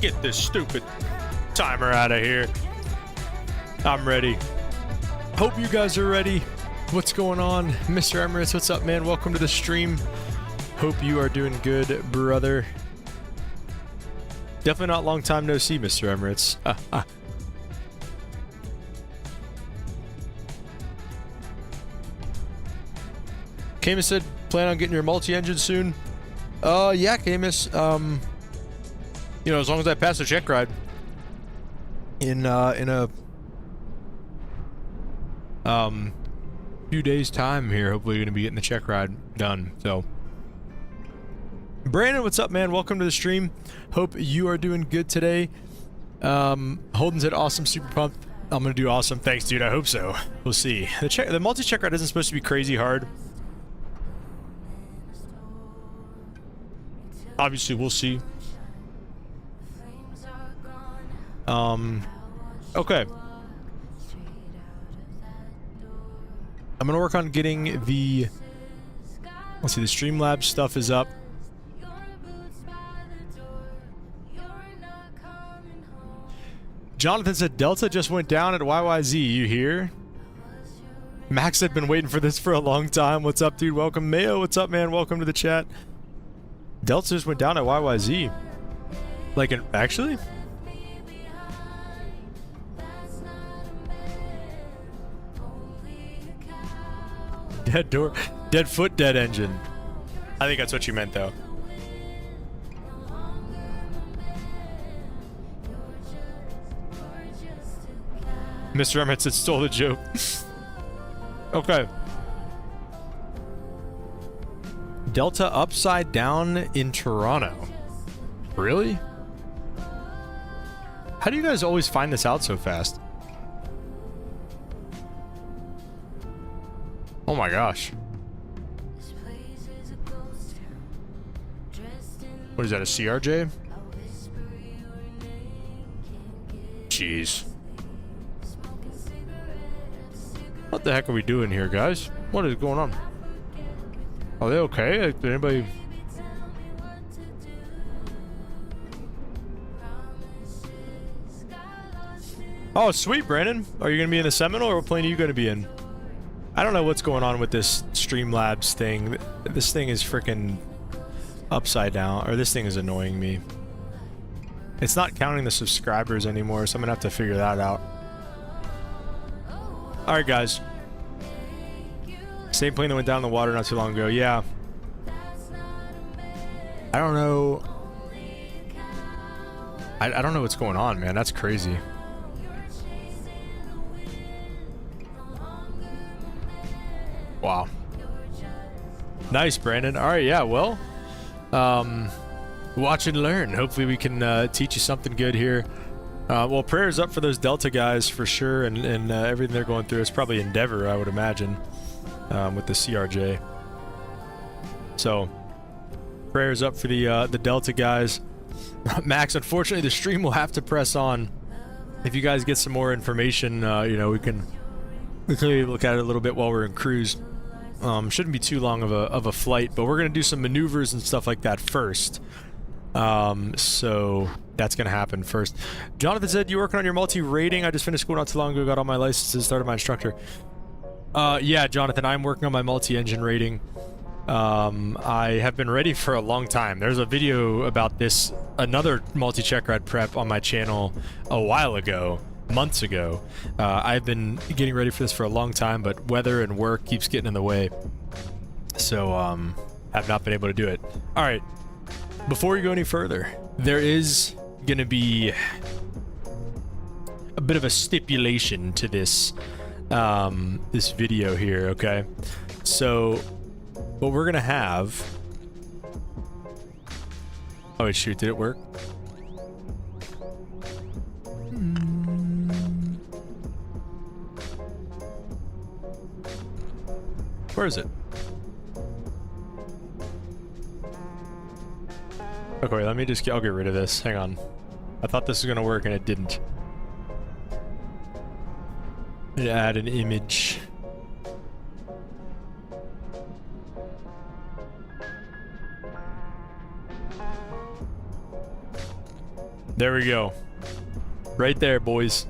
Get this stupid timer out of here. I'm ready. Hope you guys are ready. What's going on? Mr. Emirates, what's up, man? Welcome to the stream. Hope you are doing good, brother. Definitely not long time no see, Mr. Emirates. Camus said, plan on getting your multi-engine soon? Yeah, Camus. You know, as long as I pass the Checkride in a few days time here, hopefully you're gonna be getting the Checkride done. So, Brandon, what's up, man? Welcome to the stream. Hope you are doing good today. Holden said, awesome, super pumped. I'm gonna do awesome. Thanks, dude. I hope so. We'll see. The multi Checkride isn't supposed to be crazy hard. Obviously, we'll see. Okay. I'm gonna work on getting the, let's see, the Streamlabs stuff is up. Jonathan said Delta just went down at YYZ. You hear? Max had been waiting for this for a long time. What's up, dude? Welcome. Mayo, what's up, man? Welcome to the chat. Delta just went down at YYZ. Like, actually? Dead door, dead foot, dead engine. I think that's what you meant, though. Mr. Emmett said stole the joke. Okay. Delta upside down in Toronto. Really? How do you guys always find this out so fast? Oh my gosh. What is that, a CRJ? Jeez. What the heck are we doing here, guys? What is going on? Are they okay? Did anybody... Oh, sweet, Brandon. Are you going to be in the Seminole, or what plane are you going to be in? I don't know what's going on with this Streamlabs thing. This thing is freaking upside down, or this thing is annoying me. It's not counting the subscribers anymore, so I'm gonna have to figure that out. All right, guys. Same plane that went down in the water not too long ago. Yeah. I don't know. I don't know what's going on, man. That's crazy. Wow. Nice, Brandon. All right, yeah, well, watch and learn. Hopefully we can teach you something good here. Well, prayers up for those Delta guys for sure, and everything they're going through. It's probably Endeavor, I would imagine, with the CRJ. So, prayers up for the Delta guys. Max, unfortunately, the stream will have to press on. If you guys get some more information, you know, we can maybe look at it a little bit while we're in cruise. Shouldn't be too long of a flight, but we're gonna do some maneuvers and stuff like that first. So that's gonna happen first. Jonathan said, you working on your multi-rating? I just finished school not too long ago, got all my licenses, started my instructor. Yeah, Jonathan, I'm working on my multi-engine rating. I have been ready for a long time. There's a video about this, another multi-checkride prep on my channel a while ago, months ago. I've been getting ready for this for a long time, but weather and work keeps getting in the way. So, have not been able to do it. All right, before we go any further, there is gonna be a bit of a stipulation to this, this video here, okay? So, what we're gonna have... Oh, wait, shoot, did it work? Where is it? Okay, let me just I'll get rid of this. Hang on. I thought this was gonna work and it didn't. Add an image. There we go. Right there, boys.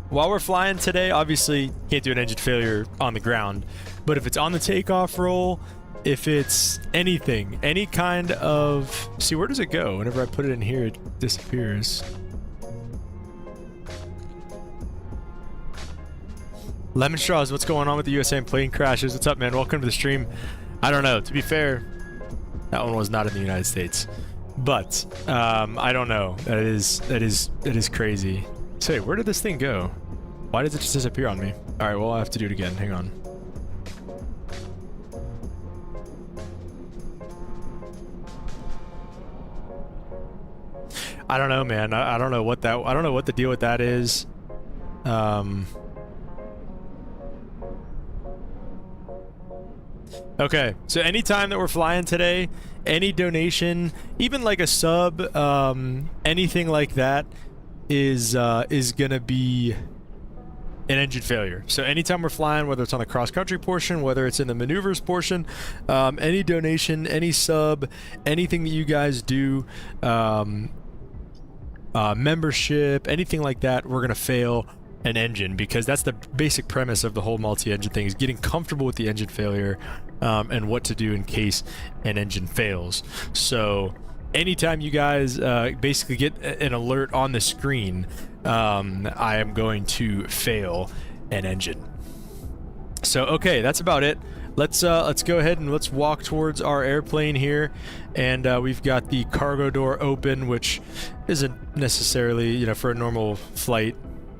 While we're flying today, obviously can't do an engine failure on the ground, but if it's on the takeoff roll, if it's anything, any kind of... See, where does it go? Whenever I put it in here, it disappears. Lemon Straws, what's going on with the USA and plane crashes? What's up, man? Welcome to the stream. I don't know. To be fair, that one was not in the United States. But, I don't know. That is crazy. Say, where did this thing go? Why does it just disappear on me? Alright, well, I'll have to do it again. Hang on. I don't know, man. I don't know what that... I don't know what the deal with that is. Okay, so anytime that we're flying today, any donation, even like a sub, anything like that, is gonna be an engine failure. So anytime we're flying, whether it's on the cross-country portion, whether it's in the maneuvers portion, any donation, any sub, anything that you guys do, membership, anything like that, we're gonna fail an engine, because that's the basic premise of the whole multi-engine thing, is getting comfortable with the engine failure, and what to do in case an engine fails. So anytime you guys basically get an alert on the screen, I am going to fail an engine. So okay, that's about it. Let's go ahead and let's walk towards our airplane here, and we've got the cargo door open, which isn't necessarily, you know, for a normal flight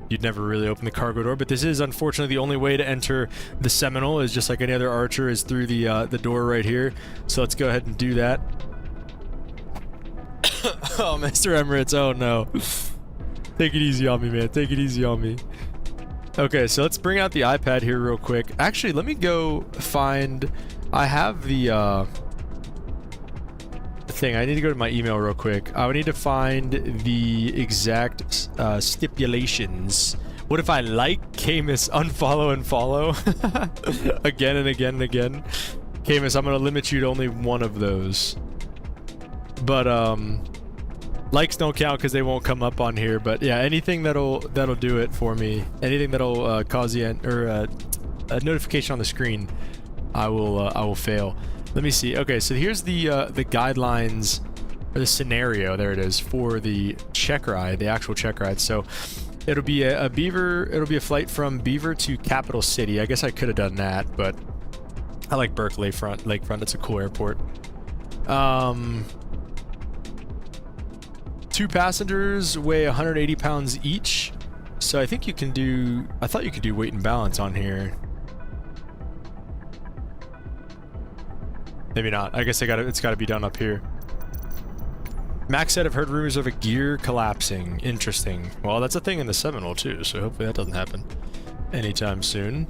you'd never really open the cargo door, but this is unfortunately the only way to enter the Seminole, is just like any other Archer, is through the door right here. So let's go ahead and do that. Oh, Mr. Emirates, oh no. Take it easy on me, man. Take it easy on me. Okay, so let's bring out the iPad here real quick. Actually, let me go find... I have the thing. I need to go to my email real quick. I would need to find the exact stipulations. What if I like Camus unfollow and follow? Again and again and again. Camus, I'm going to limit you to only one of those. But, likes don't count because they won't come up on here. But yeah, anything that'll do it for me. Anything that'll cause the a notification on the screen, I will fail. Let me see. Okay, so here's the guidelines, or the scenario, there it is, for the Checkride, the actual Checkride. So it'll be it'll be a flight from Beaver to Capital City. I guess I could have done that, but I like Berkeley Lakefront. It's a cool airport. 2 passengers weigh 180 pounds each. So I think you can do, I thought you could do weight and balance on here. Maybe not. I guess it's got to be done up here. Max said, I've heard rumors of a gear collapsing. Interesting. Well, that's a thing in the Seminole too, so hopefully that doesn't happen anytime soon.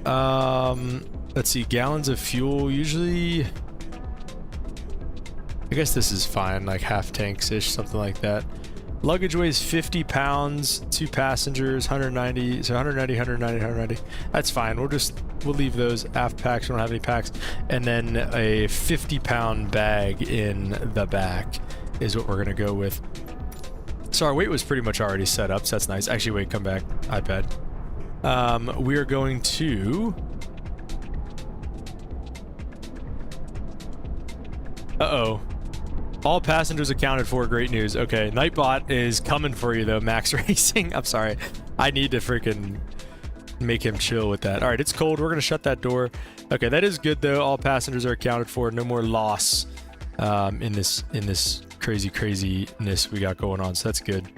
Let's see, gallons of fuel usually. I guess this is fine, like half tanks-ish, something like that. Luggage weighs 50 pounds, 2 passengers, 190, so 190, 190, 190. That's fine. We'll leave those aft packs. We don't have any packs. And then a 50-pound bag in the back is what we're gonna go with. So our weight was pretty much already set up, so that's nice. Actually, wait, come back, iPad. We are going to... Uh-oh. All passengers accounted for. Great news. Okay, Nightbot is coming for you though, Max Racing. I'm sorry. I need to freaking make him chill with that. All right, it's cold. We're gonna shut that door. Okay, that is good though. All passengers are accounted for. No more loss in this craziness we got going on. So that's good.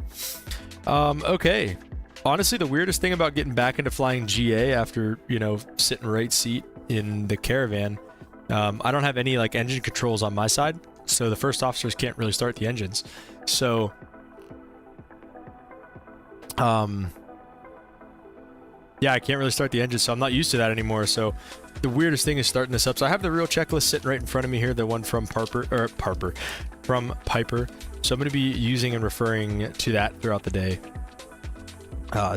Okay. Honestly, the weirdest thing about getting back into flying GA after, you know, sitting right seat in the Caravan, I don't have any like engine controls on my side. So the first officers can't really start the engines. So, yeah, I can't really start the engines, so I'm not used to that anymore. So the weirdest thing is starting this up. So I have the real checklist sitting right in front of me here, the one from Piper. So I'm going to be using and referring to that throughout the day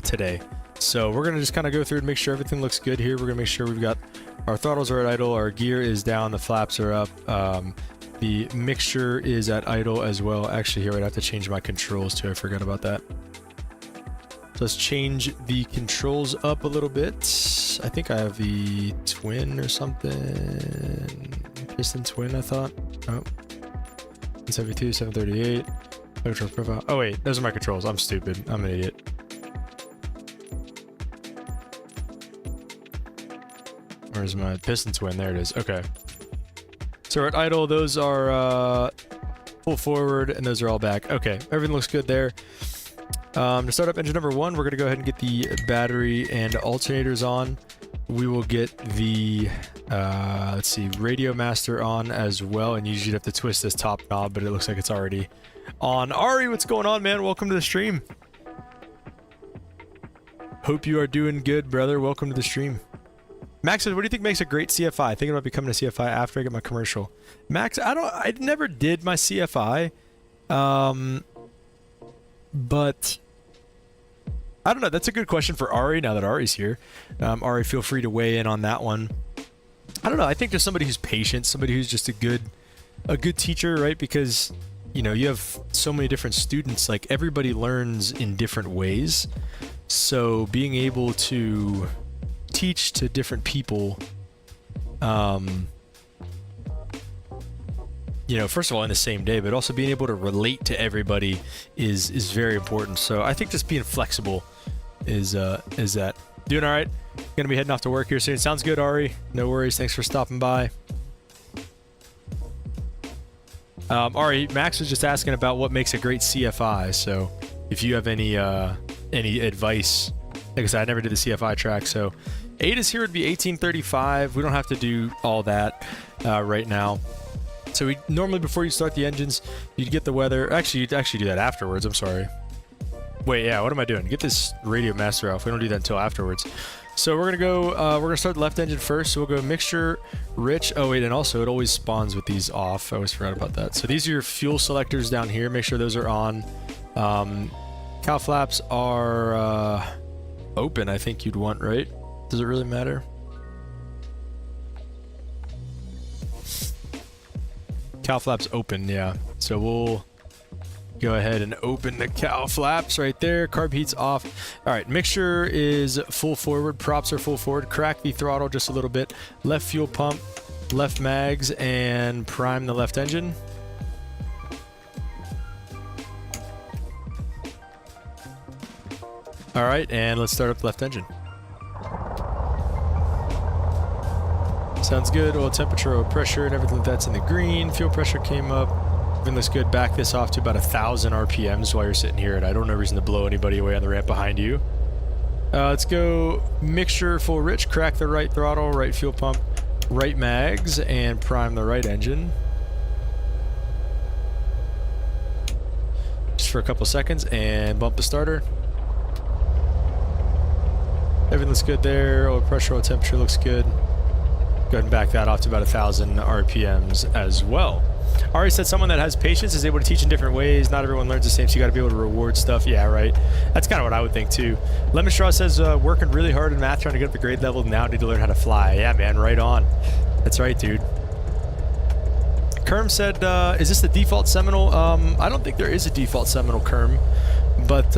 today. So we're going to just kind of go through and make sure everything looks good here. We're going to make sure we've got our throttles are at idle, our gear is down, the flaps are up. The mixture is at idle as well. Actually, here I'd have to change my controls too. I forgot about that. So let's change the controls up a little bit. I think I have the twin or something. Piston twin, I thought. Oh. 772, 738. Control profile. Oh wait, those are my controls. I'm stupid. I'm an idiot. Where's my piston twin? There it is. Okay. So we're at idle, those are full forward, and those are all back. Okay, everything looks good there. To start up engine number 1, we're going to go ahead and get the battery and alternators on. We will get the, let's see, radio master on as well, and usually you have to twist this top knob, but it looks like it's already on. Ari, what's going on, man? Welcome to the stream. Hope you are doing good, brother. Welcome to the stream. Max says, what do you think makes a great CFI? Thinking about becoming a CFI after I get my commercial. Max, I never did my CFI. But I don't know. That's a good question for Ari now that Ari's here. Ari, feel free to weigh in on that one. I don't know. I think there's somebody who's patient, somebody who's just a good teacher, right? Because, you know, you have so many different students, like everybody learns in different ways. So being able to teach to different people, you know, first of all in the same day, but also being able to relate to everybody is very important. So I think just being flexible is that. Doing all right? Gonna be heading off to work here soon. Sounds good, Ari. No worries. Thanks for stopping by. Ari, Max was just asking about what makes a great CFI. So if you have any advice, like I said, I never did the CFI track, so ATIS here would be 1835. We don't have to do all that right now. So we normally, before you start the engines, you'd get the weather. Actually, you'd actually do that afterwards. I'm sorry. Wait, yeah, what am I doing? Get this radio master off. We don't do that until afterwards. So we're gonna go. We're gonna start the left engine first. So we'll go mixture, rich. Oh wait, and also it always spawns with these off. I always forgot about that. So these are your fuel selectors down here. Make sure those are on. Cow flaps are open. I think you'd want, right? Does it really matter? Cow flaps open, yeah. So we'll go ahead and open the cow flaps right there. Carb heat's off. All right, mixture is full forward. Props are full forward. Crack the throttle just a little bit. Left fuel pump, left mags, and prime the left engine. All right, and let's start up the left engine. Sounds good. Oil temperature, oil pressure, and everything that's in the green. Fuel pressure came up. Everything looks good. Back this off to about 1,000 RPMs while you're sitting here, and I don't know reason to blow anybody away on the ramp behind you. Let's go mixture full rich. Crack the right throttle, right fuel pump, right mags, and prime the right engine. Just for a couple seconds, and bump the starter. Everything looks good there. Oil pressure, oil temperature looks good. Go ahead and back that off to about 1,000 RPMs as well. Ari said someone that has patience is able to teach in different ways. Not everyone learns the same, so you got to be able to reward stuff. Yeah, right. That's kind of what I would think too. Lemon Straw says working really hard in math, trying to get up the grade level. Now need to learn how to fly. Yeah, man, right on. That's right, dude. Kerm said, is this the default Seminole? I don't think there is a default Seminole, Kerm, but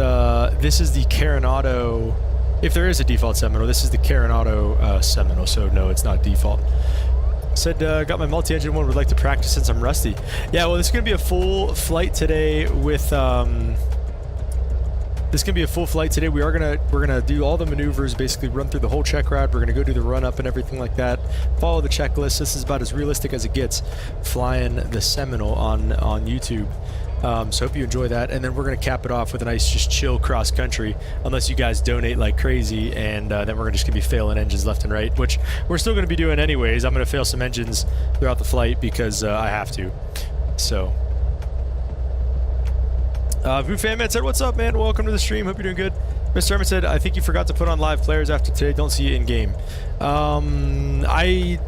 this is the Carenado. If there is a default Seminole, this is the Carenado Seminole, so no, it's not default. Said, got my multi-engine one, would like to practice since I'm rusty. Yeah, well, this is going to be a full flight today with, this is going to be a full flight today. We're gonna do all the maneuvers, basically run through the whole check ride. We're going to go do the run up and everything like that. Follow the checklist. This is about as realistic as it gets, flying the Seminole on YouTube. So hope you enjoy that, and then we're going to cap it off with a nice just chill cross country, unless you guys donate like crazy, and then we're just going to be failing engines left and right, which we're still going to be doing anyways. I'm going to fail some engines throughout the flight because I have to. So Vu Fanman said, what's up, man? Welcome to the stream. Hope you're doing good. Mr. Herman said, I think you forgot to put on live players after today. Don't see you in game. I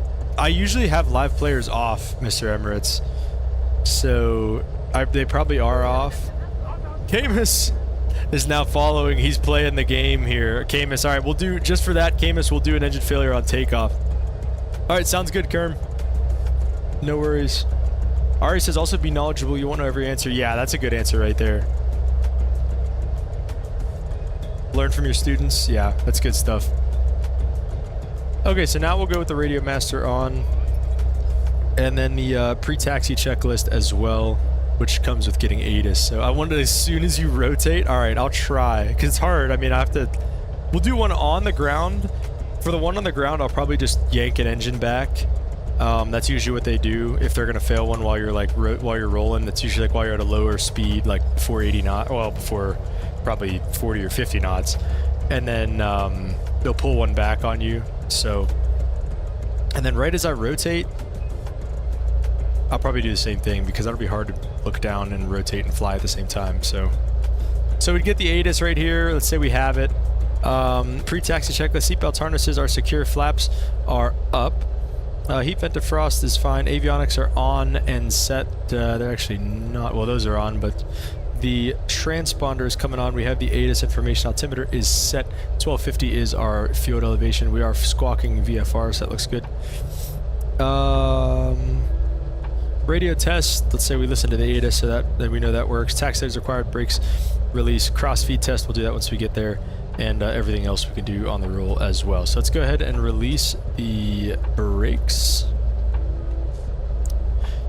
usually have live players off, Mr. Emirates, so they probably are off. Camus is now following. He's playing the game here. Camus, all right, we'll do, just for that, Camus, we'll do an engine failure on takeoff. All right, sounds good, Kerm. No worries. Ari says, also be knowledgeable. You won't know every answer. Yeah, that's a good answer right there. Learn from your students. Yeah, that's good stuff. Okay, so now we'll go with the Radio Master on, and then the pre-taxi checklist as well, which comes with getting ATIS. So I wanted, as soon as you rotate, all right, I'll try, because it's hard. I mean, I have to, we'll do one on the ground. For the one on the ground, I'll probably just yank an engine back. That's usually what they do if they're gonna fail one while you're like while you're rolling. That's usually like while you're at a lower speed, like 480 knots, well, before probably 40 or 50 knots, and then they'll pull one back on you. So, and then right as I rotate, I'll probably do the same thing, because that'll be hard to look down and rotate and fly at the same time. So we get the ATIS right here. Let's say we have it. Pre-taxi checklist. Seatbelt harnesses are secure. Flaps are up. Heat vent defrost is fine. Avionics are on and set. They're actually not. Well, those are on, but the transponder is coming on. We have the ATIS information. Altimeter is set. 1250 is our field elevation. We are squawking VFR, so that looks good. Radio test. Let's say we listen to the ATIS, so that then we know that works. Taxi is required. Brakes release. Cross-feed test. We'll do that once we get there. And everything else we can do on the roll as well. So let's go ahead and release the brakes.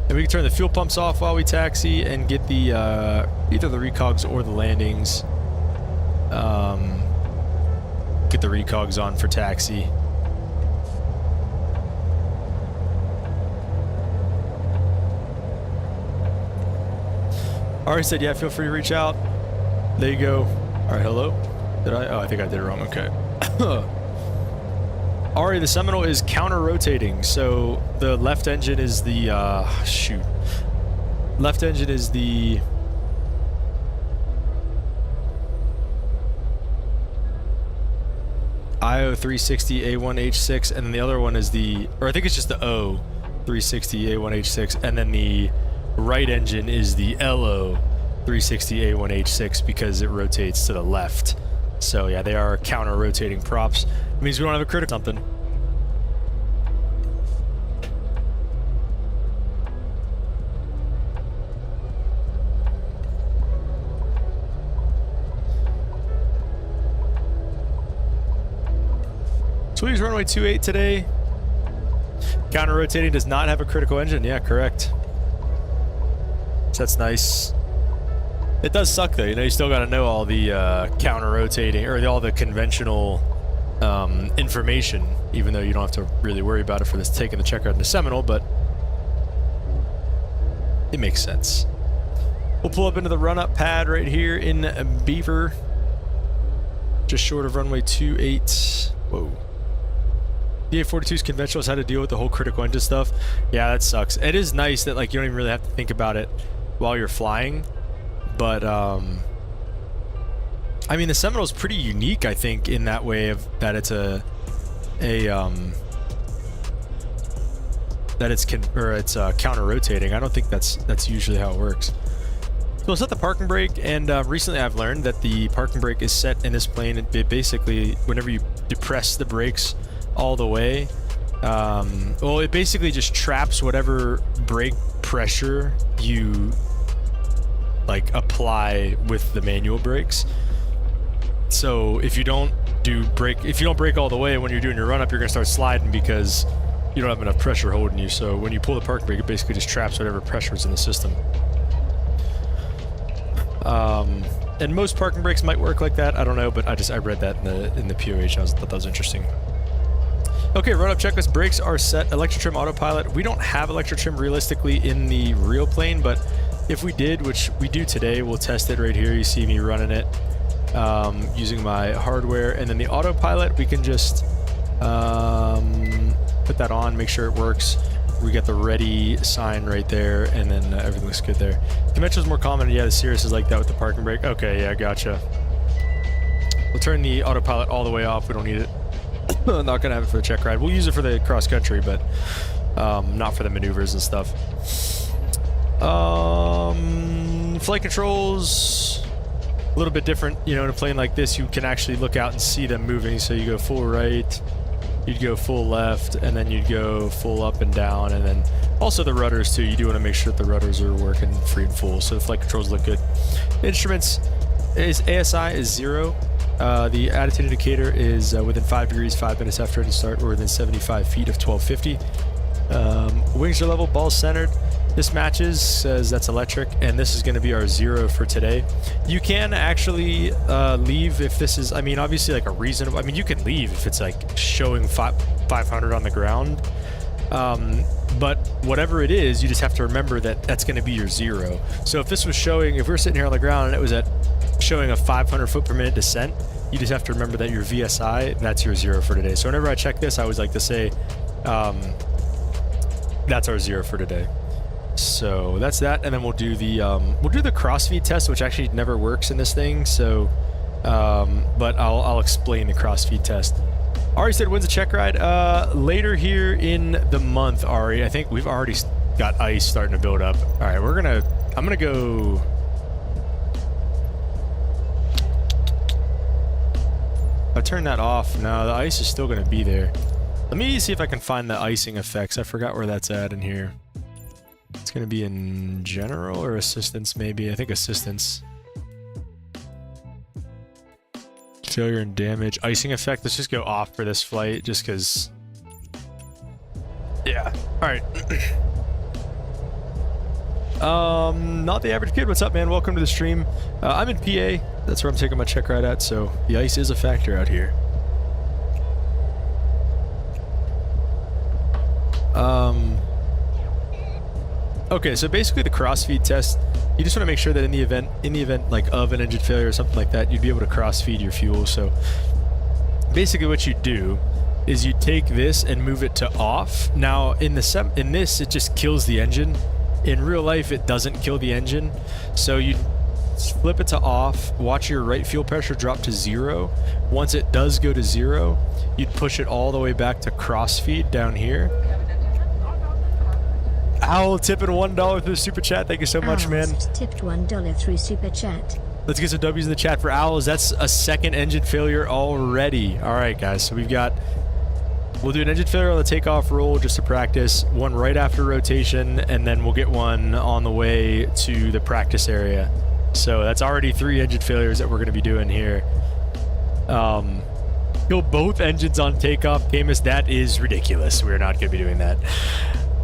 And we can turn the fuel pumps off while we taxi and get the either the recogs or the landings. Get the recogs on for taxi. Ari said, yeah, feel free to reach out. There you go. All right, hello. Did I? Oh, I think I did it wrong. Okay. Ari, the Seminole is counter-rotating, so the left engine is the, left engine is the IO360A1H6, and then the other one is the, or I think it's just the O360A1H6, and then the right engine is the LO360A1H6 because it rotates to the left. So yeah, they are counter-rotating props. It means we don't have a critic something. Sweeties runway 28 today. Counter-rotating does not have a critical engine. Yeah, correct. So that's nice. It does suck though, you know, you still got to know all the counter-rotating, or all the conventional information, even though you don't have to really worry about it for this taking the Checkride into Seminole, but it makes sense. We'll pull up into the run-up pad right here in Beaver, just short of runway 28. Whoa. DA-42's conventional has had to deal with the whole critical engine stuff. Yeah, that sucks. It is nice that like you don't even really have to think about it while you're flying. But, I mean, the Seminole's pretty unique, I think, in that way of that it's it's counter-rotating. I don't think that's usually how it works. So we'll set the parking brake, and recently I've learned that the parking brake is set in this plane. It basically, whenever you depress the brakes all the way, well, it basically just traps whatever brake pressure you like apply with the manual brakes. So if you don't brake all the way when you're doing your run up, you're gonna start sliding because you don't have enough pressure holding you. So when you pull the parking brake, it basically just traps whatever pressure is in the system. And most parking brakes might work like that. I don't know, but I read that in the POH. I thought that was interesting. Okay, run up checklist. Brakes are set. Electrotrim autopilot. We don't have electrotrim realistically in the real plane, but if we did, which we do today, we'll test it right here. You see me running it using my hardware, and then the autopilot, we can just put that on, make sure it works. We got the ready sign right there, and then everything looks good there. Conventional is more common. Yeah, the Cirrus is like that with the parking brake. Okay, yeah, gotcha. We'll turn the autopilot all the way off. We don't need it. Not gonna have it for the check ride. We'll use it for the cross country, but not for the maneuvers and stuff. Flight controls, a little bit different. You know, in a plane like this, you can actually look out and see them moving. So you go full right, you'd go full left, and then you'd go full up and down, and then also the rudders too. You do want to make sure that the rudders are working free and full, so the flight controls look good. Instruments is ASI is 0. The attitude indicator is within 5 degrees, 5 minutes after engine start, or within 75 feet of 1250. Wings are level, balls centered. This matches, says that's electric, and this is going to be our 0 for today. You can actually leave if this is, I mean, obviously like a reasonable, I mean, you can leave if it's like showing 500 on the ground. But whatever it is, you just have to remember that that's going to be your 0. So if this was showing, if we're sitting here on the ground and it was showing a 500 foot per minute descent, you just have to remember that your VSI, that's your 0 for today. So whenever I check this, I always like to say, that's our 0 for today. So that's that, and then we'll do the cross-feed test, which actually never works in this thing. So, but I'll explain the cross-feed test. Ari said, when's the check ride? Later here in the month, Ari. I think we've already got ice starting to build up. All right, I'm gonna go. I turn that off. No, the ice is still gonna be there. Let me see if I can find the icing effects. I forgot where that's at in here. It's going to be in general or assistance, maybe. I think assistance. Failure and damage. Icing effect. Let's just go off for this flight just because. Yeah. Alright. Not the average kid. What's up, man? Welcome to the stream. I'm in PA. That's where I'm taking my check ride at, so the ice is a factor out here. Okay, so basically the cross-feed test, you just want to make sure that in the event like of an engine failure or something like that, you'd be able to cross-feed your fuel. So basically what you do is you take this and move it to off. Now in this, it just kills the engine. In real life, it doesn't kill the engine. So you flip it to off, watch your right fuel pressure drop to 0. Once it does go to 0, you'd push it all the way back to cross-feed down here. Owl tipping $1 through Super Chat. Thank you so much, man. Tipped $1 through Super Chat. Let's get some W's in the chat for Owls. That's a second engine failure already. All right, guys. So we'll do an engine failure on the takeoff roll just to practice, one right after rotation, and then we'll get one on the way to the practice area. So that's already 3 engine failures that we're going to be doing here. Kill both engines on takeoff. Camus, that is ridiculous. We're not going to be doing that.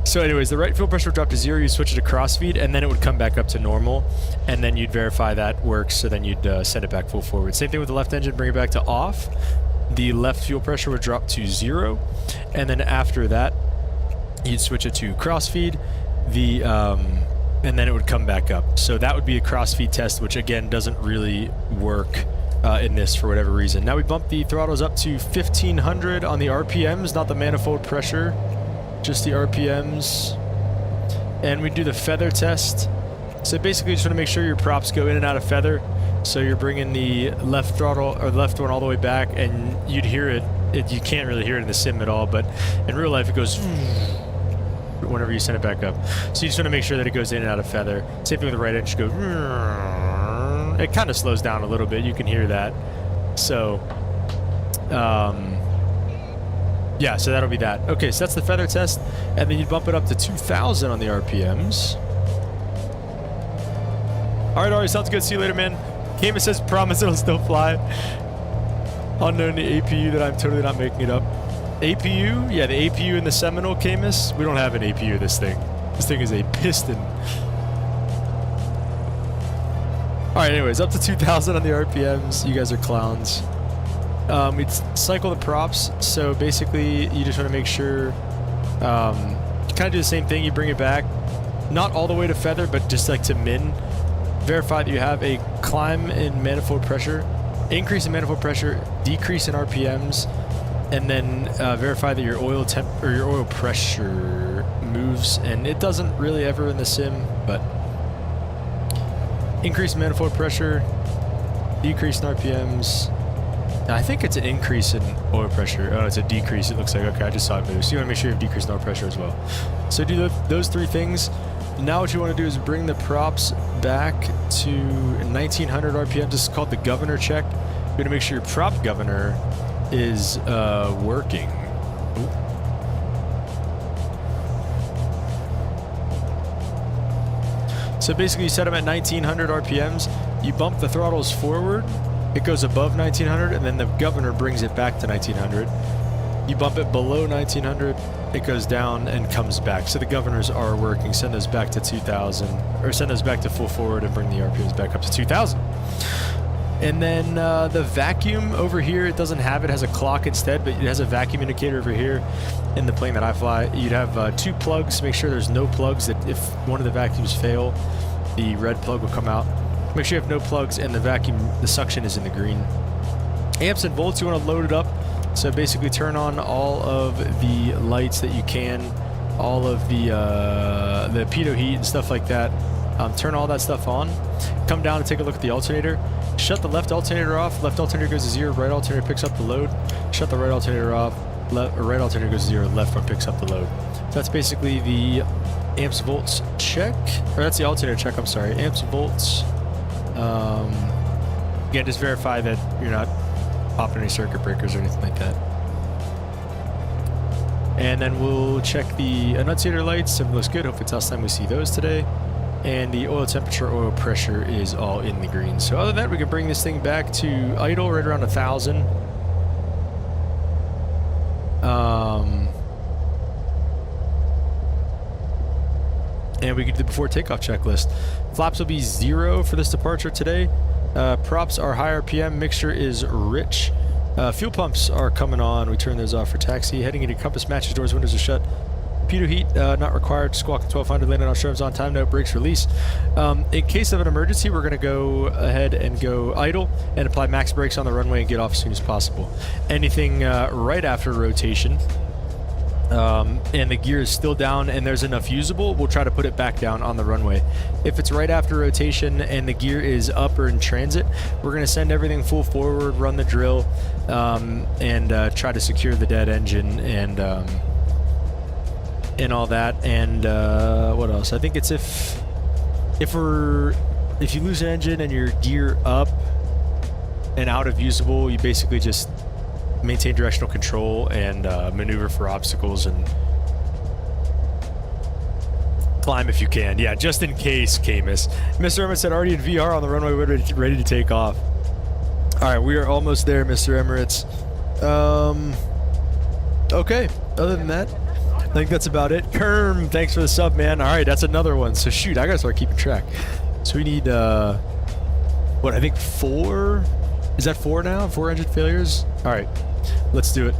So anyways, the right fuel pressure would drop to 0, you switch it to crossfeed, and then it would come back up to normal, and then you'd verify that works, so then you'd send it back full forward. Same thing with the left engine, bring it back to off. The left fuel pressure would drop to 0, and then after that, you'd switch it to crossfeed, and then it would come back up. So that would be a crossfeed test, which again doesn't really work in this for whatever reason. Now we bump the throttles up to 1500 on the RPMs, not the manifold pressure, just the RPMs. And we do the feather test. So basically just want to make sure your props go in and out of feather. So you're bringing the left throttle or the left one all the way back, and you'd hear it. You can't really hear it in the sim at all, but in real life it goes whenever you send it back up. So you just want to make sure that it goes in and out of feather. Same thing with the right edge. Go. It kind of slows down a little bit. You can hear that. So, yeah. So that'll be that. Okay. So that's the feather test, and then you bump it up to 2,000 on the RPMs. All right, Ari. Sounds good. See you later, man. Kama says, promise it'll still fly. Unknown to APU that I'm totally not making it up. APU? Yeah, the APU in the Seminole, Camus. We don't have an APU, this thing. This thing is a piston. Alright, anyways, up to 2,000 on the RPMs. You guys are clowns. We'd cycle the props, so basically you just want to make sure you kind of do the same thing. You bring it back, not all the way to feather, but just like to min. Verify that you have a climb in manifold pressure, increase in manifold pressure, decrease in RPMs, and then verify that your oil temp or your oil pressure moves. And it doesn't really ever in the sim, but increase in manifold pressure, decrease in RPMs. Now, I think it's an increase in oil pressure. Oh, it's a decrease. It looks like. Okay, I just saw it move. So you want to make sure you have decrease in oil pressure as well. So do those three things. Now what you want to do is bring the props back to 1900 RPM. This is called the governor check. You're going to make sure your prop governor is working. Ooh. So basically you set them at 1900 RPMs. You bump the throttles forward. It goes above 1900, and then the governor brings it back to 1900. You bump it below 1900, it goes down and comes back. So the governors are working. Send those back to 2000, or send those back to full forward and bring the RPMs back up to 2000. And then the vacuum over here, it doesn't have it, has a clock instead, but it has a vacuum indicator over here in the plane that I fly. You'd have 2 plugs. Make sure there's no plugs, that if one of the vacuums fail, the red plug will come out. Make sure you have no plugs, and the vacuum, the suction is in the green. Amps and volts, you want to load it up. So basically turn on all of the lights that you can, all of the pitot heat and stuff like that. Turn all that stuff on. Come down and take a look at the alternator. Shut the left alternator off. Left alternator goes to 0. Right alternator picks up the load. Shut the right alternator off. Right alternator goes to 0. Left one picks up the load. So that's basically the amps volts check. Or that's the alternator check, I'm sorry. Amps volts. Again, just verify that you're not popping any circuit breakers or anything like that. And then we'll check the annunciator lights. Everything looks good. Hopefully it's the last time we see those today. And the oil temperature, oil pressure is all in the green. So other than that, we can bring this thing back to idle right around 1,000. And we can do the before takeoff checklist. Flaps will be 0 for this departure today. Props are high RPM. Mixture is rich. Fuel pumps are coming on. We turn those off for taxi. Heading into compass matches. Doors, windows are shut. Pitot heat not required. Squawk 1200. Landing on shrubs on time. No brakes release. In case of an emergency, we're going to go ahead and go idle and apply max brakes on the runway and get off as soon as possible. Anything right after rotation, and the gear is still down and there's enough usable, we'll try to put it back down on the runway. If it's right after rotation and the gear is up or in transit, we're going to send everything full forward, run the drill, and try to secure the dead engine and all that. And what else? I think it's if you lose an engine and your gear up and out of usable, you basically just maintain directional control and maneuver for obstacles and climb if you can. Yeah, just in case, Camus. Mr. Emirates said already in VR on the runway, ready to take off. All right, we are almost there, Mr. Emirates. Okay, other than that, I think that's about it. Kerm, thanks for the sub, man. All right, that's another one. So shoot, I gotta start keeping track. So we need, what, I think 4? Is that 4 now? 4 engine failures? All right, let's do it.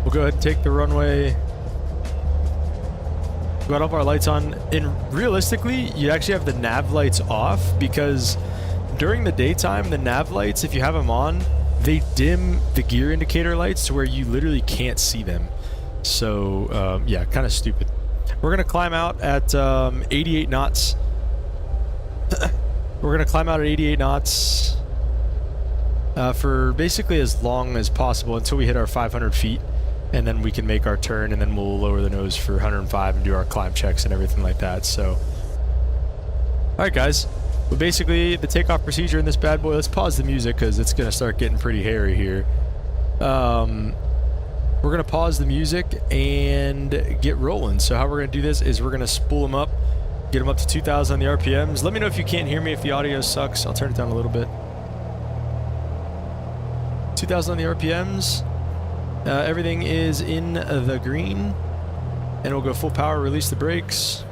We'll go ahead and take the runway. Got all of our lights on. And realistically, you actually have the nav lights off because during the daytime, the nav lights, if you have them on, they dim the gear indicator lights to where you literally can't see them. So, yeah, kind of stupid. We're going to climb out at 88 knots. We're going to climb out at 88 knots for basically as long as possible until we hit our 500 feet. And then we can make our turn, and then we'll lower the nose for 105 and do our climb checks and everything like that. So, all right, guys. But basically, the takeoff procedure in this bad boy, let's pause the music because it's going to start getting pretty hairy here. We're going to pause the music and get rolling. So how we're going to do this is we're going to spool them up, get them up to 2,000 on the RPMs. Let me know if you can't hear me, if the audio sucks. I'll turn it down a little bit. 2,000 on the RPMs. Everything is in the green. And we'll go full power, release the brakes.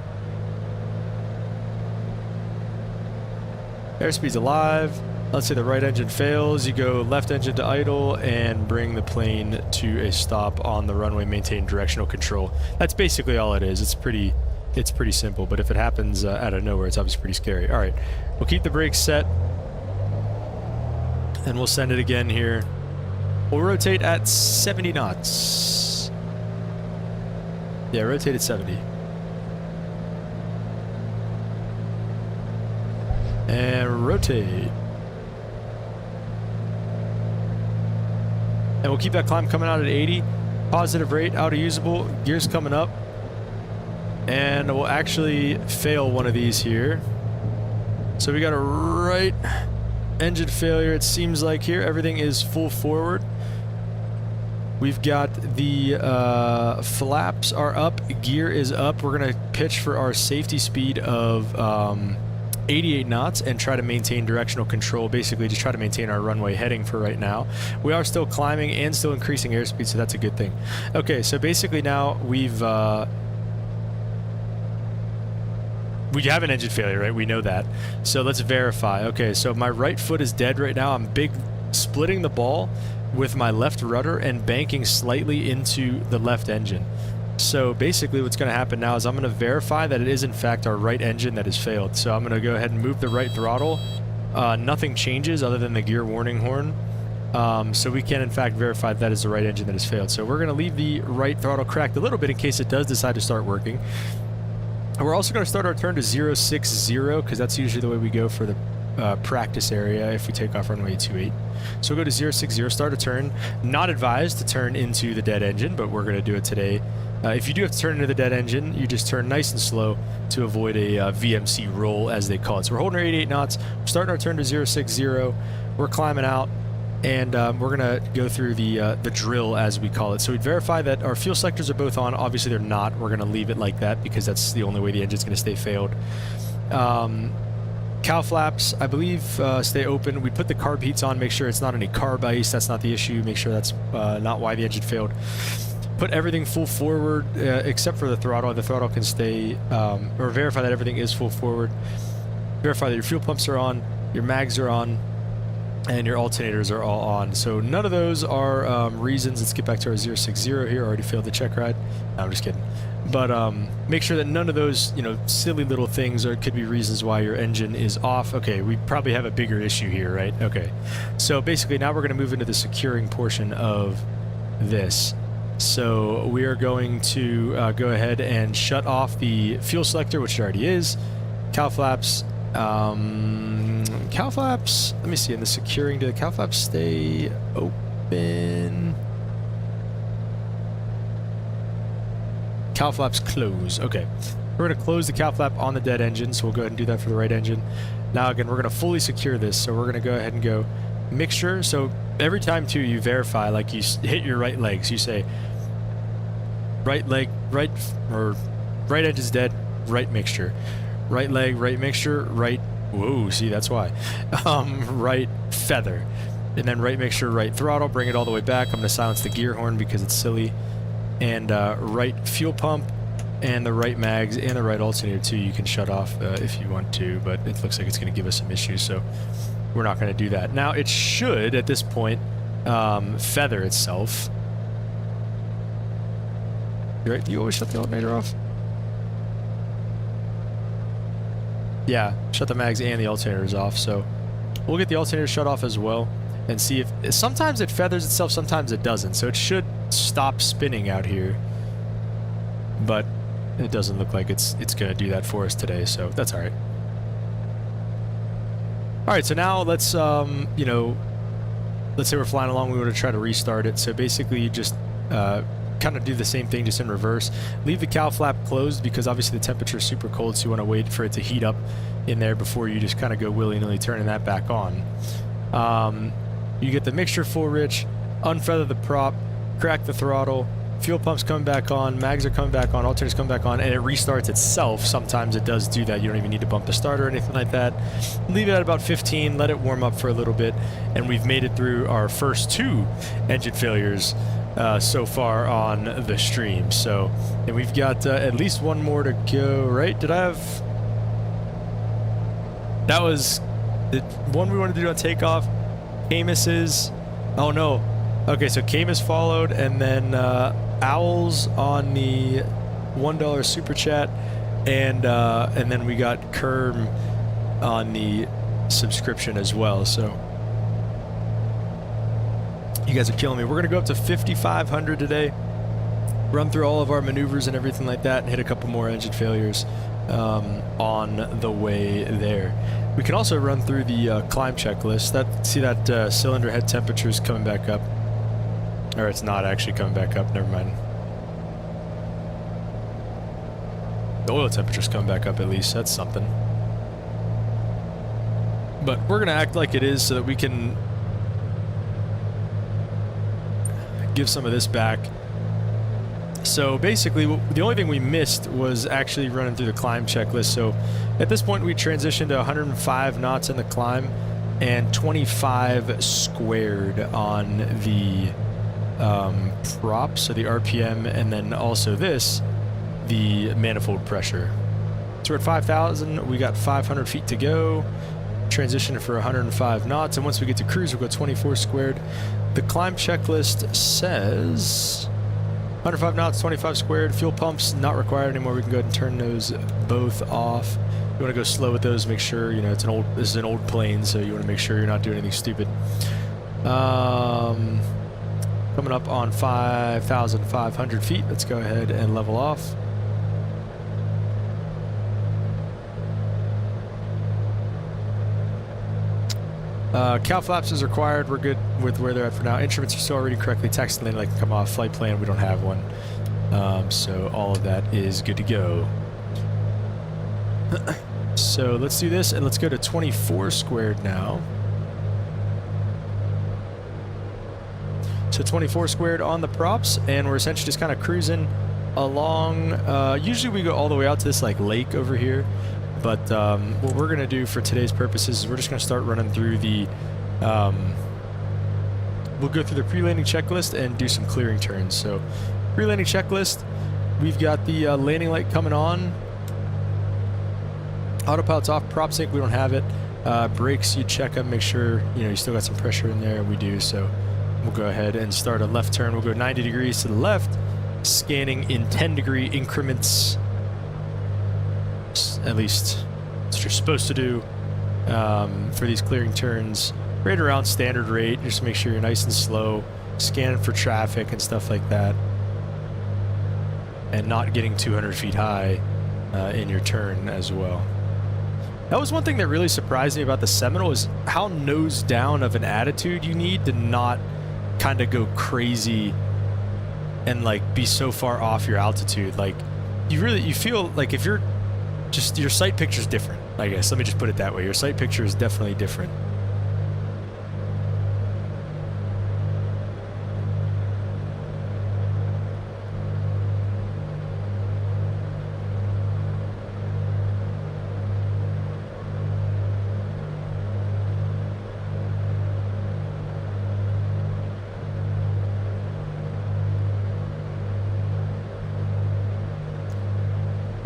Airspeed's alive. Let's say the right engine fails. You go left engine to idle and bring the plane to a stop on the runway, maintain directional control. That's basically all it is. It's pretty simple, but if it happens out of nowhere, it's obviously pretty scary. All right, we'll keep the brakes set and we'll send it again here. We'll rotate at 70 knots. Yeah, rotate at 70. And rotate. And we'll keep that climb coming out at 80. Positive rate, out of usable. Gears coming up. And we'll actually fail one of these here. So we got a right engine failure, it seems like here. Everything is full forward. We've got the flaps are up, gear is up. We're going to pitch for our safety speed of 88 knots and try to maintain directional control, basically just try to maintain our runway heading for right now. We are still climbing and still increasing airspeed, so that's a good thing. Okay, so basically now we have an engine failure, right? We know that. So let's verify. Okay, so my right foot is dead right now. I'm splitting the ball with my left rudder and banking slightly into the left engine. So basically what's going to happen now is I'm going to verify that it is in fact our right engine that has failed. So I'm going to go ahead and move the right throttle. Nothing changes other than the gear warning horn. So we can in fact verify that is the right engine that has failed. So we're going to leave the right throttle cracked a little bit in case it does decide to start working. And we're also going to start our turn to 060 because that's usually the way we go for the practice area if we take off runway 28. So we'll go to 060, start a turn. Not advised to turn into the dead engine, but we're going to do it today. If you do have to turn into the dead engine, you just turn nice and slow to avoid a VMC roll, as they call it. So we're holding our 88 knots, we're starting our turn to 060, we're climbing out, and we're going to go through the drill, as we call it. So we'd verify that our fuel selectors are both on. Obviously they're not. We're going to leave it like that because that's the only way the engine's going to stay failed. Cow flaps, I believe, stay open. We put the carb heats on, make sure it's not any carb ice. That's not the issue. Make sure that's not why the engine failed. Put everything full forward except for the throttle. The throttle can stay, or verify that everything is full forward. Verify that your fuel pumps are on, your mags are on, and your alternators are all on. So none of those are reasons. Let's get back to our 060 here. Already failed the check ride. No, I'm just kidding. But make sure that none of those, silly little things could be reasons why your engine is off. Okay, we probably have a bigger issue here, right? Okay. So basically now we're going to move into the securing portion of this. So we are going to go ahead and shut off the fuel selector, which it already is. Cow flaps. Cow flaps. Let me see. In the securing, do the cow flaps stay open? Cow flaps close. Okay. We're going to close the cow flap on the dead engine, so we'll go ahead and do that for the right engine. Now again, we're going to fully secure this, so we're going to go ahead and go mixture. So every time too you verify, like you hit your right legs, you say right leg, right engine's dead, right mixture. Right leg, right mixture, right, whoa, see, that's why. Right feather. And then right mixture, right throttle, bring it all the way back. I'm going to silence the gear horn because it's silly. and right fuel pump, and the right mags, and the right alternator too. You can shut off if you want to, but it looks like it's going to give us some issues, so we're not going to do that. Now, it should, at this point, feather itself. Right? Do you always shut the alternator off? Yeah, shut the mags and the alternators off, so we'll get the alternator shut off as well and see if... Sometimes it feathers itself, sometimes it doesn't, so it should stop spinning out here. But it doesn't look like it's going to do that for us today, so that's alright. Alright, so now let's, you know, let's say we're flying along, we want to try to restart it. So basically you just kind of do the same thing, just in reverse. Leave the cowl flap closed because obviously the temperature is super cold, so you want to wait for it to heat up in there before you just kind of go willy-nilly turning that back on. You get the mixture full rich, unfeather the prop, crack the throttle, fuel pump's coming back on, mags are coming back on, alternators coming back on, and it restarts itself. Sometimes it does do that. You don't even need to bump the starter or anything like that. Leave it at about 15, let it warm up for a little bit, and we've made it through our first 2 engine failures so far on the stream. So, and we've got at least 1 more to go, right? Did I have... That was the one we wanted to do on takeoff. Camus's... Oh no. Okay, so Camus followed, and then Owls on the $1 super chat, and then we got Kerm on the subscription as well. So you guys are killing me. We're gonna go up to 5,500 today, run through all of our maneuvers and everything like that, and hit a couple more engine failures on the way there. We can also run through the climb checklist. See that cylinder head temperature is coming back up. Or it's not actually coming back up, never mind. The oil temperature's coming back up at least, that's something. But we're gonna act like it is so that we can give some of this back. So basically, the only thing we missed was actually running through the climb checklist. So at this point, we transitioned to 105 knots in the climb and 25 squared on the prop, so the RPM, and then also this, the manifold pressure. So we're at 5,000, we got 500 feet to go, transition for 105 knots, and once we get to cruise, we'll go 24 squared. The climb checklist says 105 knots, 25 squared, fuel pumps not required anymore. We can go ahead and turn those both off. You want to go slow with those, make sure, you know, this is an old plane, so you want to make sure you're not doing anything stupid. Coming up on 5,500 feet. Let's go ahead and level off. Cowl flaps is required. We're good with where they're at for now. Instruments are still reading correctly. Taxi lane light can come off. Flight plan, we don't have one. So all of that is good to go. So let's do this, and let's go to 24 squared now. So 24 squared on the props, and we're essentially just kind of cruising along. Usually we go all the way out to this like lake over here, but what we're gonna do for today's purposes is we're just gonna start running through the we'll go through the pre-landing checklist and do some clearing turns. So pre-landing checklist, we've got the landing light coming on, autopilot's off, prop sync, we don't have it. Brakes, you check them, make sure you know you still got some pressure in there. We do. So we'll go ahead and start a left turn. We'll go 90 degrees to the left, scanning in 10-degree increments. At least that's what you're supposed to do for these clearing turns. Right around standard rate, just make sure you're nice and slow, scanning for traffic and stuff like that, and not getting 200 feet high in your turn as well. That was one thing that really surprised me about the Seminole, is how nose down of an attitude you need to not kind of go crazy and like be so far off your altitude. Like you feel like if you're just, your sight picture is different, I guess. Let me just put it that way. Your sight picture is definitely different.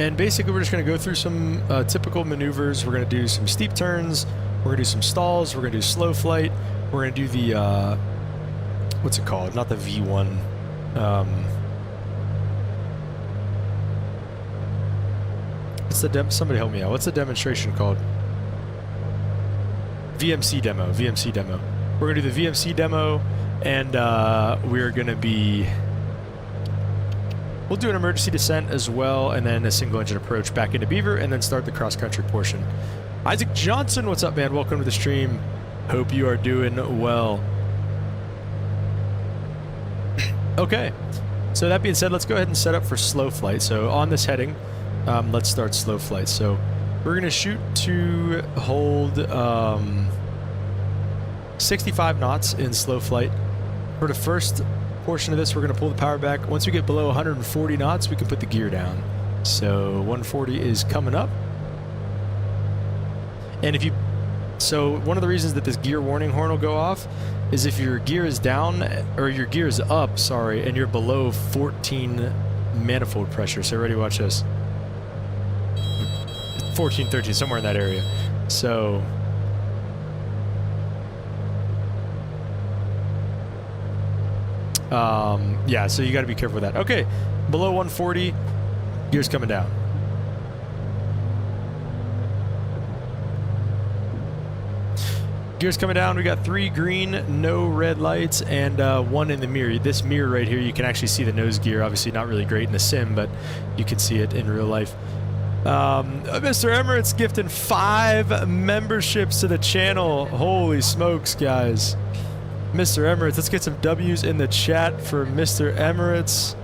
And basically, we're just going to go through some typical maneuvers. We're going to do some steep turns. We're going to do some stalls. We're going to do slow flight. We're going to do the, what's it called? Not the V1. What's the somebody help me out. What's the demonstration called? VMC demo. VMC demo. We're going to do the VMC demo, and we're going to be... We'll do an emergency descent as well, and then a single engine approach back into Beaver, and then start the cross-country portion. Isaac Johnson, what's up, man? Welcome to the stream. Hope you are doing well. Okay, so that being said, let's go ahead and set up for slow flight. So on this heading, let's start slow flight. So we're going to shoot to hold 65 knots in slow flight. For the first portion of this, we're going to pull the power back. Once we get below 140 knots, we can put the gear down. So 140 is coming up. And if you... So one of the reasons that this gear warning horn will go off is if your gear is down, or your gear is up, sorry, and you're below 14 manifold pressure. So ready, watch this. 14, 13, somewhere in that area. So... yeah, so you got to be careful with that. Okay, below 140, gears coming down. Gears coming down. We got 3 green, no red lights, and 1 in the mirror. This mirror right here, you can actually see the nose gear. Obviously not really great in the sim, but you can see it in real life. Mr. Emirates gifting 5 memberships to the channel. Holy smokes, guys. Mr. Emirates, let's get some W's in the chat for Mr. Emirates.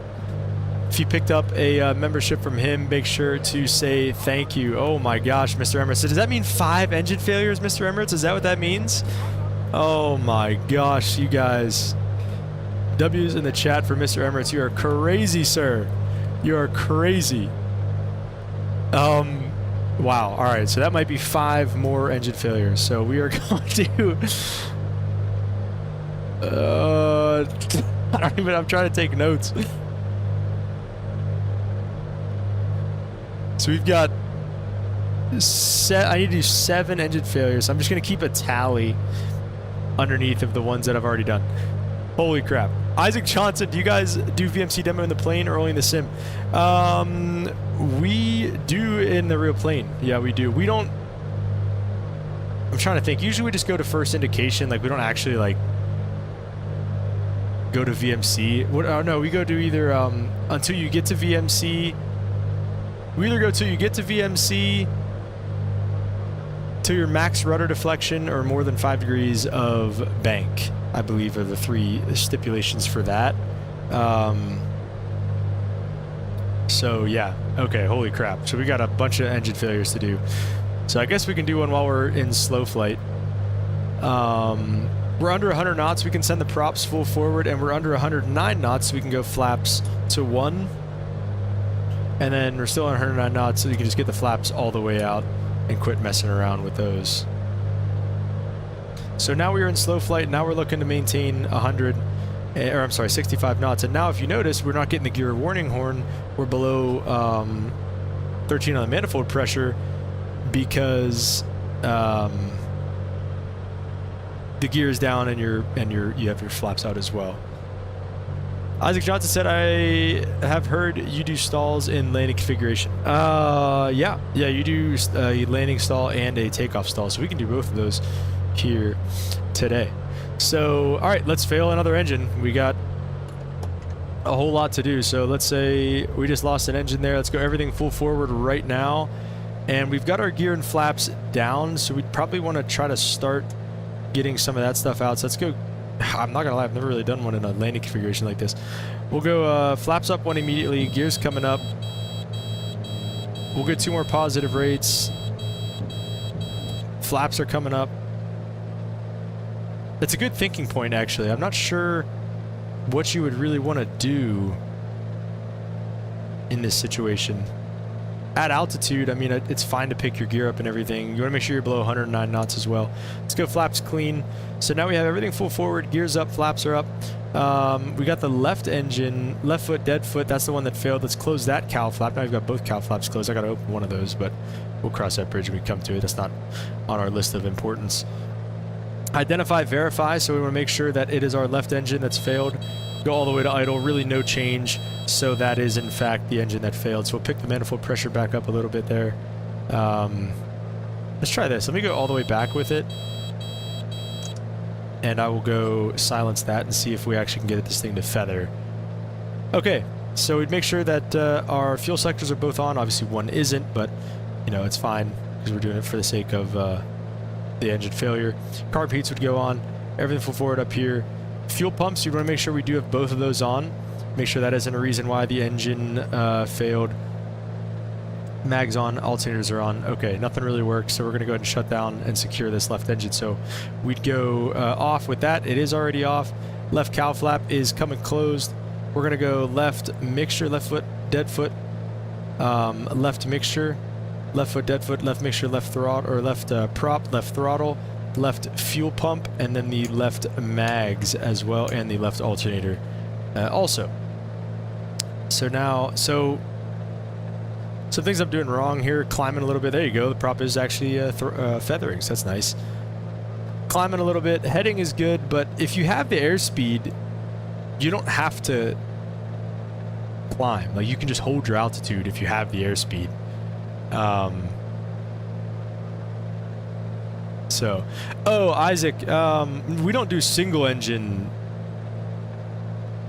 If you picked up a membership from him, make sure to say thank you. Oh my gosh, Mr. Emirates. So does that mean 5 engine failures, Mr. Emirates? Is that what that means? Oh my gosh, you guys. W's in the chat for Mr. Emirates. You are crazy, sir. You are crazy. Wow. All right, so that might be 5 more engine failures. So we are going to... I'm trying to take notes. So we've got I need to do 7 engine failures. So I'm just going to keep a tally underneath of the ones that I've already done. Holy crap. Isaac Johnson, do you guys do VMC demo in the plane or only in the sim? We do in the real plane. Yeah, we do. We don't... I'm trying to think. Usually we just go to first indication. Like, we don't actually, like... go to VMC. What? Oh no, we go to either until you get to VMC. We either go till you get to VMC, to your max rudder deflection, or more than 5 degrees of bank. I believe are the 3 stipulations for that. So yeah, okay. Holy crap! So we got a bunch of engine failures to do. So I guess we can do one while we're in slow flight. We're under 100 knots, we can send the props full forward, and we're under 109 knots, so we can go flaps to 1. And then we're still on 109 knots, so you can just get the flaps all the way out and quit messing around with those. So now we are in slow flight, now we're looking to maintain 65 knots. And now if you notice, we're not getting the gear warning horn, we're below 13 on the manifold pressure because... the gear is down and you have your flaps out as well. Isaac Johnson said, I have heard you do stalls in landing configuration. Yeah, you do a landing stall and a takeoff stall, so we can do both of those here today. So, all right, let's fail another engine. We got a whole lot to do. So let's say we just lost an engine there. Let's go everything full forward right now. And we've got our gear and flaps down, so we'd probably want to try to start getting some of that stuff out. So let's go. I'm not gonna lie, I've never really done one in a landing configuration like this. We'll go flaps up 1 immediately, gears coming up. We'll get 2 more positive rates. Flaps are coming up. It's a good thinking point, actually. I'm not sure what you would really want to do in this situation. At altitude, I mean, it's fine to pick your gear up and everything. You want to make sure you're below 109 knots as well. Let's go flaps clean. So now we have everything full forward, gears up, flaps are up. We got the left engine, left foot, dead foot. That's the one that failed. Let's close that cowl flap. Now we've got both cowl flaps closed. I got to open one of those, but we'll cross that bridge when we come to it. That's not on our list of importance. Identify, verify. So we want to make sure that it is our left engine that's failed. Go all the way to idle. Really no change. So that is, in fact, the engine that failed. So we'll pick the manifold pressure back up a little bit there. Let's try this. Let me go all the way back with it. And I will go silence that and see if we actually can get this thing to feather. Okay, so we'd make sure that our fuel selectors are both on. Obviously one isn't, but you know, it's fine because we're doing it for the sake of the engine failure. Carb heats would go on. Everything full forward up here. Fuel pumps, you want to make sure we do have both of those on. Make sure that isn't a reason why the engine failed. Mags on, alternators are on. Okay, nothing really works, so we're going to go ahead and shut down and secure this left engine. So we'd go off with that. It is already off. Left cowl flap is coming closed. We're going to go left mixture, left foot, dead foot, left mixture, left foot, dead foot, left mixture, left throttle, or left prop, left throttle, left fuel pump, and then the left mags as well, and the left alternator also. So now, some things I'm doing wrong here, climbing a little bit. There you go. The prop is actually feathering, so that's nice. Climbing a little bit. Heading is good, but if you have the airspeed, you don't have to climb. Like, you can just hold your altitude if you have the airspeed. Oh, Isaac, we don't do single engine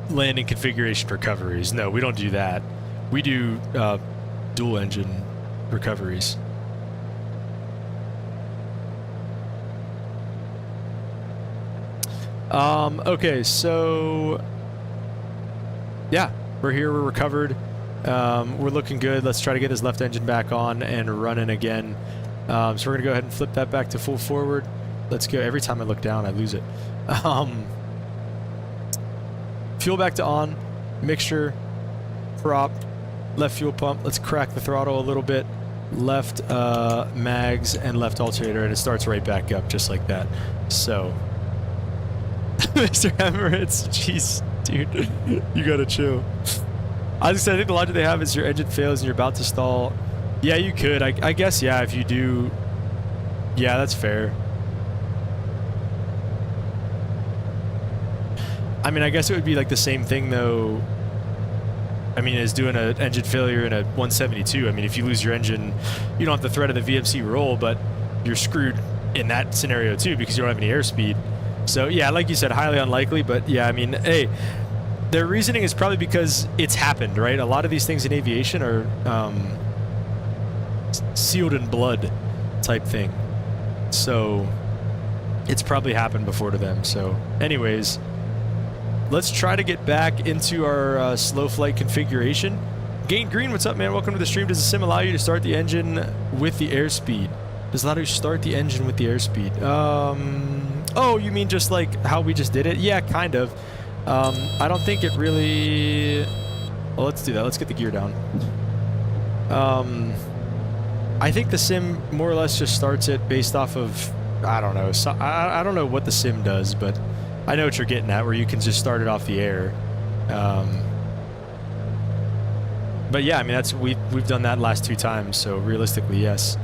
landing configuration recoveries. No, we don't do that. We do dual engine recoveries. Okay, so yeah, we're here, we're recovered. We're looking good. Let's try to get this left engine back on and running again. So we're gonna go ahead and flip that back to full forward. Let's go. Every time I look down, I lose it. Fuel back to on, mixture, prop, left fuel pump. Let's crack the throttle a little bit. Left mags and left alternator, and it starts right back up just like that. So, Mr. Emirates, jeez, dude, you gotta chill. I just said, I think the logic they have is your engine fails and you're about to stall. Yeah, you could. I guess, yeah, if you do. Yeah, that's fair. I mean, I guess it would be like the same thing, though. I mean, as doing an engine failure in a 172. I mean, if you lose your engine, you don't have the threat of the VMC roll, but you're screwed in that scenario, too, because you don't have any airspeed. So, yeah, like you said, highly unlikely. But, yeah, I mean, hey, their reasoning is probably because it's happened, right? A lot of these things in aviation are sealed in blood type thing. So, it's probably happened before to them. So, anyways, let's try to get back into our slow flight configuration. Gain Green, what's up, man? Welcome to the stream. Does the sim allow you to start the engine with the airspeed? Does it allow you to start the engine with the airspeed? Oh, you mean just like how we just did it? Yeah, kind of. I don't think it really... Well, let's do that. Let's get the gear down. I think the sim more or less just starts it based off of... I don't know. So, I don't know what the sim does, but I know what you're getting at, where you can just start it off the air. But yeah, I mean, that's we've done that last 2 times, so realistically, yes.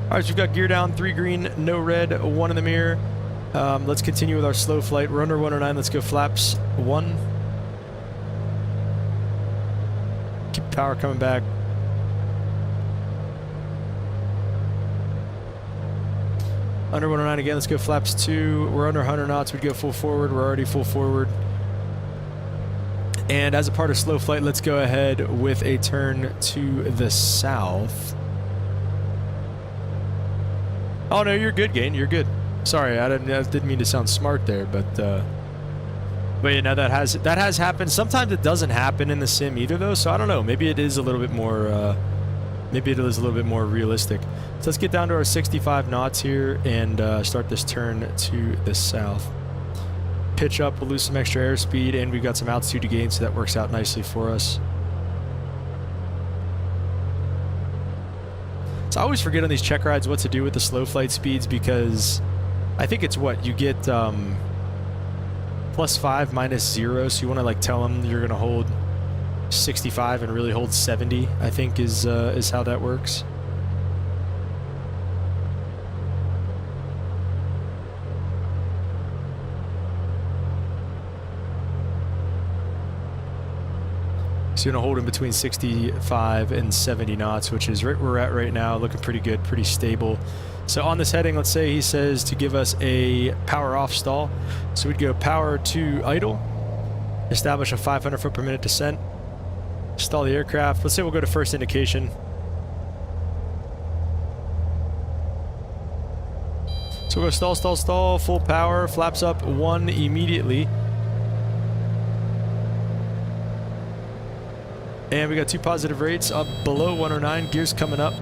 All right, so we've got gear down, 3 green, no red, 1 in the mirror. Let's continue with our slow flight. We're under 109. Let's go flaps 1. Keep power coming back. Under 109 again. Let's go flaps 2. We're under 100 knots. We'd go full forward. We're already full forward. And as a part of slow flight, let's go ahead with a turn to the south. Oh no, you're good, Gain. You're good. Sorry, I didn't mean to sound smart there, but you know, that has happened. Sometimes it doesn't happen in the sim either, though. So I don't know. Maybe it is a little bit more. Maybe it is a little bit more realistic. So let's get down to our 65 knots here and start this turn to the south. Pitch up, we'll lose some extra airspeed, and we've got some altitude to gain, so that works out nicely for us. So I always forget on these check rides what to do with the slow flight speeds, because I think it's what you get. +5 -0. So you want to like tell them you're going to hold 65 and really hold 70, I think is how that works. So you're going to hold in between 65 and 70 knots, which is right where we're at right now, looking pretty good, pretty stable. So on this heading, let's say he says to give us a power off stall. So we'd go power to idle, establish a 500 foot per minute descent, stall the aircraft. Let's say we'll go to first indication. So we'll go stall, stall, stall, full power, flaps up 1 immediately. And we got 2 positive rates up below 109, gears coming up.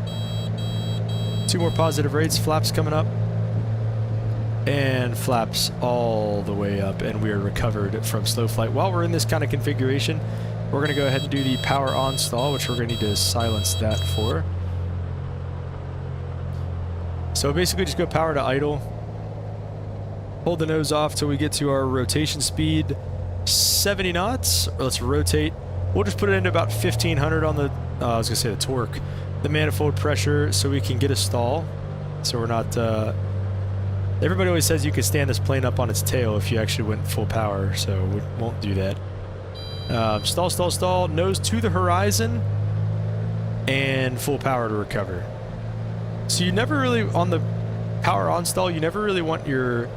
2 more positive rates, flaps coming up. And flaps all the way up, and we are recovered from slow flight. While we're in this kind of configuration, we're going to go ahead and do the power on stall, which we're going to need to silence that for. So basically just go power to idle. Hold the nose off till we get to our rotation speed, 70 knots. Or let's rotate. We'll just put it into about 1500 on the, I was going to say the torque, the manifold pressure, so we can get a stall. So we're not, everybody always says you can stand this plane up on its tail if you actually went full power, so we won't do that. Stall, stall, stall, nose to the horizon, and full power to recover. So you never really, on the power on stall, you never really want your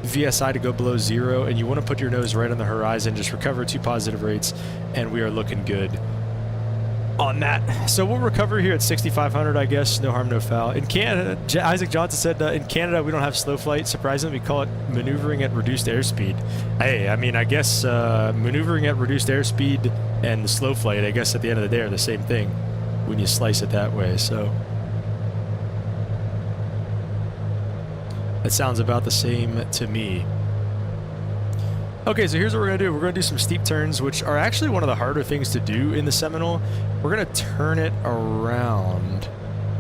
VSI to go below 0, and you want to put your nose right on the horizon, just recover 2 positive rates, and we are looking good on that. So we'll recover here at 6,500, I guess. No harm, no foul. In Canada, Isaac Johnson said in Canada we don't have slow flight. Surprisingly, we call it maneuvering at reduced airspeed. Hey, I mean, I guess maneuvering at reduced airspeed and the slow flight, I guess at the end of the day are the same thing when you slice it that way. So that sounds about the same to me. Okay, so here's what we're going to do. We're going to do some steep turns, which are actually one of the harder things to do in the Seminole. We're going to turn it around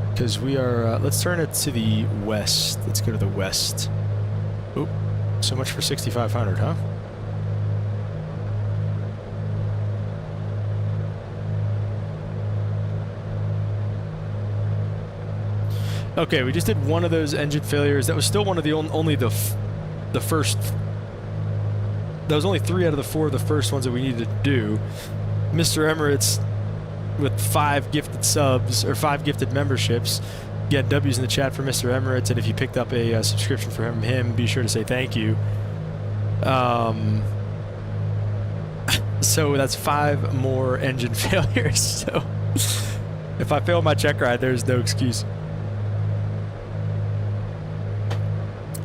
because we are, let's turn it to the west. Let's go to the west. Oop, so much for 6,500, huh? Okay, we just did one of those engine failures. That was still one of the only the first. That was only 3 out of the 4 of the first ones that we needed to do. Mr. Emirates with 5 gifted subs or 5 gifted memberships. Get W's in the chat for Mr. Emirates, and if you picked up a subscription for him, be sure to say thank you. So that's 5 more engine failures. So if I fail my check ride, there's no excuse.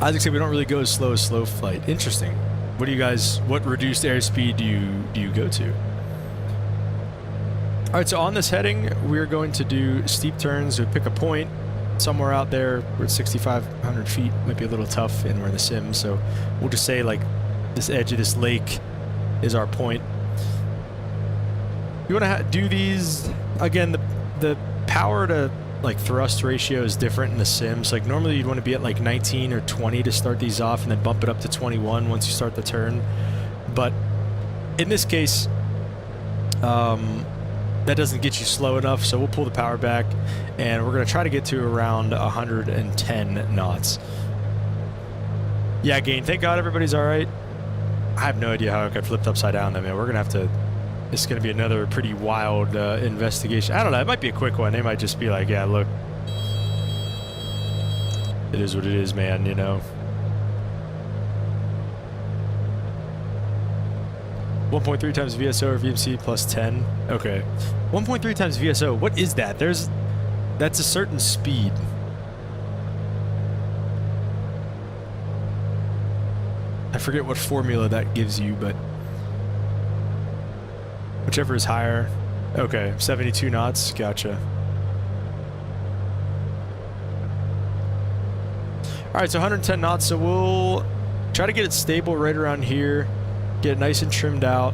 Isaac said we don't really go as slow flight. Interesting. What do you guys, what reduced airspeed do you go to? All right, so on this heading, we're going to do steep turns. We pick a point somewhere out there. We're at 6,500 feet. Might be a little tough, and we're in the sim, so we'll just say like this edge of this lake is our point. You want to do these again. The power to like thrust ratio is different in the sims. Like normally you'd want to be at like 19 or 20 to start these off, and then bump it up to 21 once you start the turn. But in this case, that doesn't get you slow enough, so we'll pull the power back, and we're going to try to get to around 110 knots. Yeah, Gain, thank God everybody's all right. I have no idea how it got flipped upside down though, man. We're going to have to, it's going to be another pretty wild investigation. I don't know, it might be a quick one. They might just be like, yeah, look, it is what it is, man, you know. 1.3 times VSO or VMC plus 10. Okay. 1.3 times VSO. What is that? That's a certain speed. I forget what formula that gives you, but whichever is higher. Okay, 72 knots. Gotcha. All right, so 110 knots. So we'll try to get it stable right around here. Get it nice and trimmed out.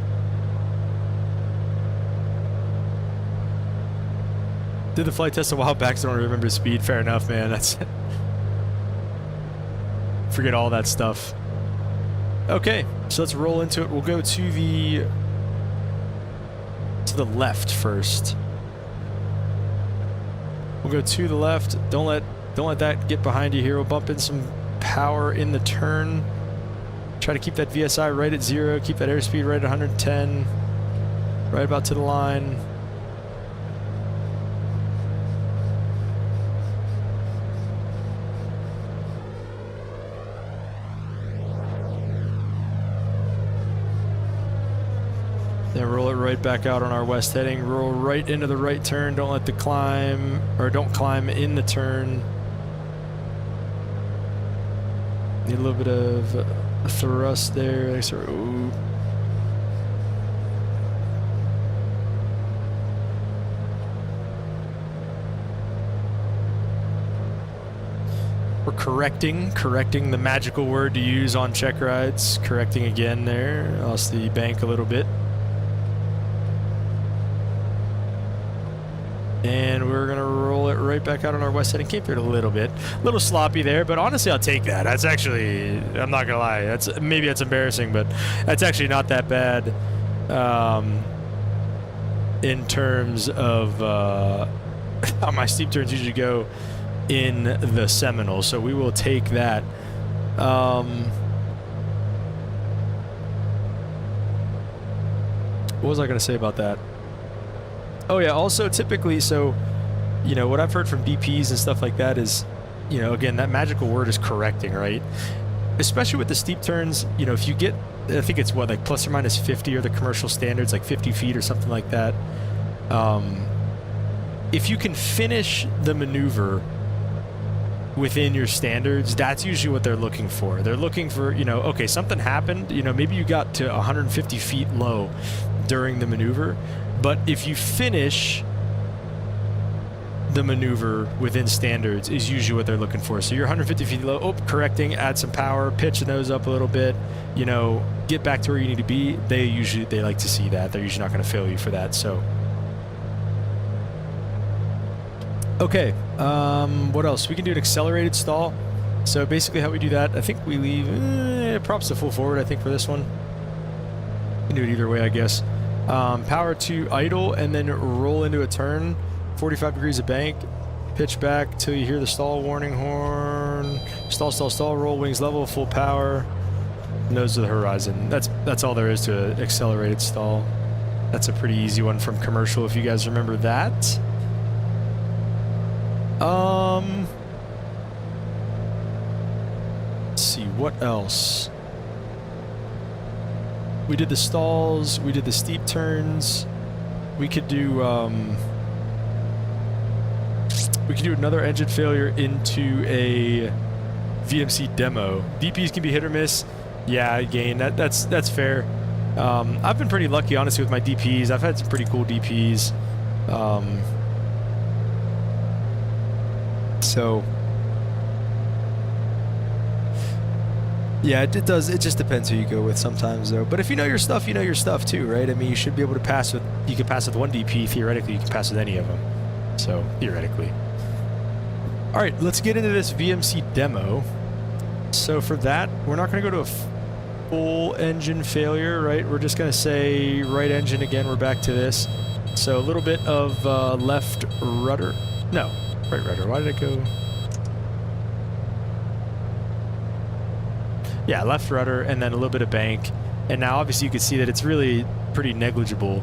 Did the flight test a while back, so I don't remember the speed. Fair enough, man. That's forget all that stuff. Okay, so let's roll into it. We'll go to the left first. We'll go to the left. Don't let that get behind you here. We'll bump in some power in the turn. Try to keep that VSI right at 0. Keep that airspeed right at 110. Right about to the line. Then roll it right back out on our west heading. Roll right into the right turn. Don't let the climb, or don't climb in the turn. Need a little bit of a thrust there. Ooh. We're correcting the magical word to use on check rides. Correcting again there. Lost the bank a little bit. And we're going to roll it right back out on our west heading. Came through it a little bit. A little sloppy there, but honestly, I'll take that. That's actually, I'm not going to lie. Maybe that's embarrassing, but that's actually not that bad in terms of how my steep turns usually go in the Seminole. So we will take that. What was I going to say about that? Oh yeah, also typically, so, you know, what I've heard from DPs and stuff like that is, you know, again, that magical word is correcting, right? Especially with the steep turns, you know, if you get, I think it's what, like plus or minus 50 or the commercial standards, like 50 feet or something like that. If you can finish the maneuver within your standards, that's usually what they're looking for. They're looking for, you know, okay, something happened, you know, maybe you got to 150 feet low during the maneuver, but if you finish the maneuver within standards is usually what they're looking for. So you're 150 feet low, oh, correcting, add some power, pitch the nose up a little bit, you know, get back to where you need to be. They like to see that. They're usually not going to fail you for that. So, okay, what else? We can do an accelerated stall. So basically how we do that, I think we leave props to full forward, I think, for this one. You can do it either way, I guess. Power to idle and then roll into a turn, 45 degrees of bank, pitch back till you hear the stall warning horn, stall, roll wings level, full power, nose to the horizon. That's all there is to an accelerated stall. That's a pretty easy one from commercial if you guys remember that. Let's see, what else? We did the stalls, we did the steep turns. We could do another engine failure into a VMC demo. DPs can be hit or miss. Yeah, again, that's fair. I've been pretty lucky, honestly, with my DPs. I've had some pretty cool DPs. So yeah, it does. It just depends who you go with sometimes, though. But if you know your stuff, you know your stuff too, right? I mean, you should be able to pass with. You can pass with one DP. Theoretically, you can pass with any of them. So theoretically. All right, let's get into this VMC demo. So for that, we're not going to go to a full engine failure, right? We're just going to say right engine again. We're back to this. So a little bit of left rudder. No, right rudder. Why did it go? Yeah, left rudder and then a little bit of bank. And now obviously you can see that it's really pretty negligible.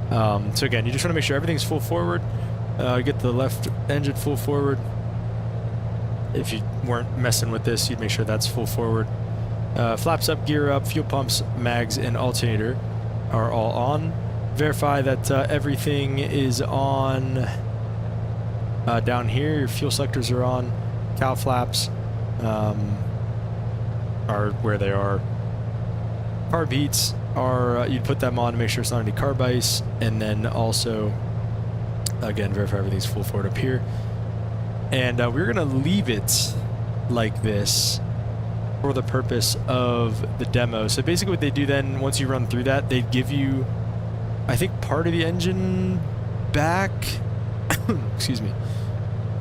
So again, you just want to make sure everything's full forward. Get the left engine full forward. If you weren't messing with this, you'd make sure that's full forward. Flaps up, gear up, fuel pumps, mags, and alternator are all on. Verify that everything is on down here. Your fuel selectors are on. Cow flaps are where they are. Carb heats are, you'd put them on to make sure it's not any carb ice. And then also, again, verify everything's full forward up here. And we're going to leave it like this for the purpose of the demo. So basically what they do then, once you run through that, they give you, I think, part of the engine back. Excuse me.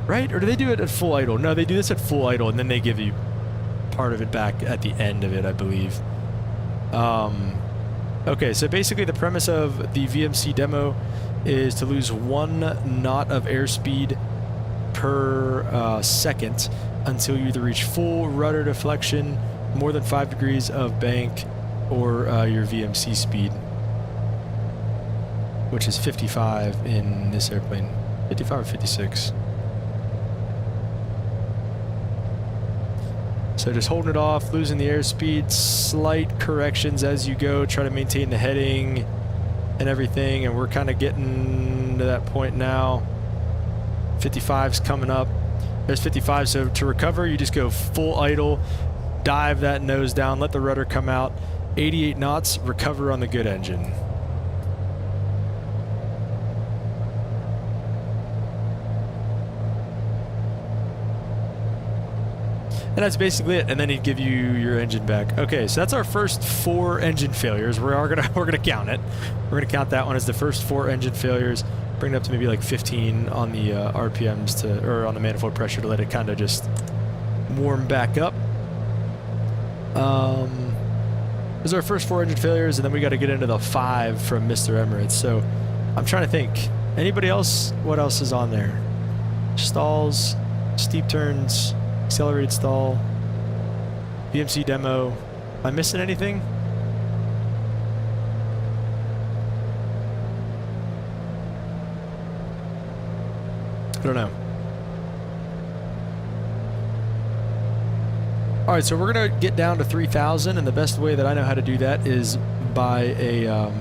Right? Or do they do it at full idle? No, they do this at full idle, and then they give you part of it back at the end of it, I believe. Okay, so basically the premise of the VMC demo is to lose 1 knot of airspeed per second until you either reach full rudder deflection, more than 5 degrees of bank, or your VMC speed, which is 55 in this airplane. 55 or 56. So just holding it off, losing the airspeed, slight corrections as you go, try to maintain the heading and everything, and we're kind of getting to that point now. 55's coming up. There's 55, so to recover, you just go full idle, dive that nose down, let the rudder come out, 88 knots, recover on the good engine. And that's basically it, and then he'd give you your engine back. Okay, so that's our first 4 engine failures. We're gonna count it. We're gonna count that one as the first 4 engine failures. Bring it up to maybe like 15 on the RPMs or on the manifold pressure to let it kind of just warm back up. Those are our first 4 engine failures, and then we got to get into the 5 from Mr. Emirates. So I'm trying to think. Anybody else? What else is on there? Stalls, steep turns, accelerated stall, VMC demo. Am I missing anything? I don't know. All right, so we're gonna get down to 3,000, and the best way that I know how to do that is by a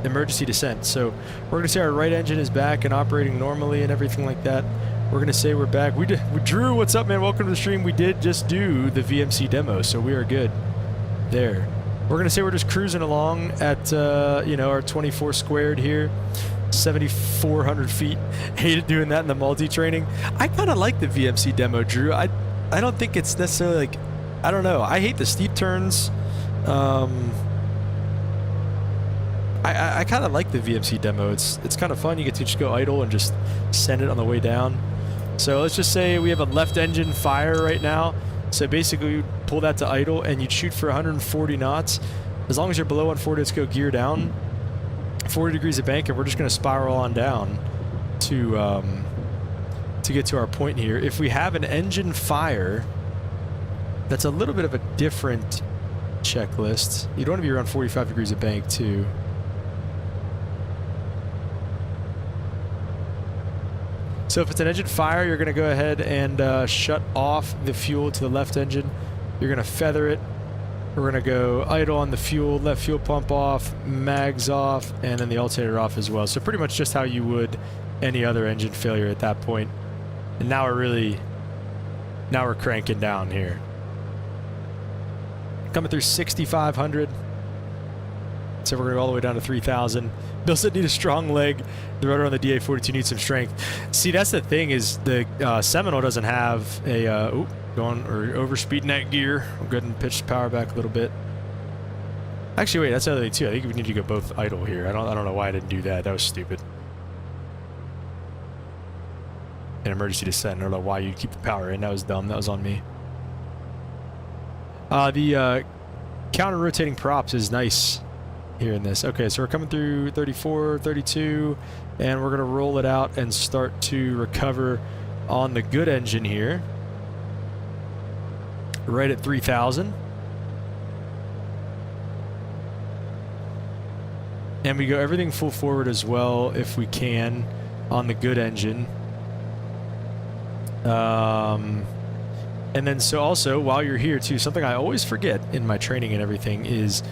emergency descent. So we're gonna say our right engine is back and operating normally and everything like that. We're gonna say we're back. Drew, what's up, man? Welcome to the stream. We did just do the VMC demo, so we are good there. We're gonna say we're just cruising along at you know, our 24 squared here, 7,400 feet. Hated doing that in the multi-training. I kind of like the VMC demo, Drew. I don't think it's necessarily like, I don't know. I hate the steep turns. I kind of like the VMC demo. It's kind of fun. You get to just go idle and just send it on the way down. So let's just say we have a left engine fire right now. So basically you pull that to idle and you'd shoot for 140 knots. As long as you're below 140, let's go gear down. 40 degrees of bank, and we're just going to spiral on down to get to our point here. If we have an engine fire, that's a little bit of a different checklist. You'd want to be around 45 degrees of bank too. So if it's an engine fire, you're going to go ahead and shut off the fuel to the left engine. You're going to feather it. We're going to go idle on the fuel, let fuel pump off, mags off, and then the alternator off as well. So pretty much just how you would any other engine failure at that point. And now we're cranking down here. Coming through 6,500. So we're going to go all the way down to 3,000. Bill said need a strong leg. The rudder on the DA42 needs some strength. See, that's the thing is the Seminole doesn't have a overspeeding that gear. I'll go ahead and pitch the power back a little bit. Actually, wait, that's the other thing too. I think we need to go both idle here. I don't know why I didn't do that. That was stupid. An emergency descent. I don't know why you'd keep the power in. That was dumb. That was on me. The counter rotating props is nice here in this. Okay, so we're coming through 34, 32, and we're going to roll it out and start to recover on the good engine here. Right at 3,000. And we go everything full forward as well if we can on the good engine. And then so also while you're here too, something I always forget in my training and everything is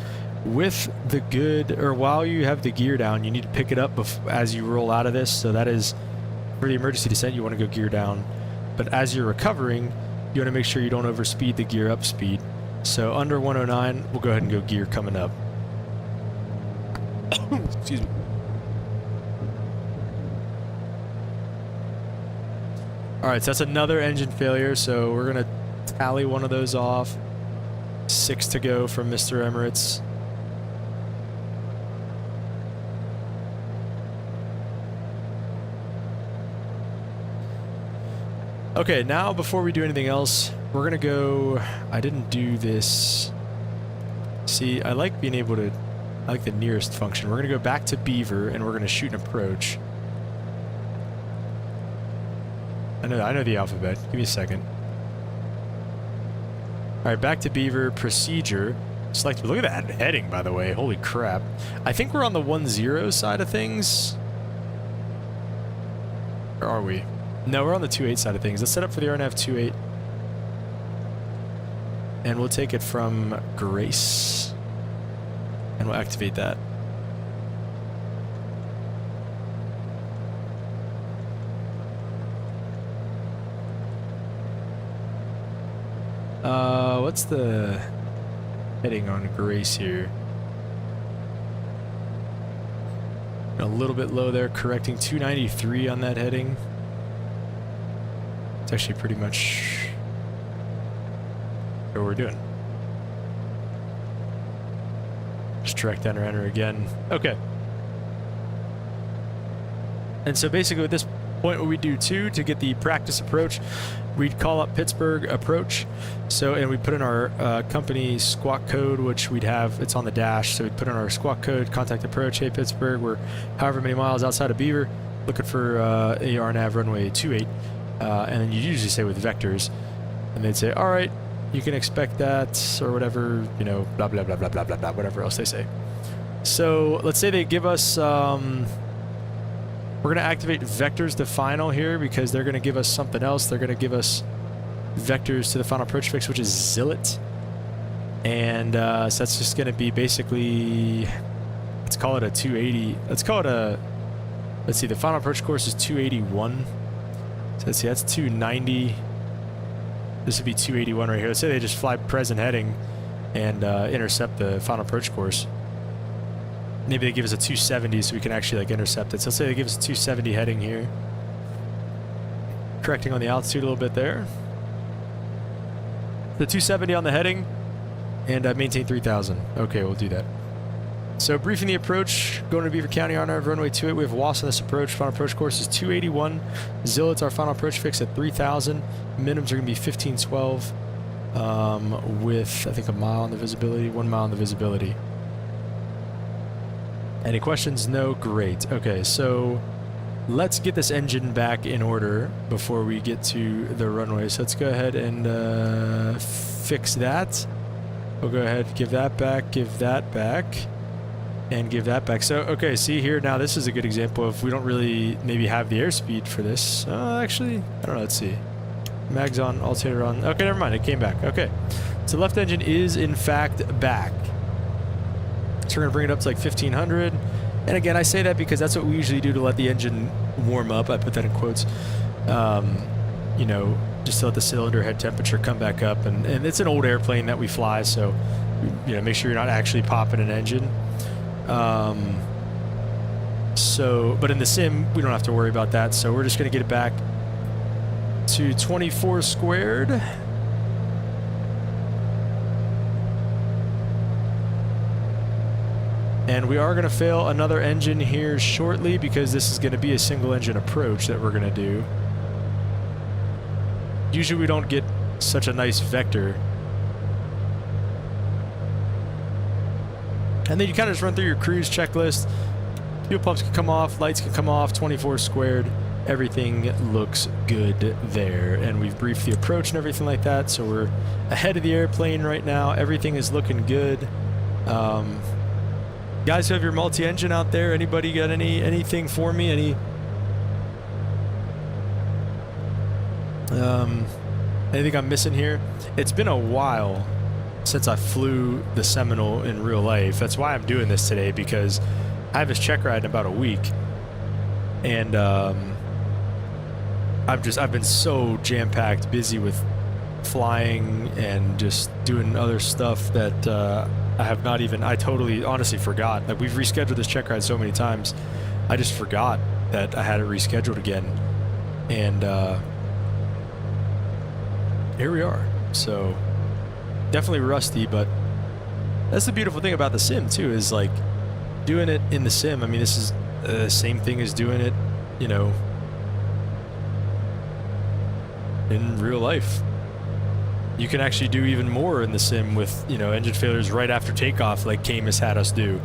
with the good, or while you have the gear down, you need to pick it up as you roll out of this. So that is for the emergency descent, you want to go gear down. But as you're recovering, you want to make sure you don't overspeed the gear up speed. So under 109, we'll go ahead and go gear coming up. Excuse me. All right, so that's another engine failure. So we're going to tally one of those off. 6 to go from Mr. Emirates. Okay, now before we do anything else, we're going to go... I didn't do this See, I like being able to, I like the nearest function. We're going to go back to Beaver, and we're going to shoot an approach. I know the alphabet. Give me a second. All right, back to Beaver, procedure. Select, look at that heading, by the way. Holy crap. I think we're on the 1-0 side of things. Or are we? No, we're on the 2-8 side of things. Let's set up for the RNF 2-8. And we'll take it from Grace. And we'll activate that. What's the heading on Grace here? A little bit low there, correcting 293 on that heading. It's actually pretty much what we're doing. Just direct enter again. Okay. And so basically at this point what we do too to get the practice approach, we'd call up Pittsburgh approach. So, and we put in our company squawk code, which we'd have, it's on the dash. So we'd put in our squawk code, contact approach, hey Pittsburgh, we're however many miles outside of Beaver, looking for ARNAV runway 28. And then you usually say with vectors, and they'd say, all right, you can expect that, or whatever, you know, blah, blah, blah, blah, blah, blah, blah, whatever else they say. So let's say they give us, we're going to activate vectors to final here because they're going to give us something else. They're going to give us vectors to the final approach fix, which is Zillet. And so that's just going to be basically, let's call it a 280. Let's call it a, let's see, the final approach course is 281. So let's see, that's 290. This would be 281 right here. Let's say they just fly present heading and intercept the final approach course. Maybe they give us a 270 so we can actually like intercept it. So let's say they give us a 270 heading here. Correcting on the altitude a little bit there. The 270 on the heading and maintain 3000. Okay, we'll do that. So briefing the approach, going to Beaver County on our runway 28. We have WAS on this approach. Final approach course is 281. Zillet's our final approach fix at 3000. Minimums are going to be 1512 with I think a mile on the visibility, 1 mile on the visibility. Any questions? No? Great. Okay, so let's get this engine back in order before we get to the runway. So let's go ahead and fix that. We'll go ahead, give that back, and give that back. So, okay, see here, now this is a good example of we don't really maybe have the airspeed for this. Actually, I don't know, let's see. Mags on, alternator on. Okay, never mind, it came back. Okay, so left engine is in fact back. So we're gonna bring it up to like 1500. And again, I say that because that's what we usually do to let the engine warm up. I put that in quotes. You know, just to let the cylinder head temperature come back up. And it's an old airplane that we fly, so, you know, make sure you're not actually popping an engine. But in the sim, we don't have to worry about that. So we're just gonna get it back to 24 squared. And we are going to fail another engine here shortly because this is going to be a single engine approach that we're going to do. Usually we don't get such a nice vector. And then you kind of just run through your cruise checklist. Fuel pumps can come off, lights can come off, 24 squared. Everything looks good there. And we've briefed the approach and everything like that. So we're ahead of the airplane right now. Everything is looking good. Guys who have your multi-engine out there, anybody got anything for me? Anything I'm missing here? It's been a while since I flew the Seminole in real life. That's why I'm doing this today, because I have this check ride in about a week. And I've been so jam-packed, busy with flying and just doing other stuff that I have not even, I totally honestly forgot. Like, we've rescheduled this check ride so many times, I just forgot that I had it rescheduled again. And here we are. So definitely rusty, but that's the beautiful thing about the sim too, is like doing it in the sim. I mean, this is the same thing as doing it, you know, in real life. You can actually do even more in the sim with, you know, engine failures right after takeoff, like Camus had us do.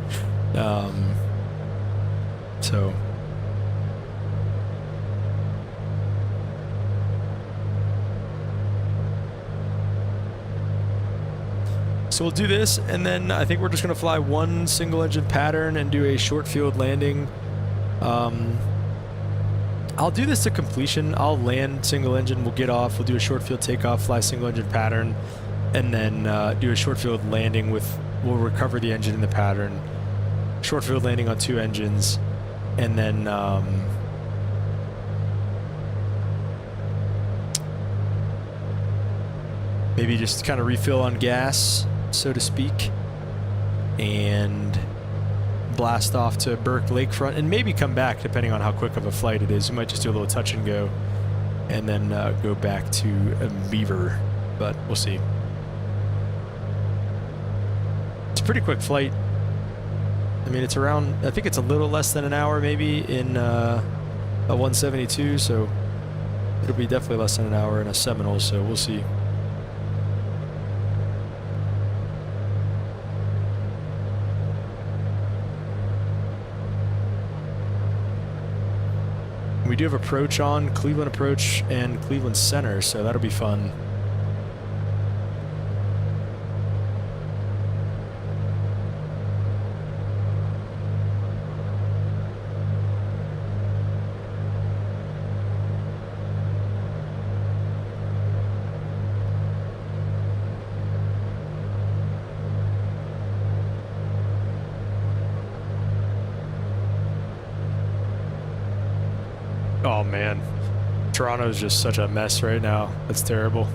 So we'll do this, and then I think we're just going to fly one single engine pattern and do a short field landing. I'll do this to completion. I'll land single engine, we'll get off, we'll do a short field takeoff, fly single engine pattern, and then do a short field landing with, we'll recover the engine in the pattern, short field landing on 2 engines, and then maybe just kind of refill on gas, so to speak, and blast off to Burke Lakefront, and maybe come back depending on how quick of a flight it is. We might just do a little touch and go, and then go back to Beaver, but we'll see. It's a pretty quick flight. I mean, it's around, I think it's a little less than an hour maybe in a 172, so it'll be definitely less than an hour in a Seminole, so we'll see. We do have approach on, Cleveland approach and Cleveland center, so that'll be fun. Oh man, Toronto's just such a mess right now. That's terrible.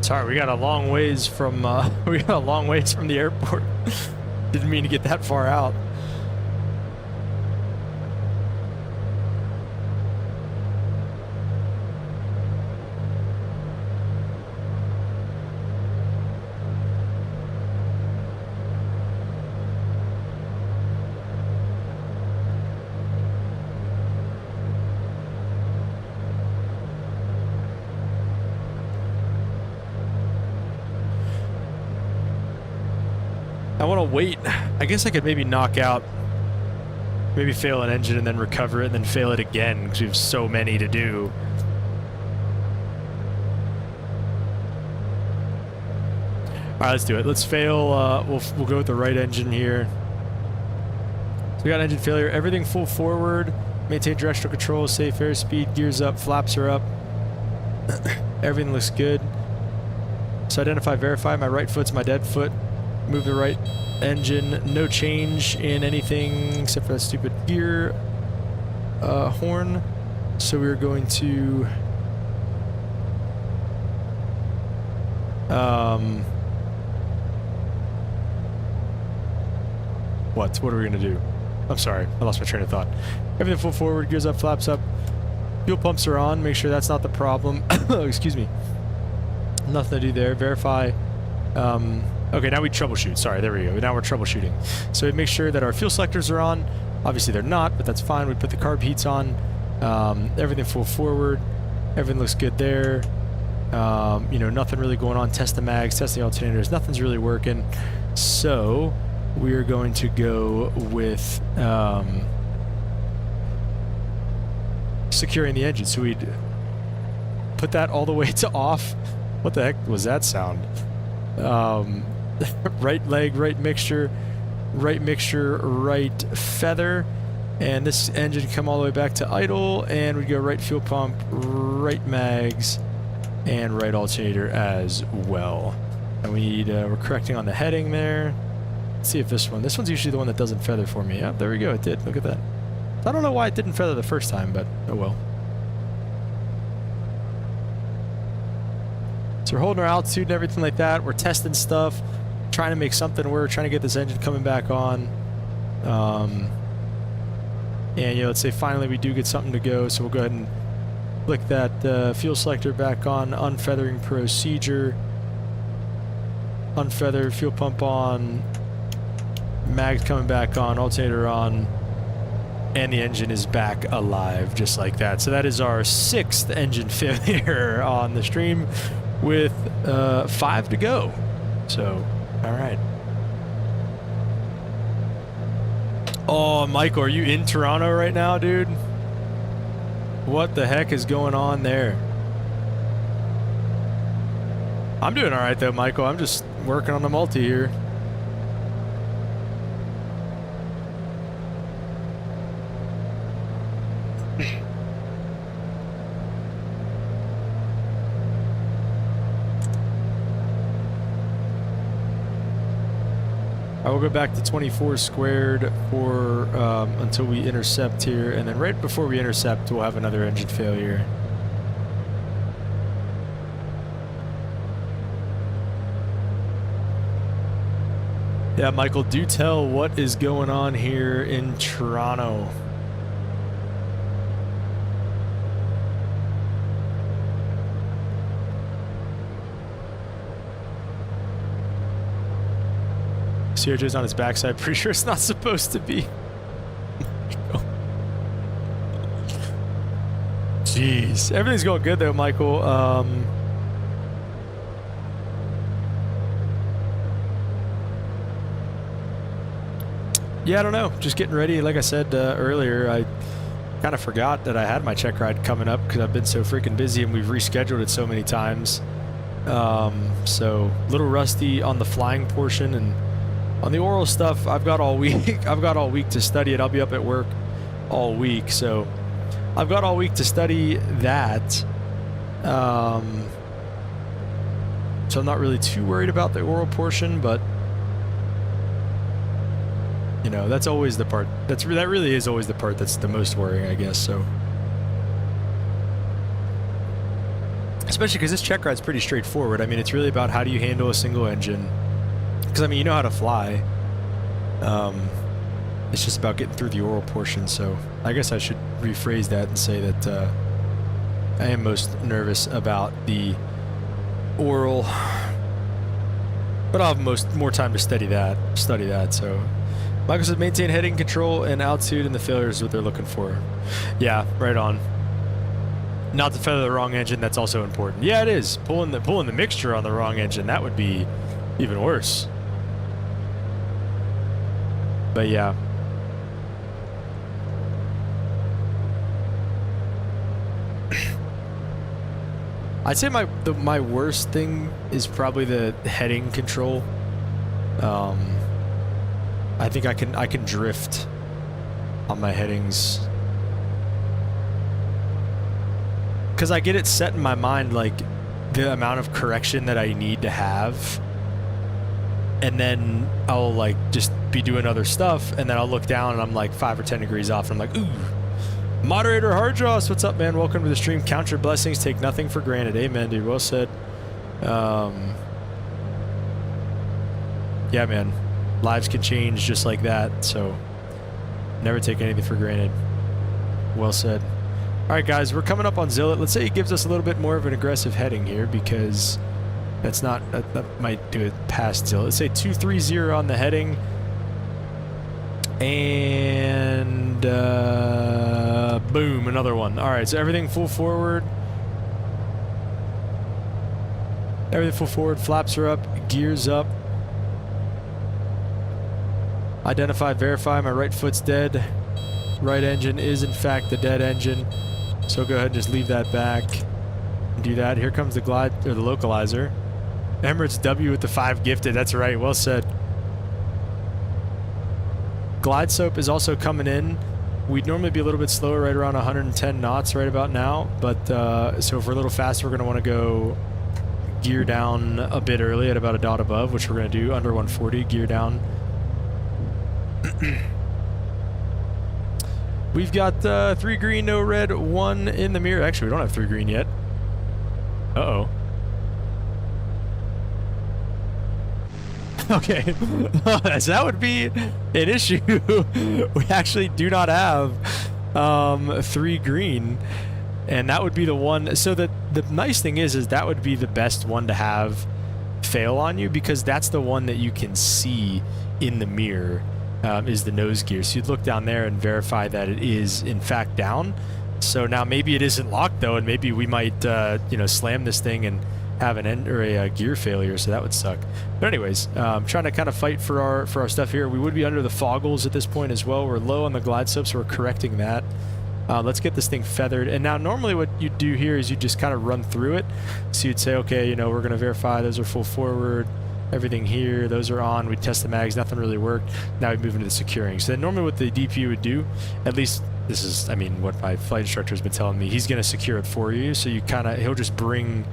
Sorry, we got a long ways from the airport. Didn't mean to get that far out. I want to wait. I guess I could maybe knock out, maybe fail an engine and then recover it and then fail it again because we have so many to do. All right, let's do it. Let's fail. We'll go with the right engine here. So we got engine failure. Everything full forward. Maintain directional control. Safe airspeed. Gears up. Flaps are up. Everything looks good. So identify, verify. My right foot's my dead foot. Move the right engine. No change in anything except for that stupid gear horn. So we're going to what are we gonna do? I'm sorry, I lost my train of thought. Everything full forward, gears up, flaps up. Fuel pumps are on. Make sure that's not the problem. Excuse me. Nothing to do there. Verify. Okay, now we troubleshoot. Sorry, there we go. Now we're troubleshooting. So we make sure that our fuel selectors are on. Obviously they're not, but that's fine. We put the carb heats on. Everything full forward. Everything looks good there. You know, nothing really going on. Test the mags, test the alternators. Nothing's really working. So we're going to go with securing the engine. So we'd put that all the way to off. What the heck was that sound? Right leg, right mixture, right feather, and this engine come all the way back to idle, and we go right fuel pump, right mags, and right alternator as well. And we need, we're correcting on the heading there. Let's see if this one's usually the one that doesn't feather for me. Yeah, there we go, it did. Look at that. I don't know why it didn't feather the first time, but oh well. So we're holding our altitude and everything like that. We're testing stuff, trying to make something work, trying to get this engine coming back on. And you know, let's say finally we do get something to go, so we'll go ahead and flick that fuel selector back on, unfeathering procedure, unfeather, fuel pump on, mag's coming back on, alternator on, and the engine is back alive just like that. So that is our 6th engine failure on the stream with 5 to go. So, all right. Oh, Michael, are you in Toronto right now, dude? What the heck is going on there? I'm doing all right, though, Michael. I'm just working on the multi here. I will go back to 24 squared for until we intercept here, and then right before we intercept, we'll have another engine failure. Yeah, Michael, do tell what is going on here in Toronto. CRJ's on his backside. Pretty sure it's not supposed to be. Jeez. Everything's going good though, Michael. Yeah, I don't know. Just getting ready. Like I said earlier, I kind of forgot that I had my check ride coming up because I've been so freaking busy and we've rescheduled it so many times. So a little rusty on the flying portion, and on the oral stuff, I've got all week. I've got all week to study it. I'll be up at work all week, so I've got all week to study that. So I'm not really too worried about the oral portion, but you know, that's always the part. That really is always the part that's the most worrying, I guess. So, especially because this check ride's pretty straightforward. I mean, it's really about how do you handle a single engine. Because, I mean, you know how to fly. It's just about getting through the oral portion. So I guess I should rephrase that and say that I am most nervous about the oral. But I'll have more time to study that. So Michael said maintain heading control and altitude, and the failure is what they're looking for. Yeah, right on. Not to feather the wrong engine, that's also important. Yeah, it is. Pulling the mixture on the wrong engine, that would be even worse. But yeah. I'd say my worst thing is probably the heading control. I think I can drift on my headings. Because I get it set in my mind, like, the amount of correction that I need to have. And then I'll, like, just be doing other stuff, and then I'll look down, and I'm, like, 5 or 10 degrees off, and I'm like, ooh. Moderator Hardjoss, what's up, man? Welcome to the stream. Count your blessings, take nothing for granted. Amen, dude. Well said. Yeah, man. Lives can change just like that, so never take anything for granted. Well said. All right, guys, we're coming up on Zillet. Let's say he gives us a little bit more of an aggressive heading here, because that's not, that might do it past Zillet. Let's say 230 on the heading. And boom, another one. All right, so everything full forward. Everything full forward, flaps are up, gears up. Identify, verify, my right foot's dead. Right engine is in fact the dead engine. So go ahead and just leave that back. Do that. Here comes the glide, or the localizer. Emirates W with the 5 gifted. That's right, well said. Glide soap is also coming in. We'd normally be a little bit slower, right around 110 knots right about now, but so if we're a little faster, we're going to want to go gear down a bit early at about a dot above, which we're going to do under 140, gear down. We've got 3 green, no red, 1 in the mirror. Actually, we don't have 3 green yet. Uh-oh. Okay, so that would be an issue. We actually do not have 3 green, and that would be the one. So the nice thing is that would be the best one to have fail on you, because that's the one that you can see in the mirror, is the nose gear. So you'd look down there and verify that it is in fact down. So now maybe it isn't locked though, and maybe we might you know, slam this thing and have an end or a gear failure, so that would suck. But anyways, trying to kind of fight for our stuff here. We would be under the foggles at this point as well. We're low on the glide slope, so we're correcting that. Let's get this thing feathered. And now normally what you do here is you just kind of run through it. So you'd say, okay, you know, we're going to verify those are full forward, everything here, those are on. We test the mags, nothing really worked. Now we move into the securing. So then normally what the DP would do, at least this is, I mean, what my flight instructor has been telling me, he's going to secure it for you. So you kind of, he'll just bring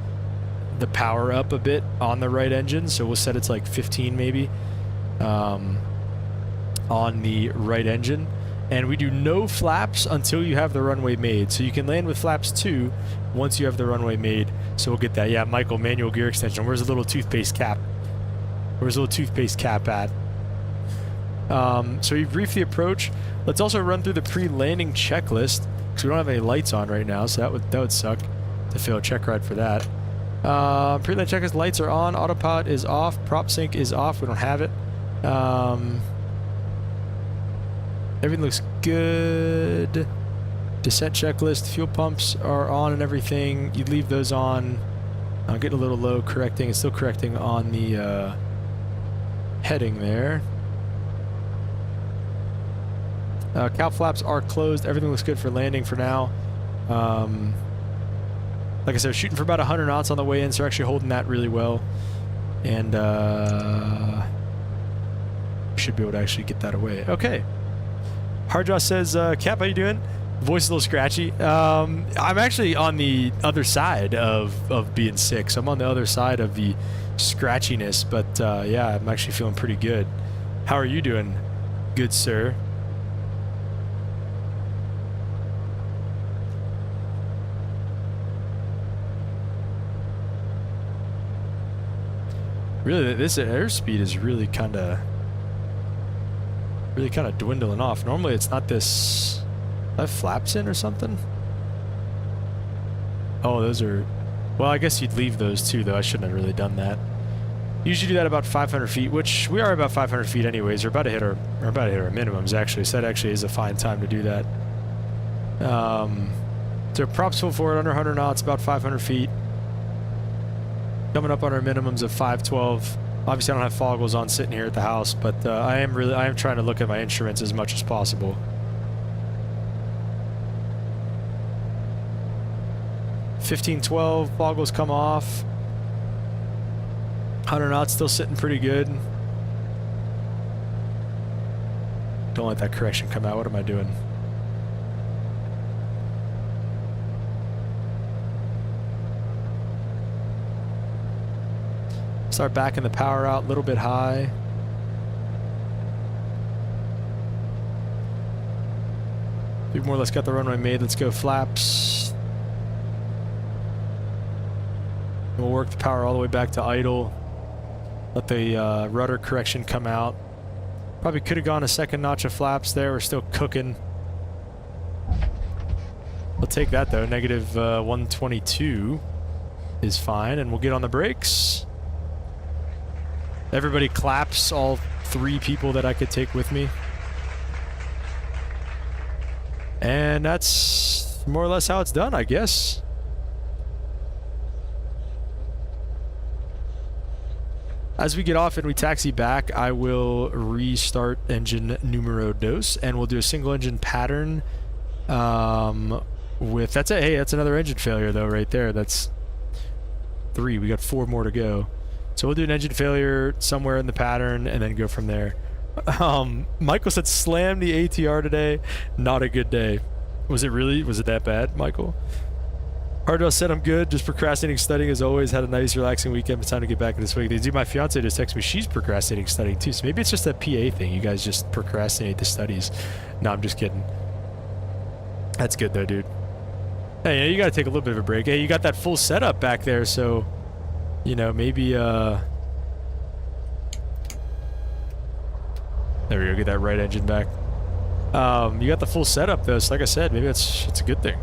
the power up a bit on the right engine. So we'll set it to like 15 maybe on the right engine. And we do no flaps until you have the runway made. So you can land with flaps 2 once you have the runway made. So we'll get that. Yeah, Michael, manual gear extension. Where's the little toothpaste cap? Where's the little toothpaste cap at? So we brief the approach. Let's also run through the pre-landing checklist, because we don't have any lights on right now, so that would suck to fail Checkride for that. Pre-landing checklist, lights are on, autopilot is off, prop sync is off, we don't have it. Everything looks good. Descent checklist, fuel pumps are on and everything. You leave those on. I'm getting a little low, correcting. It's still correcting on the heading there. Cow flaps are closed. Everything looks good for landing for now. Like I said, shooting for about 100 knots on the way in, so we're actually holding that really well. And should be able to actually get that away. Okay. Hardjaw says, Cap, how you doing? Voice is a little scratchy. I'm actually on the other side of being sick, so I'm on the other side of the scratchiness, but yeah, I'm actually feeling pretty good. How are you doing, good sir? Really, this airspeed is really kind of dwindling off. Normally it's not this. That flaps in or something? Oh, those are... Well, I guess you'd leave those too, though. I shouldn't have really done that. Usually do that about 500 feet, which we are about 500 feet anyways. We're about to hit our minimums, actually. So that actually is a fine time to do that. So props full forward under 100 knots, about 500 feet. Coming up on our minimums of 512. Obviously, I don't have foggles on sitting here at the house, but I am trying to look at my instruments as much as possible. $15.12, foggles come off. 100 knots, still sitting pretty good. Don't let that correction come out. What am I doing? Start backing the power out a little bit high. We've more or less got the runway made. Let's go flaps. We'll work the power all the way back to idle. Let the rudder correction come out. Probably could have gone a second notch of flaps there. We're still cooking. We'll take that though. Negative 122 is fine, and we'll get on the brakes. Everybody claps, all 3 people that I could take with me. And that's more or less how it's done, I guess. As we get off and we taxi back, I will restart engine numero dos, and we'll do a single engine pattern with... That's it. Hey, that's another engine failure, though, right there. That's 3. We got 4 more to go. So we'll do an engine failure somewhere in the pattern and then go from there. Michael said slam the ATR today. Not a good day. Was it really? Was it that bad, Michael? Hardwell said I'm good. Just procrastinating studying as always. Had a nice relaxing weekend. It's time to get back into this week. My fiance just texted me. She's procrastinating studying too. So maybe it's just that PA thing. You guys just procrastinate the studies. No, I'm just kidding. That's good though, dude. Hey, you gotta take a little bit of a break. Hey, you got that full setup back there, so you know, maybe there we go, get that right engine back. You got the full setup though, so like I said, maybe it's a good thing.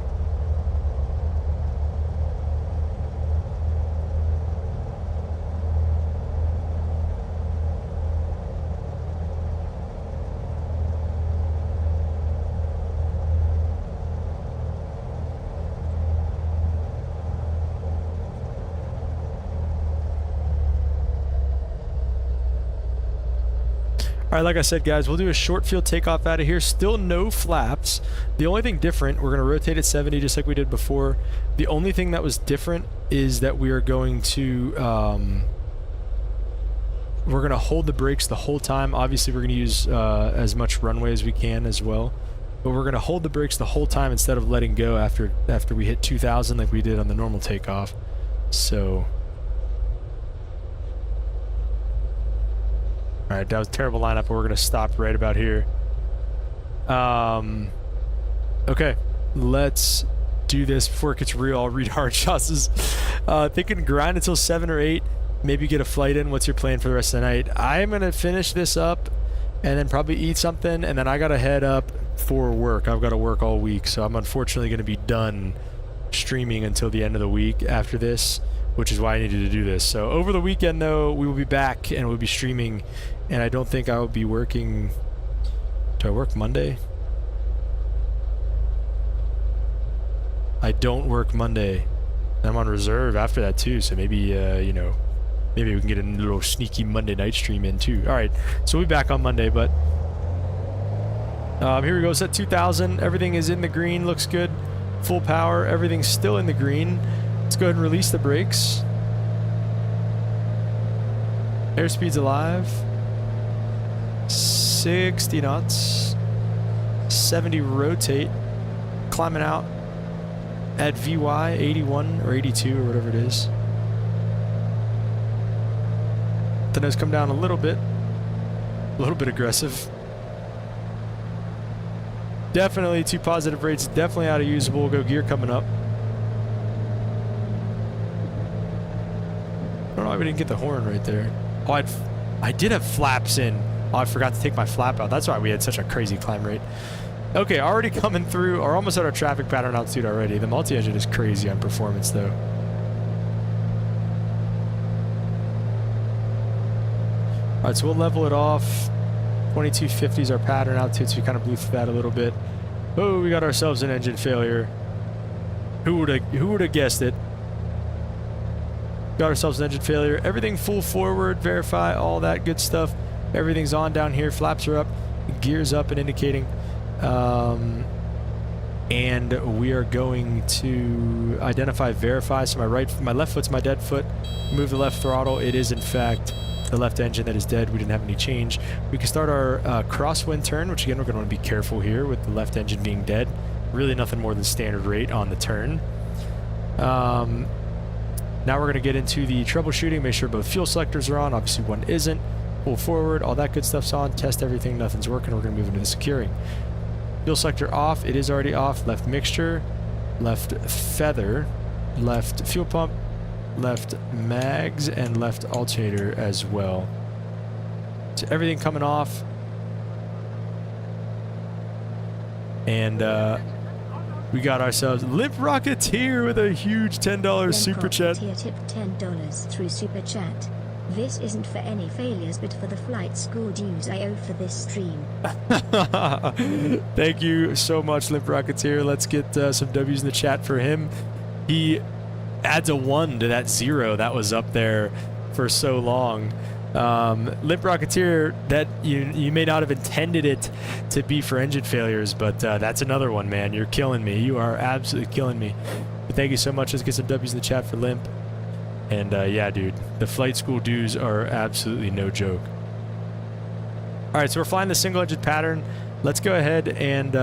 All right, like I said, guys, we'll do a short field takeoff out of here. Still no flaps. The only thing different, we're going to rotate at 70 just like we did before. The only thing that was different is that we are going to hold the brakes the whole time. Obviously, we're going to use as much runway as we can as well. But we're going to hold the brakes the whole time instead of letting go after we hit 2,000 like we did on the normal takeoff. So... Alright, that was a terrible lineup, but we're going to stop right about here. Okay, let's do this before it gets real. I'll read hard shots. Thinking grind until 7 or 8, maybe get a flight in. What's your plan for the rest of the night? I'm going to finish this up and then probably eat something, and then I got to head up for work. I've got to work all week, so I'm unfortunately going to be done streaming until the end of the week after this, which is why I needed to do this. So over the weekend, though, we will be back and we'll be streaming, and I don't think I will be working. Do I work Monday? I don't work Monday. I'm on reserve after that too, so maybe you know, maybe we can get a little sneaky Monday night stream in too. All right, so we'll be back on Monday, but here we go. Set 2,000. Everything is in the green. Looks good. Full power. Everything's still in the green. Let's go ahead and release the brakes. Airspeed's alive. 60 knots. 70 rotate. Climbing out at VY 81 or 82 or whatever it is. The nose come down a little bit aggressive. Definitely 2 positive rates, definitely out of usable. We'll go gear coming up. I don't know why we didn't get the horn right there. Oh, I did have flaps in. Oh, I forgot to take my flap out. That's why we had such a crazy climb rate. Okay, already coming through, or almost at our traffic pattern altitude already. The multi-engine is crazy on performance, though. All right, so we'll level it off. 2250 is our pattern altitude, so we kind of blew through that a little bit. Oh, we got ourselves an engine failure. Who would have guessed it? Got ourselves an engine failure. Everything full forward, verify, all that good stuff. Everything's on down here. Flaps are up, gears up and indicating. And we are going to identify, verify. So my left foot's my dead foot. Move the left throttle. It is in fact the left engine that is dead. We didn't have any change. We can start our crosswind turn, which again we're going to want to be careful here with the left engine being dead. Really nothing more than standard rate on the turn. Now we're going to get into the troubleshooting. Make sure both fuel selectors are on. Obviously one isn't. Pull forward. All that good stuff's on. Test everything. Nothing's working. We're going to move into the securing. Fuel selector off. It is already off. Left mixture. Left feather. Left fuel pump. Left mags. And left alternator as well. So everything coming off. And we got ourselves Limp Rocketeer with a huge $10 super chat. Rocketeer tipped $10 through super chat. This isn't for any failures, but for the flight school dues I owe for this stream. Thank you so much, Limp Rocketeer. Let's get some W's in the chat for him. He adds a 1 to that 0 that was up there for so long. Limp Rocketeer, that you may not have intended it to be for engine failures, but that's another one, man. You're killing me. You are absolutely killing me. But thank you so much. Let's get some W's in the chat for Limp. And yeah, dude, the flight school dues are absolutely no joke. All right, so we're flying the single engine pattern. Let's go ahead and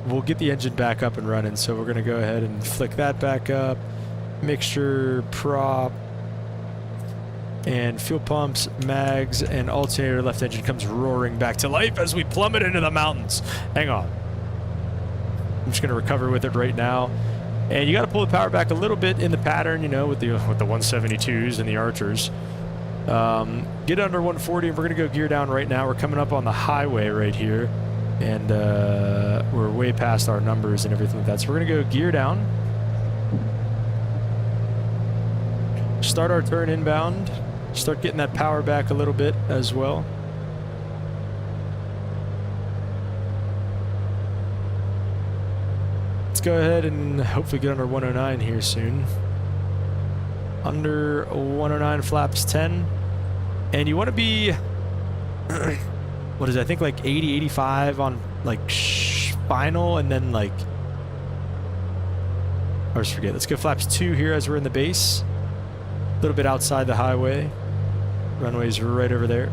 we'll get the engine back up and running. So we're going to go ahead and flick that back up. Mixture, prop, and fuel pumps, mags, and alternator left engine comes roaring back to life as we plummet into the mountains. Hang on. I'm just going to recover with it right now. And you got to pull the power back a little bit in the pattern, you know, with the 172s and the Archers. Get under 140, and we're going to go gear down right now. We're coming up on the highway right here, and we're way past our numbers and everything like that. So we're going to go gear down. Start our turn inbound. Start getting that power back a little bit as well. Let's go ahead and hopefully get under 109 here soon. Under 109 flaps 10. And you want to be, what is it? I think like 80, 85 on like final, and then like, I always forget. Let's go flaps 2 here as we're in the base. A little bit outside the highway. Runway's right over there.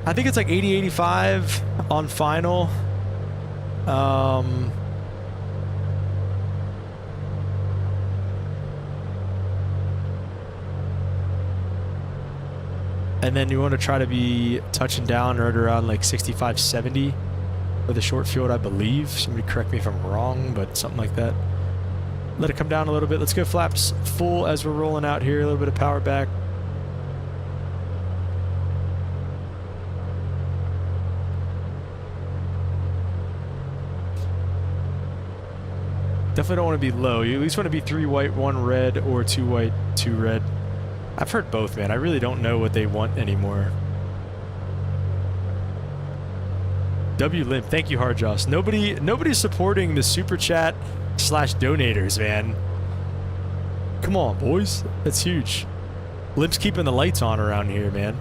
I think it's like 80, 85 on final. And then you want to try to be touching down right around like 65, 70 with a short field, I believe. Somebody correct me if I'm wrong, but something like that. Let it come down a little bit. Let's go flaps full as we're rolling out here. A little bit of power back. Definitely don't want to be low. You at least want to be 3 white, 1 red, or 2 white, 2 red. I've heard both, man. I really don't know what they want anymore. W Limp, thank you, Hard Joss. Nobody's supporting the super chat / donators, man. Come on, boys. That's huge. Limp's keeping the lights on around here, man.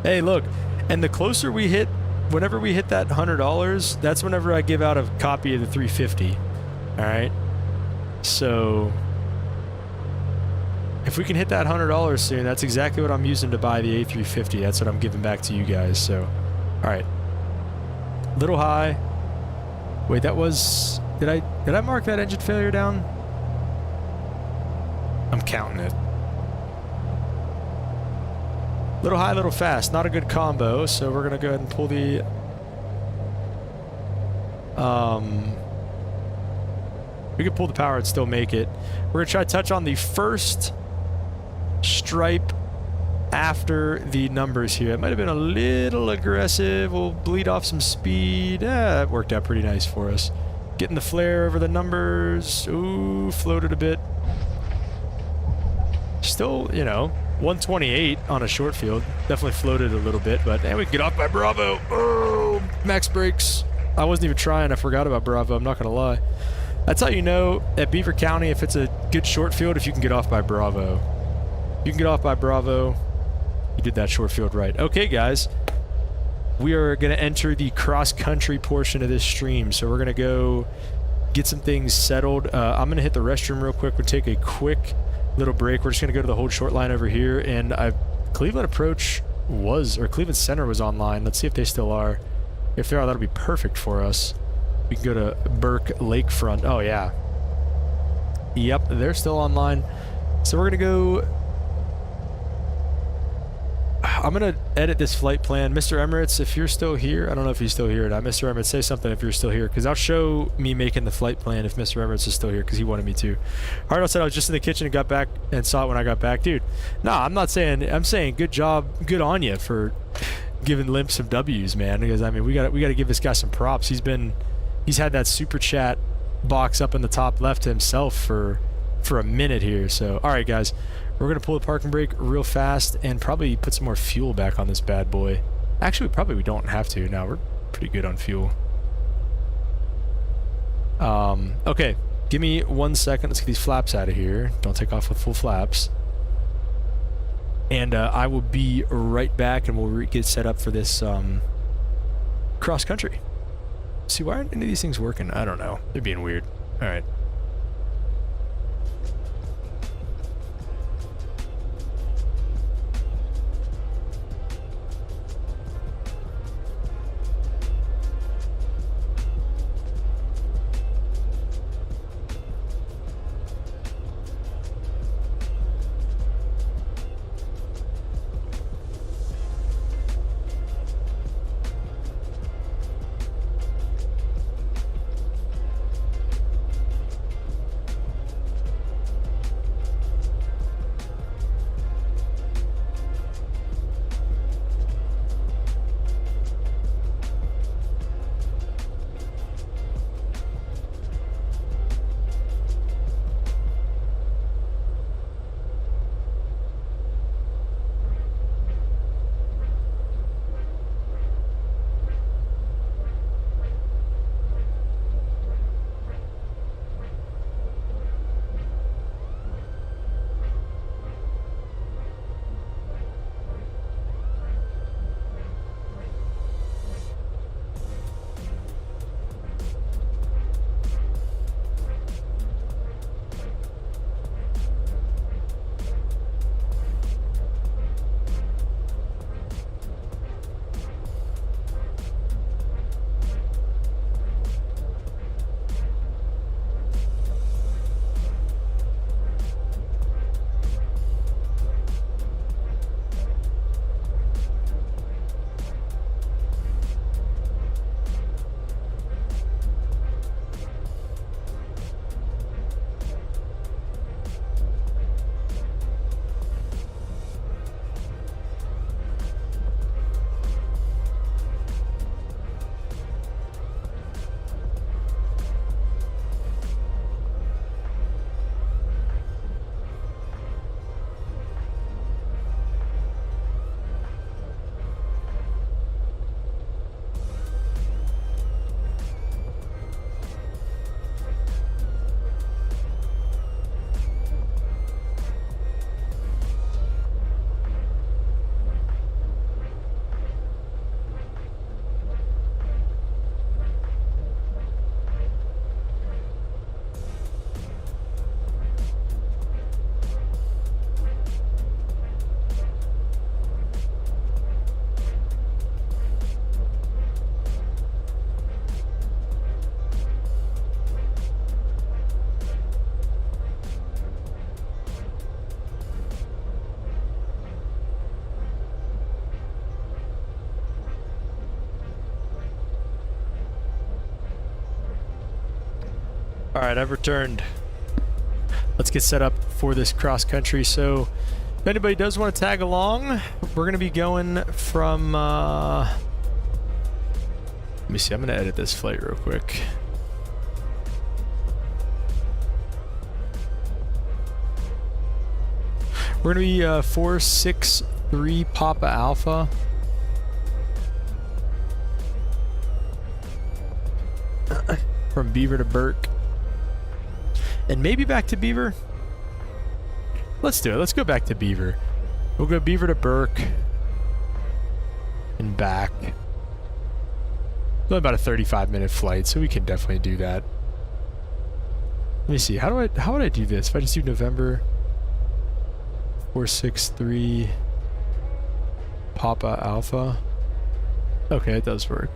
Hey, look. And the closer we hit, whenever we hit that $100, that's whenever I give out a copy of the 350. All right. So if we can hit that $100 soon, that's exactly what I'm using to buy the A350. That's what I'm giving back to you guys. So, all right. Little high. Wait, that was... Did I mark that engine failure down? I'm counting it. Little high, little fast. Not a good combo, so we're going to go ahead and pull the... We could pull the power and still make it. We're going to try to touch on the first stripe after the numbers here. It might have been a little aggressive. We'll bleed off some speed. That worked out pretty nice for us. Getting the flare over the numbers. Ooh, floated a bit. Still, you know, 128 on a short field. Definitely floated a little bit, but we can get off by Bravo. Oh, max brakes. I wasn't even trying. I forgot about Bravo. I'm not going to lie. That's how you know at Beaver County if it's a good short field, if you can get off by Bravo. If you can get off by Bravo, you did that short field right. Okay, guys. We are going to enter the cross-country portion of this stream, so we're going to go get some things settled. I'm going to hit the restroom real quick. We'll take a quick little break. We're just going to go to the hold short line over here, and Cleveland Approach Cleveland Center was online. Let's see if they still are. If they are, that'll be perfect for us. We can go to Burke Lakefront. Oh, yeah. Yep, they're still online. So we're going to go... I'm going to edit this flight plan. Mr. Emirates, if you're still here, I don't know if he's still here or not. Mr. Emirates, say something if you're still here, because I'll show me making the flight plan if Mr. Emirates is still here, because he wanted me to. Hardell said I was just in the kitchen and got back and saw it when I got back. Dude, no, I'm not saying... I'm saying good job, good on you for giving Limp some W's, man, because, I mean, we got to give this guy some props. He's had that super chat box up in the top left to himself for a minute here. So, all right, guys, we're going to pull the parking brake real fast and probably put some more fuel back on this bad boy. Actually, we don't have to. Now, we're pretty good on fuel. Okay, give me 1 second. Let's get these flaps out of here. Don't take off with full flaps. And I will be right back, and we'll get set up for this cross-country. See, why aren't any of these things working? I don't know. They're being weird. All right. All right, I've returned. Let's get set up for this cross country. So if anybody does want to tag along, we're going to be going from, let me see, I'm going to edit this flight real quick. We're going to be 463 Papa Alpha. From Beaver to Burke. And maybe back to Beaver. Let's do it. Let's go back to Beaver. We'll go Beaver to Burke. And back. Only about a 35-minute flight, so we can definitely do that. Let me see. How would I do this? If I just do November 463 Papa Alpha. Okay, it does work.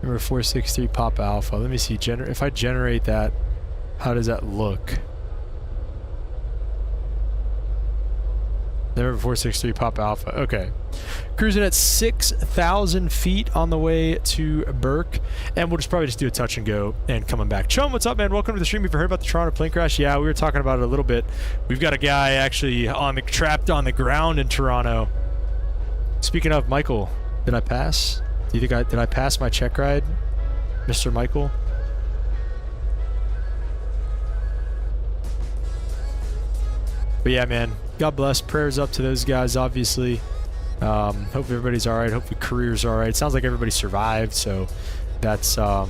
Number 463 Papa Alpha. Let me see. If I generate that, how does that look? Number 463 Papa Alpha. Okay. Cruising at 6,000 feet on the way to Burke. And we'll probably just do a touch and go and coming back. Chum, what's up, man? Welcome to the stream. You've heard about the Toronto plane crash? Yeah, we were talking about it a little bit. We've got a guy actually trapped on the ground in Toronto. Speaking of, Michael, did I pass? Do you think did I pass my check ride, Mr. Michael? But yeah, man, God bless. Prayers up to those guys, obviously. Hope everybody's all right. Hope the career's all right. It sounds like everybody survived, so that's a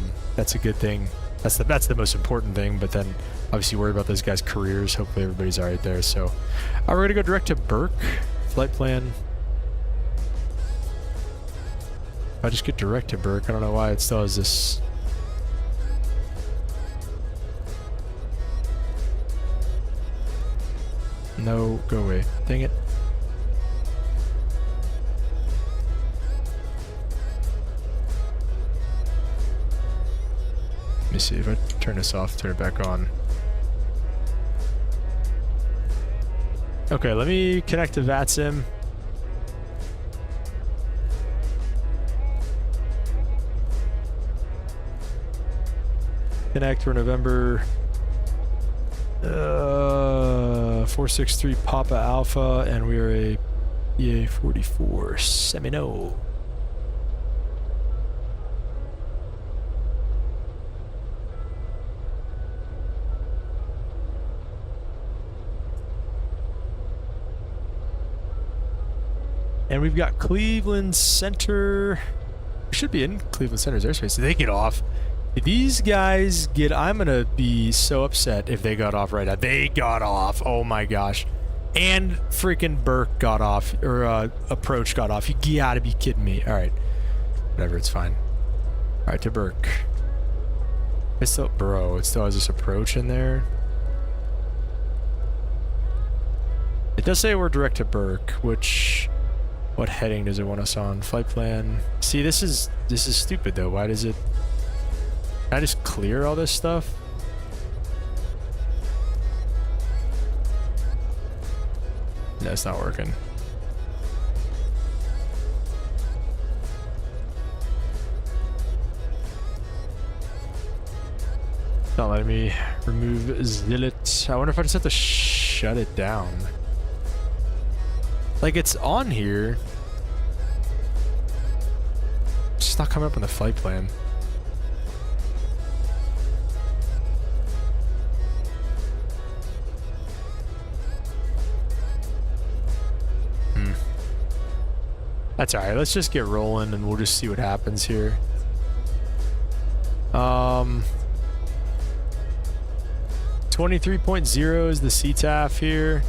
good thing. That's the most important thing. But then, obviously, worry about those guys' careers. Hopefully, everybody's all right there. So, we're gonna go direct to Burke. Flight plan. If I just get direct to Burke, I don't know why it still has this. No, go away. Dang it. Let me see if I turn this off, turn it back on. Okay, let me connect to VATSIM. Connect for November 463 Papa Alpha, and we are a EA44 Seminole. And we've got Cleveland Center. We should be in Cleveland Center's airspace. Did they get off? If these guys get... I'm going to be so upset if they got off right now. They got off. Oh my gosh. And freaking Burke got off. Or Approach got off. You gotta be kidding me. Alright. Whatever, it's fine. Alright, to Burke. It's still... Bro, it still has this Approach in there. It does say we're direct to Burke, which... What heading does it want us on? Flight plan. See, this is stupid though. Why does it... Can I just clear all this stuff? No, it's not working. It's not letting me remove Zillet. I wonder if I just have to shut it down. Like, it's on here. It's just not coming up on the flight plan. That's alright, let's just get rolling and we'll just see what happens here. 23.0 is the CTAF here.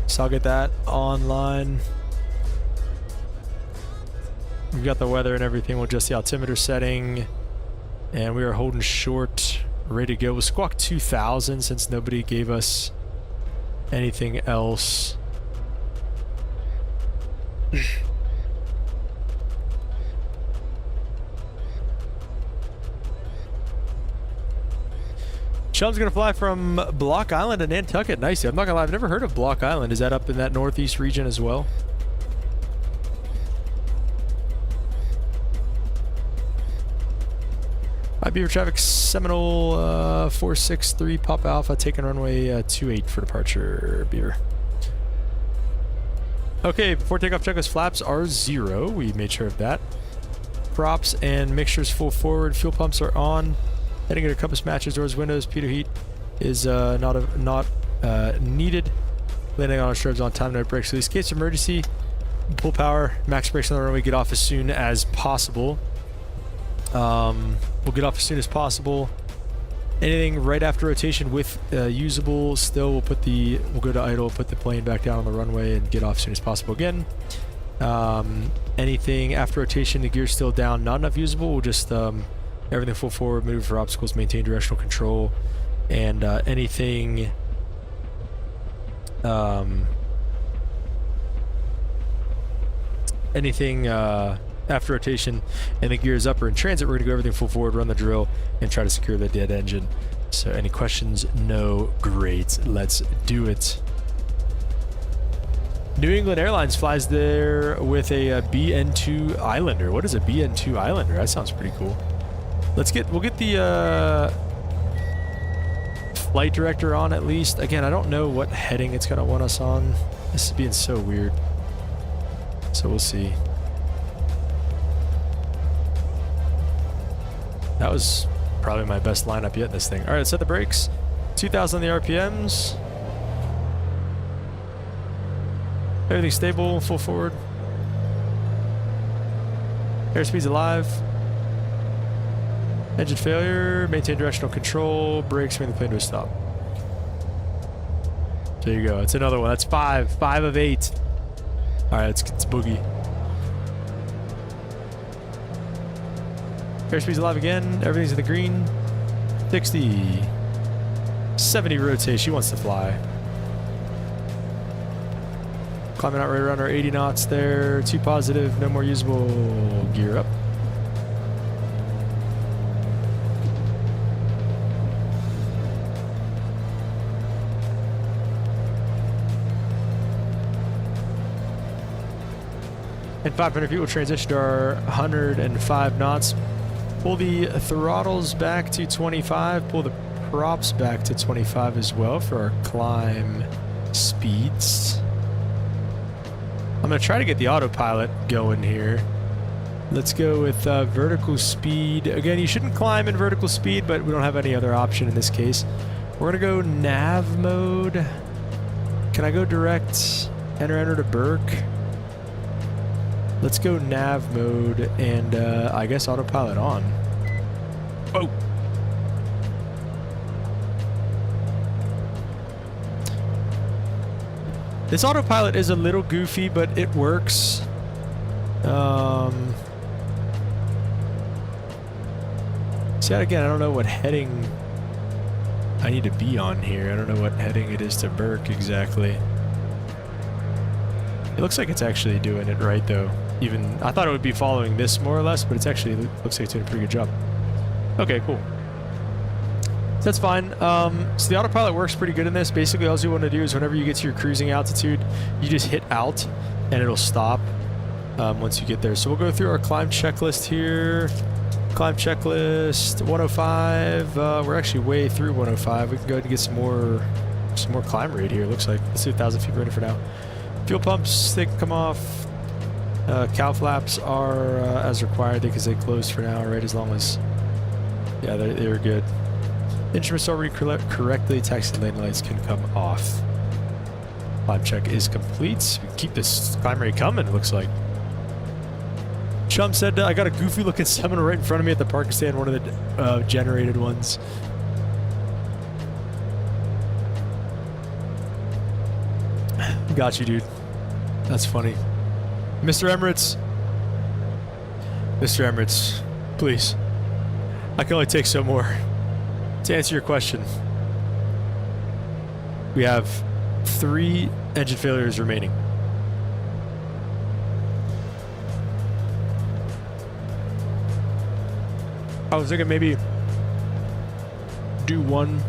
So I'll get that online. We've got the weather and everything. We'll adjust the altimeter setting. And we are holding short, ready to go. We'll squawk 2000 since nobody gave us anything else. Chum's gonna fly from Block Island to Nantucket. Nice. I'm not gonna lie, I've never heard of Block Island. Is that up in that northeast region as well? Beaver traffic, Seminole 463, Papa Alpha, taking runway 28 for departure, Beaver. Okay, before takeoff checklist, flaps are 0. We made sure of that. Props and mixtures full forward. Fuel pumps are on. Heading into compass matches, doors, windows. Pitot heat is not needed. Landing on our strobes on time, no brakes. So in case of emergency, pull power, max brakes on the runway, get off as soon as possible. We'll get off as soon as possible. Anything right after rotation with usable still, we'll go to idle, put the plane back down on the runway and get off as soon as possible again. Anything after rotation, the gear's still down, not enough usable, we'll just everything full forward, move for obstacles, maintain directional control, and anything after rotation and the gear is up or in transit, we're going to go everything full forward, run the drill, and try to secure the dead engine. So any questions? No. Great. Let's do it. New England Airlines flies there with a BN2 Islander. What is a BN2 Islander? That sounds pretty cool. We'll get the flight director on at least. Again, I don't know what heading it's going to want us on. This is being so weird. So we'll see. That was probably my best lineup yet in this thing. All right, set the brakes. 2,000 on the RPMs. Everything's stable, full forward. Airspeed's alive. Engine failure, maintain directional control, brakes, bring the plane to a stop. There you go, it's another one. That's 5 of 8. All right, let's boogie. Airspeed's alive again. Everything's in the green. 60. 70 rotate. She wants to fly. Climbing out right around our 80 knots there. 2 positive. No more usable. Gear up. And 500 feet will transition to our 105 knots. Pull the throttles back to 25. Pull the props back to 25 as well for our climb speeds. I'm going to try to get the autopilot going here. Let's go with vertical speed. Again, you shouldn't climb in vertical speed, but we don't have any other option in this case. We're going to go nav mode. Can I go direct enter to Burke? Let's go nav mode and I guess autopilot on. Oh! This autopilot is a little goofy, but it works. See, again, I don't know what heading I need to be on here. I don't know what heading it is to Burke exactly. It looks like it's actually doing it right, though. Even I thought it would be following this more or less, but it's actually looks like it's doing a pretty good job. Okay, cool. So that's fine. So the autopilot works pretty good in this. Basically, all you want to do is whenever you get to your cruising altitude, you just hit out, and it'll stop once you get there. So we'll go through our climb checklist here. Climb checklist 105. We're actually way through 105. We can go ahead and get some more climb rate here. Looks like let's do 1,000 feet ready for now. Fuel pumps, they can come off. Cow flaps are as required because they closed for now, right? As long as, yeah, they're good. Instruments already correctly. Taxi landing lights can come off. Climb check is complete. We can keep this climb rate coming, it looks like. Chum said, I got a goofy looking Seminole right in front of me at the parking stand, one of the generated ones. Got you, dude. That's funny. Mr. Emirates. Mr. Emirates, please. I can only take so more. To answer your question, we have 3 engine failures remaining. I was thinking maybe do one.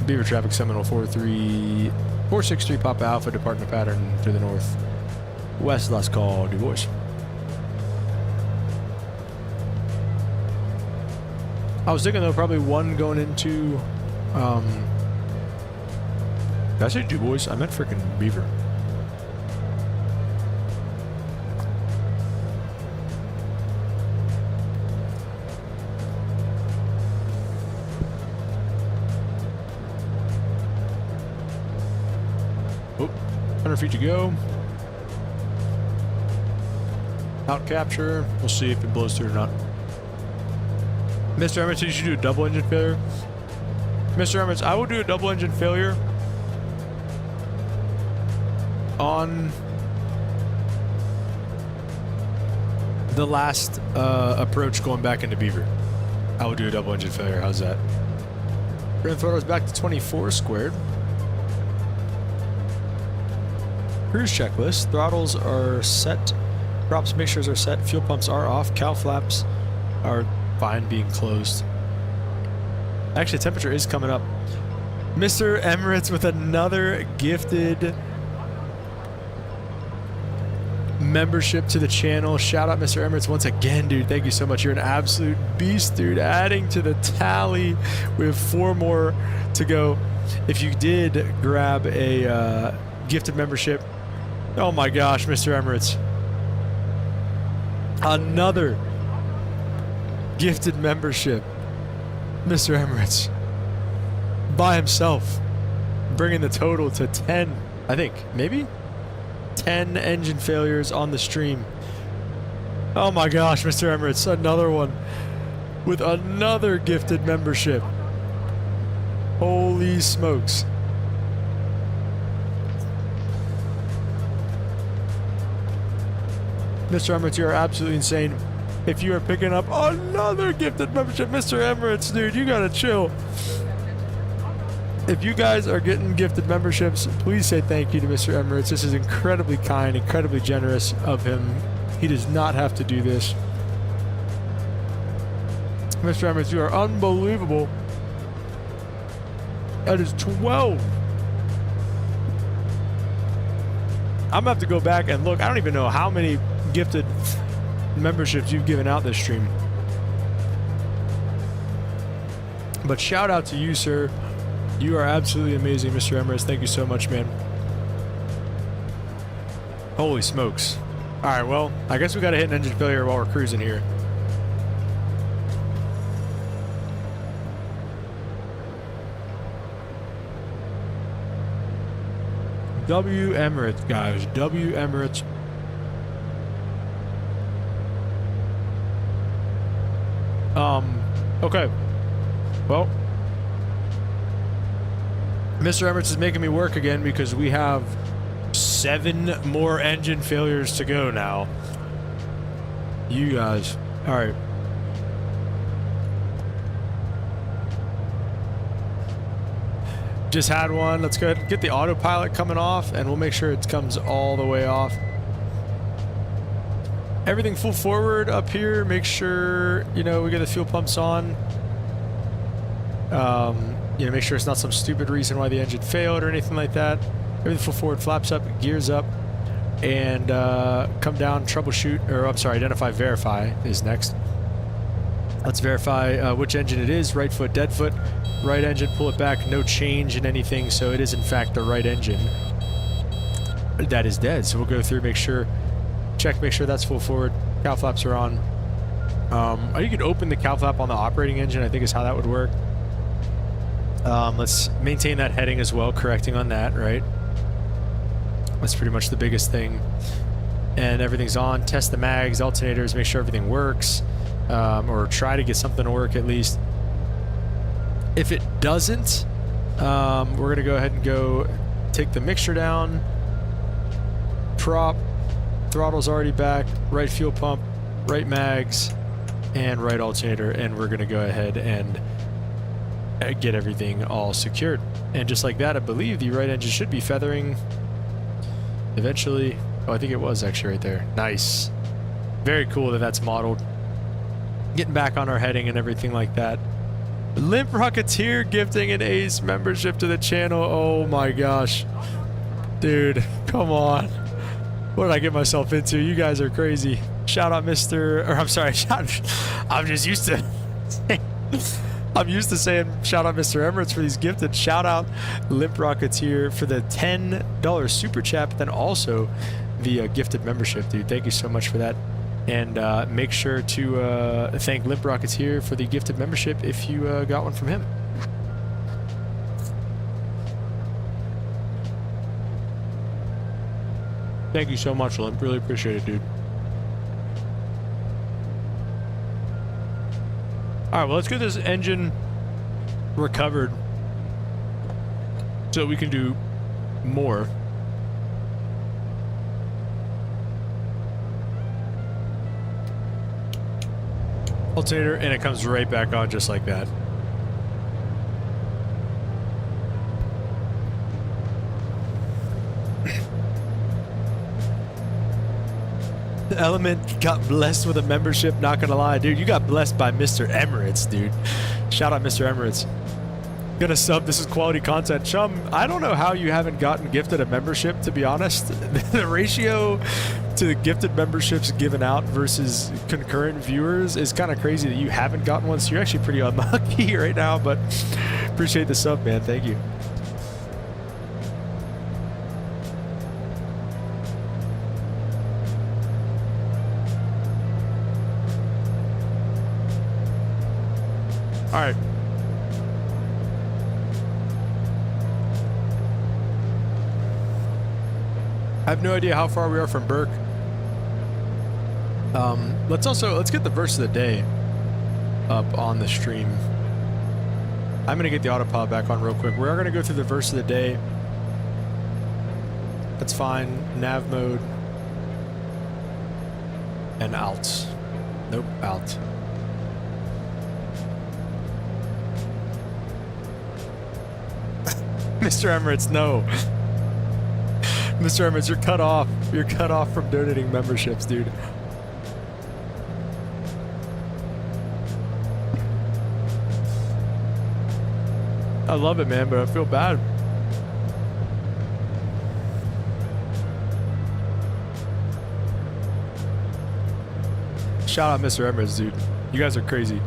Beaver traffic, Seminole 463 Papa Alpha, departing the pattern to the north. West, last call, Du Bois. I was thinking though probably one going into did I say Du Bois? I meant freaking Beaver. Oh, 100 feet to go. Out capture. We'll see if it blows through or not. Mr. Emirates, you should do a double engine failure. Mr. Emirates, I will do a double engine failure on the last approach going back into Beaver. I will do a double engine failure. How's that? Bring the photos back to 24 squared. Cruise checklist. Throttles are set. Props mixtures are set. Fuel pumps are off. Cow flaps are fine being closed. Actually, temperature is coming up. Mr. Emirates with another gifted membership to the channel. Shout out Mr. Emirates once again, dude. Thank you so much. You're an absolute beast, dude. Adding to the tally. We have 4 more to go. If you did grab a gifted membership, oh my gosh, Mr. Emirates. Another gifted membership. Mr. Emirates by himself, bringing the total to 10, I think, maybe 10 engine failures on the stream. Oh my gosh, Mr. Emirates, another one with another gifted membership. Holy smokes. Mr. Emirates, you are absolutely insane. If you are picking up another gifted membership, Mr. Emirates, dude, you gotta chill. If you guys are getting gifted memberships, please say thank you to Mr. Emirates. This is incredibly kind, incredibly generous of him. He does not have to do this. Mr. Emirates, you are unbelievable. That is 12. I'm gonna have to go back and look. I don't even know how many gifted memberships you've given out this stream. But shout out to you, sir. You are absolutely amazing, Mr. Emirates. Thank you so much, man. Holy smokes. Alright, well, I guess we gotta hit an engine failure while we're cruising here. W Emirates, guys. W Emirates. Okay. Well, Mr. Emirates is making me work again because we have 7 more engine failures to go now. You guys. Alright. Just had one. Let's go ahead and get the autopilot coming off, and we'll make sure it comes all the way off. Everything full forward up here. Make sure, you know, we get the fuel pumps on. You know, make sure it's not some stupid reason why the engine failed or anything like that. Everything full forward, flaps up, gears up, and come down, troubleshoot, or I'm sorry, identify, verify is next. Let's verify which engine it is. Right foot, dead foot. Right engine, pull it back. No change in anything, so it is in fact the right engine that is dead. So we'll go through, make sure, check, make sure that's full forward. Cow flaps are on. You can open the cow flap on the operating engine, I think is how that would work. Let's maintain that heading as well, correcting on that, right? That's pretty much the biggest thing. And everything's on. Test the mags, alternators, make sure everything works, or try to get something to work at least. If it doesn't, we're going to go ahead and go take the mixture down. Prop, throttle's already back, right fuel pump, right mags, and right alternator, and we're going to go ahead and get everything all secured. And just like that, I believe the right engine should be feathering eventually. Oh, I think it was actually right there. Nice. Very cool that that's modeled. Getting back on our heading and everything like that. Limp Rocketeer gifting an Ace membership to the channel. Oh my gosh. Dude, come on. What did I get myself into? You guys are crazy. Shout out Mr. Or I'm sorry, I'm just used to I'm used to saying shout out Mr. Emirates for these gifted. Shout out Limp Rockets here for the $10 super chat, but then also the gifted membership, dude. Thank you so much for that. And make sure to thank Limp Rockets here for the gifted membership if you got one from him. Thank you so much, Limp. Really appreciate it, dude. All right, well, let's get this engine recovered so we can do more. Alternator, and it comes right back on just like that. The Element got blessed with a membership, not gonna lie, dude. You got blessed by Mr. Emirates, dude. Shout out Mr. Emirates. Gonna sub, this is quality content. Chum, I don't know how you haven't gotten gifted a membership, to be honest. The ratio to the gifted memberships given out versus concurrent viewers is kind of crazy that you haven't gotten one, so you're actually pretty unlucky right now, but appreciate the sub, man. Thank you. All right. I have no idea how far we are from Burke. Let's get the verse of the day up on the stream. I'm gonna get the autopilot back on real quick. We are gonna go through the verse of the day. That's fine. Nav mode and alt. Nope, alt. Mr. Emirates, no. Mr. Emirates, you're cut off. You're cut off from donating memberships, dude. I love it, man, but I feel bad. Shout out Mr. Emirates, dude. You guys are crazy.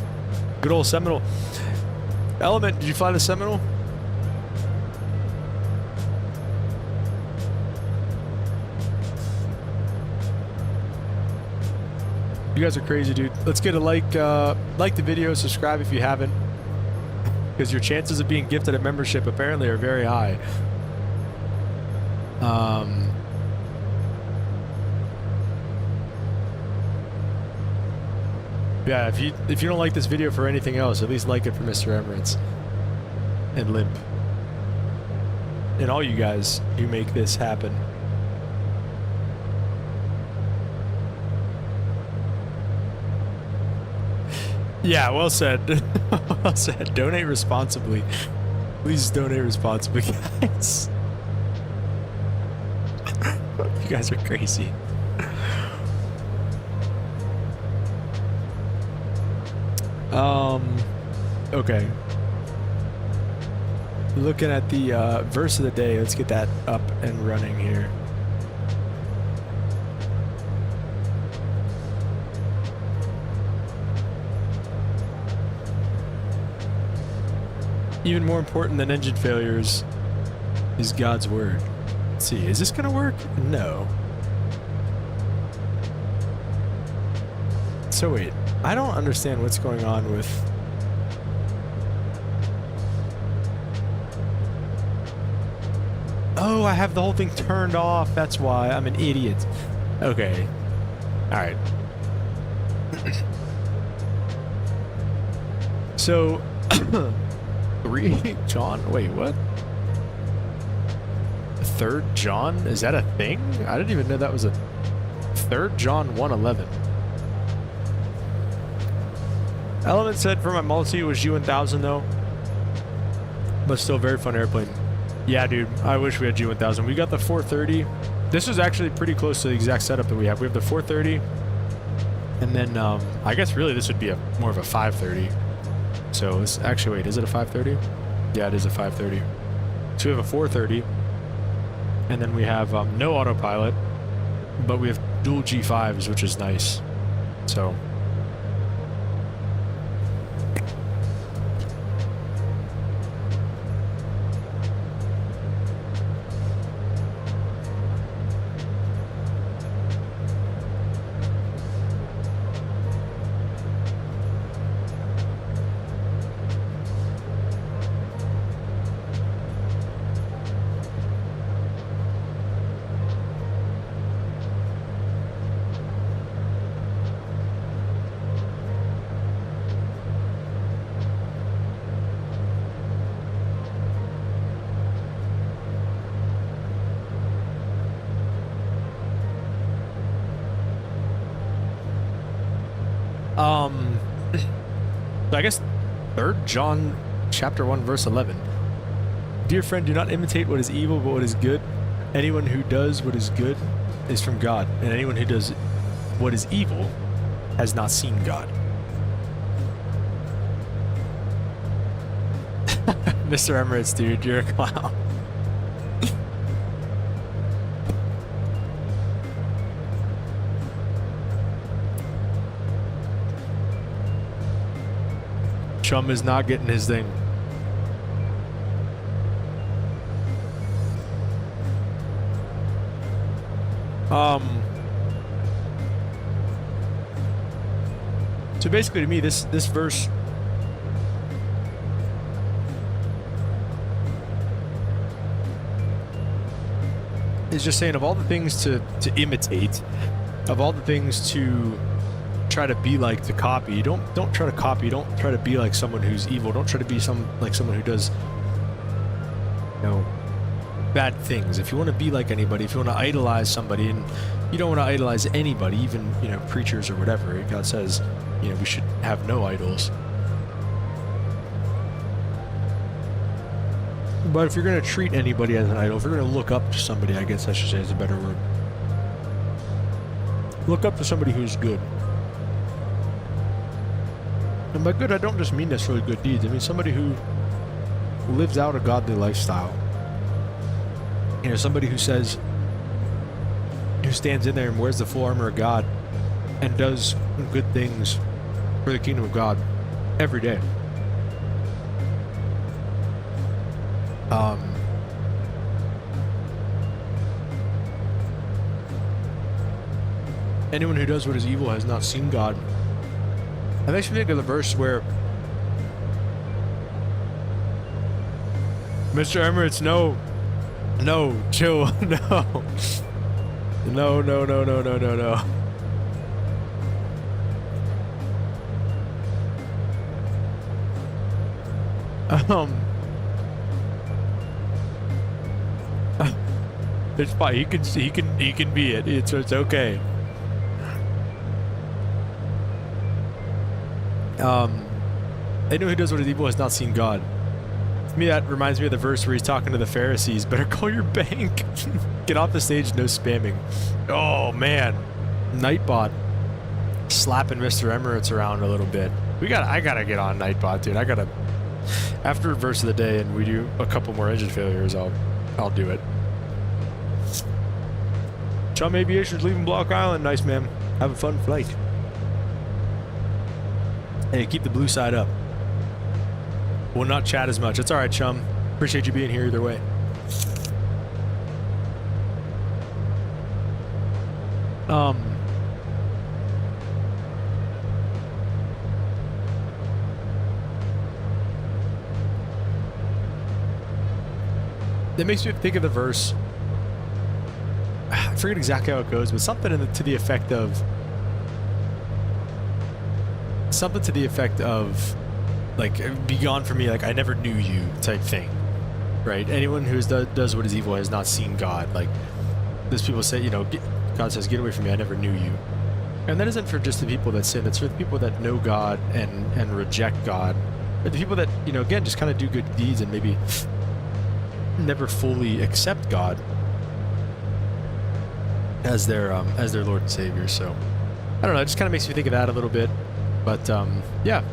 Good old Seminole. Element, did you fly the Seminole? You guys are crazy, dude. Let's get a like the video, subscribe if you haven't, because your chances of being gifted a membership apparently are very high. Yeah, if you don't like this video for anything else, at least like it for Mr. Emirates and Limp and all you guys who make this happen. Yeah, well said. Well said. Donate responsibly. Please donate responsibly, guys. You guys are crazy. Okay. Looking at the verse of the day. Let's get that up and running here. Even more important than engine failures is God's word. Let's see, is this gonna work? No. So wait, I don't understand what's going on with... Oh, I have the whole thing turned off. That's why. I'm an idiot. Okay. Alright. So... 3 John? Wait, what? 3rd John? Is that a thing? I didn't even know that was a 3rd John 1:11. Element said for my multi it was G1000 though. But still very fun airplane. Yeah, dude. I wish we had G1000. We got the 430. This is actually pretty close to the exact setup that we have. We have the 430. And then I guess really this would be more of a 530. So it's actually, wait, is it a 530? Yeah, it is a 530. So we have a 430, and then we have no autopilot, but we have dual G5s, which is nice. So I guess 3rd John chapter 1 verse 11. Dear friend, do not imitate what is evil, but what is good. Anyone who does what is good is from God, and anyone who does what is evil has not seen God. Mr. Emirates, dude, you're a clown. Chum is not getting his thing. So basically to me, this verse is just saying, of all the things to imitate, of all the things to try to be like, to copy, don't try to copy, don't try to be like someone who's evil, don't try to be like someone who does, you know, bad things. If you want to be like anybody, if you want to idolize somebody, and you don't want to idolize anybody, even, you know, preachers or whatever, God says, you know, we should have no idols. But if you're going to treat anybody as an idol, if you're going to look up to somebody, I guess I should say is a better word. Look up to somebody who's good. And by good, I don't just mean necessarily good deeds. I mean somebody who lives out a godly lifestyle. You know, somebody who says, who stands in there and wears the full armor of God and does good things for the kingdom of God every day. Anyone who does what is evil has not seen God. That makes me think of the verse where Mr. Emirates, no, chill, no. It's fine. He can be it. It's okay. Anyone who does what is evil has not seen God. To me, that reminds me of the verse where he's talking to the Pharisees. Better call your bank. Get off the stage, no spamming. Oh man, Nightbot slapping Mr. Emirates around a little bit. I gotta get on Nightbot, dude. After verse of the day, and we do a couple more engine failures, I'll do it. Chum Aviation's leaving Block Island. Nice, man. Have a fun flight. Hey, keep the blue side up. We'll not chat as much. It's all right, Chum. Appreciate you being here either way. That makes me think of the verse. I forget exactly how it goes, but something to the effect of like, be gone from me, like I never knew you type thing, right? Anyone who does what is evil has not seen God. Like, those people say, you know, God says, get away from me, I never knew you. And that isn't for just the people that sin, it's for the people that know God and reject God. But the people that, you know, again, just kind of do good deeds and maybe never fully accept God as their Lord and Savior. So I don't know, it just kind of makes me think of that a little bit. But yeah.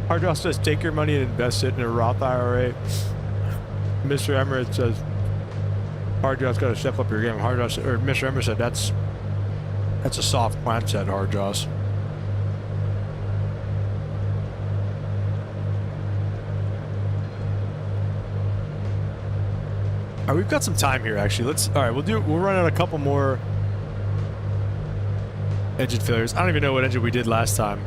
Hardjoss says, take your money and invest it in a Roth IRA. Mr. Emirates says, Hardjoss got to step up your game. Hardjoss, or Mr. Emirates said, that's a soft plan set, Hardjoss. All right, we've got some time here, actually. All right, we'll run out a couple more engine failures. I don't even know what engine we did last time.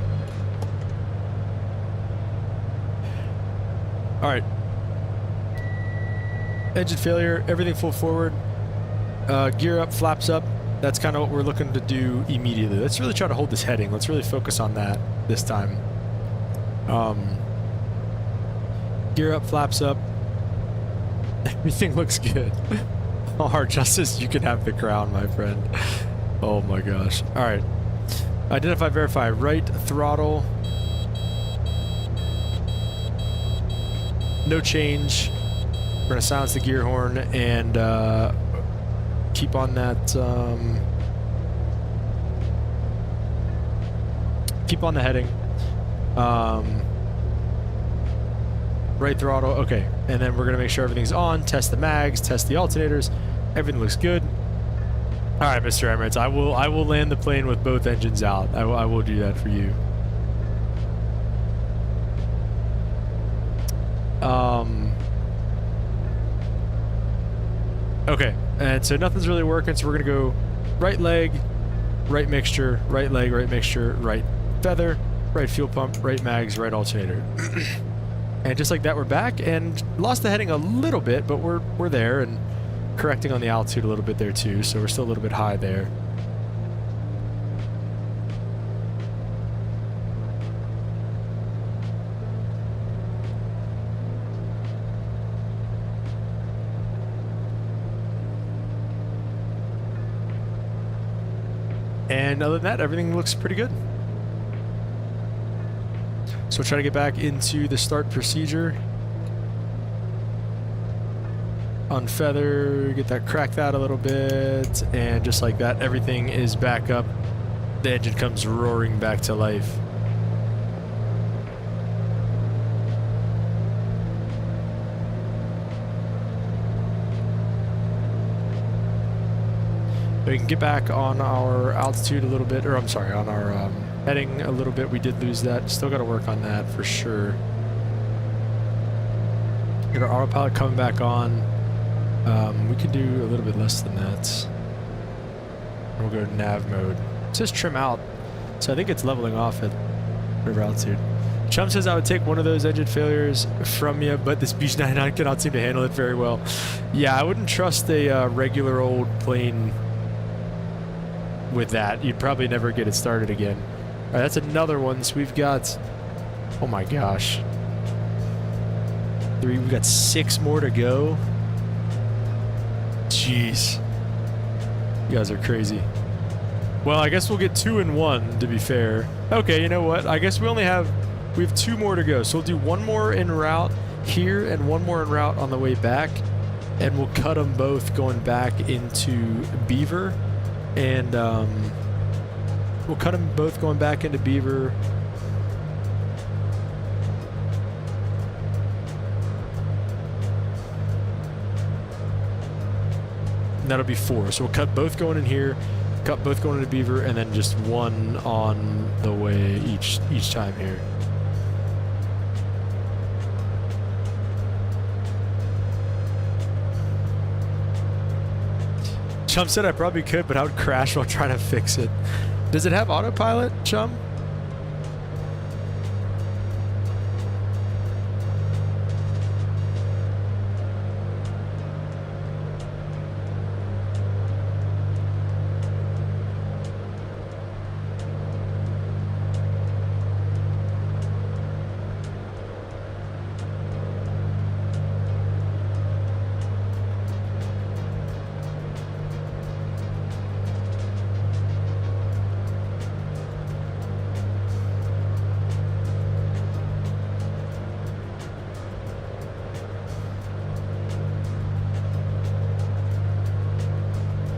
All right. Engine failure, everything full forward. gear up, flaps up. That's kind of what we're looking to do immediately. Let's really try to hold this heading. Let's really focus on that this time. Gear up, flaps up. Everything looks good. Oh, Justice, you can have the crown, my friend. Oh my gosh. All right. Identify, verify. Right throttle. No change. We're going to silence the gear horn and keep on that. Keep on the heading. Right throttle. Okay. And then we're going to make sure everything's on. Test the mags. Test the alternators. Everything looks good. All right, Mr. Emirates. I will land the plane with both engines out. I will do that for you. Okay, and so nothing's really working, so we're gonna go right leg, right mixture, right leg, right mixture, right feather, right fuel pump, right mags, right alternator. And just like that, we're back and lost the heading a little bit, but we're there and correcting on the altitude a little bit there too, so we're still a little bit high there. And other than that, everything looks pretty good. So we'll try to get back into the start procedure. Unfeather, get that cracked out a little bit, and just like that, everything is back up. The engine comes roaring back to life. We can get back on our altitude a little bit, or I'm sorry, on our heading a little bit. We did lose that. Still got to work on that for sure. Get our autopilot coming back on. We could do a little bit less than that. We'll go to nav mode. It says trim out, so I think it's leveling off at whatever altitude. Chum says I would take one of those engine failures from you, but this Beach 99 cannot seem to handle it very well. Yeah, I wouldn't trust a regular old plane with that. You'd probably never get it started again. All right, that's another one. So we've got, oh my gosh, we've got 6 more to go. Jeez, you guys are crazy. Well, I guess we'll get 2 in 1 to be fair. Okay, you know what? I guess we have 2 more to go. So we'll do 1 more en route here and 1 more en route on the way back, and we'll cut them both going back into Beaver. And we'll cut them both going back into Beaver. And that'll be 4. So we'll cut both going in here, cut both going into Beaver, and then just 1 on the way each time here. Chum said I probably could, but I would crash while trying to fix it. Does it have autopilot, Chum?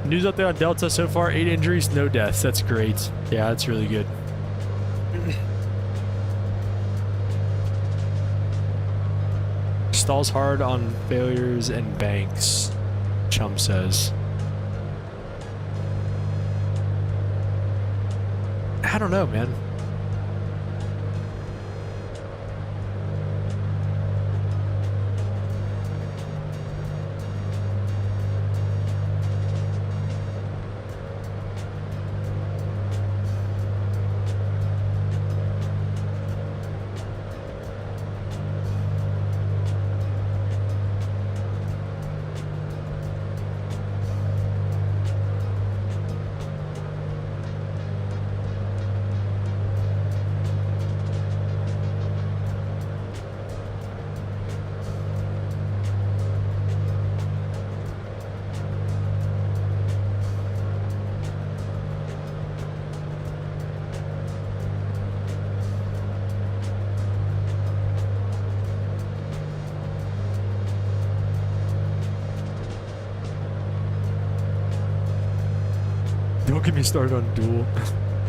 News update on Delta so far, 8 injuries, no deaths. That's great. Yeah, that's really good. Stalls hard on failures and banks, Chum says. I don't know, man. get me started on duel.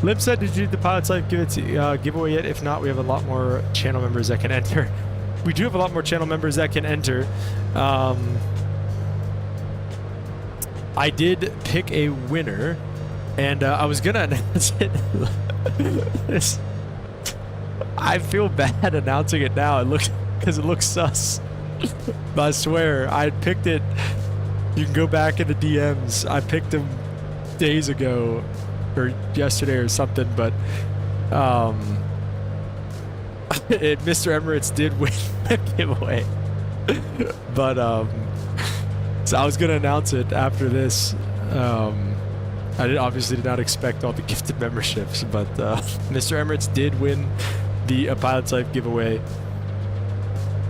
Lim said, did you do the Pilot's Life giveaway yet? If not, we have a lot more channel members that can enter. We do have a lot more channel members that can enter. I did pick a winner, and I was gonna announce it. I feel bad announcing it now. It looks because it looks sus. But I swear, I picked it. You can go back in the DMs. I picked him days ago, or yesterday or something. But Mr. Emirates did win the giveaway. But so I was gonna announce it after this. I obviously did not expect all the gifted memberships, but Mr. Emirates did win the Pilot's Life giveaway.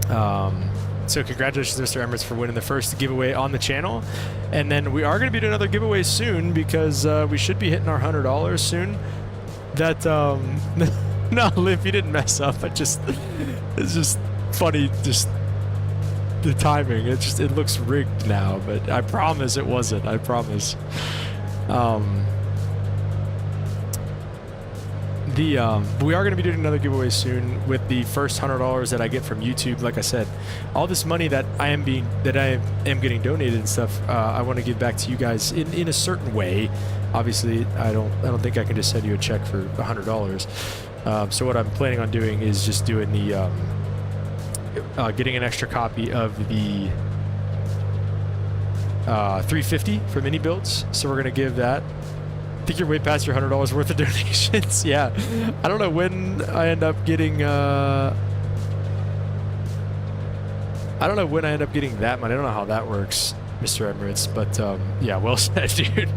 So congratulations, Mr. Emirates, for winning the first giveaway on the channel. And then we are going to be doing another giveaway soon because we should be hitting our $100 soon. That no, Liv, you didn't mess up. It's just funny, just the timing. It looks rigged now, but I promise it wasn't. I promise. We are going to be doing another giveaway soon with the first $100 that I get from YouTube. Like I said, all this money that I am getting donated and stuff, I want to give back to you guys in a certain way. Obviously, I don't think I can just send you a check for $100. So what I'm planning on doing is just doing the getting an extra copy of the 350 for mini builds. So we're going to give that. I think you're way past your $100 worth of donations. Yeah, I don't know when I end up getting that money. I don't know how that works, Mr. Emirates, but yeah, well said, dude.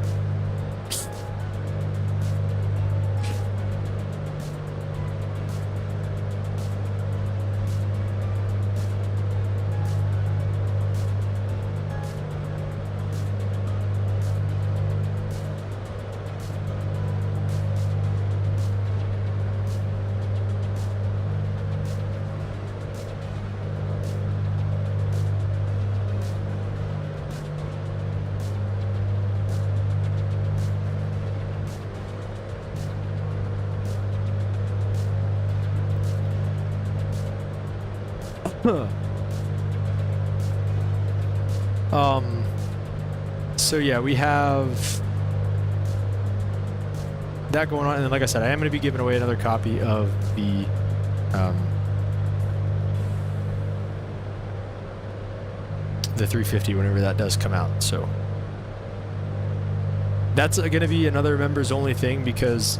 So yeah, we have that going on, and then like I said, I am going to be giving away another copy of the the 350 whenever that does come out. So that's going to be another members only thing,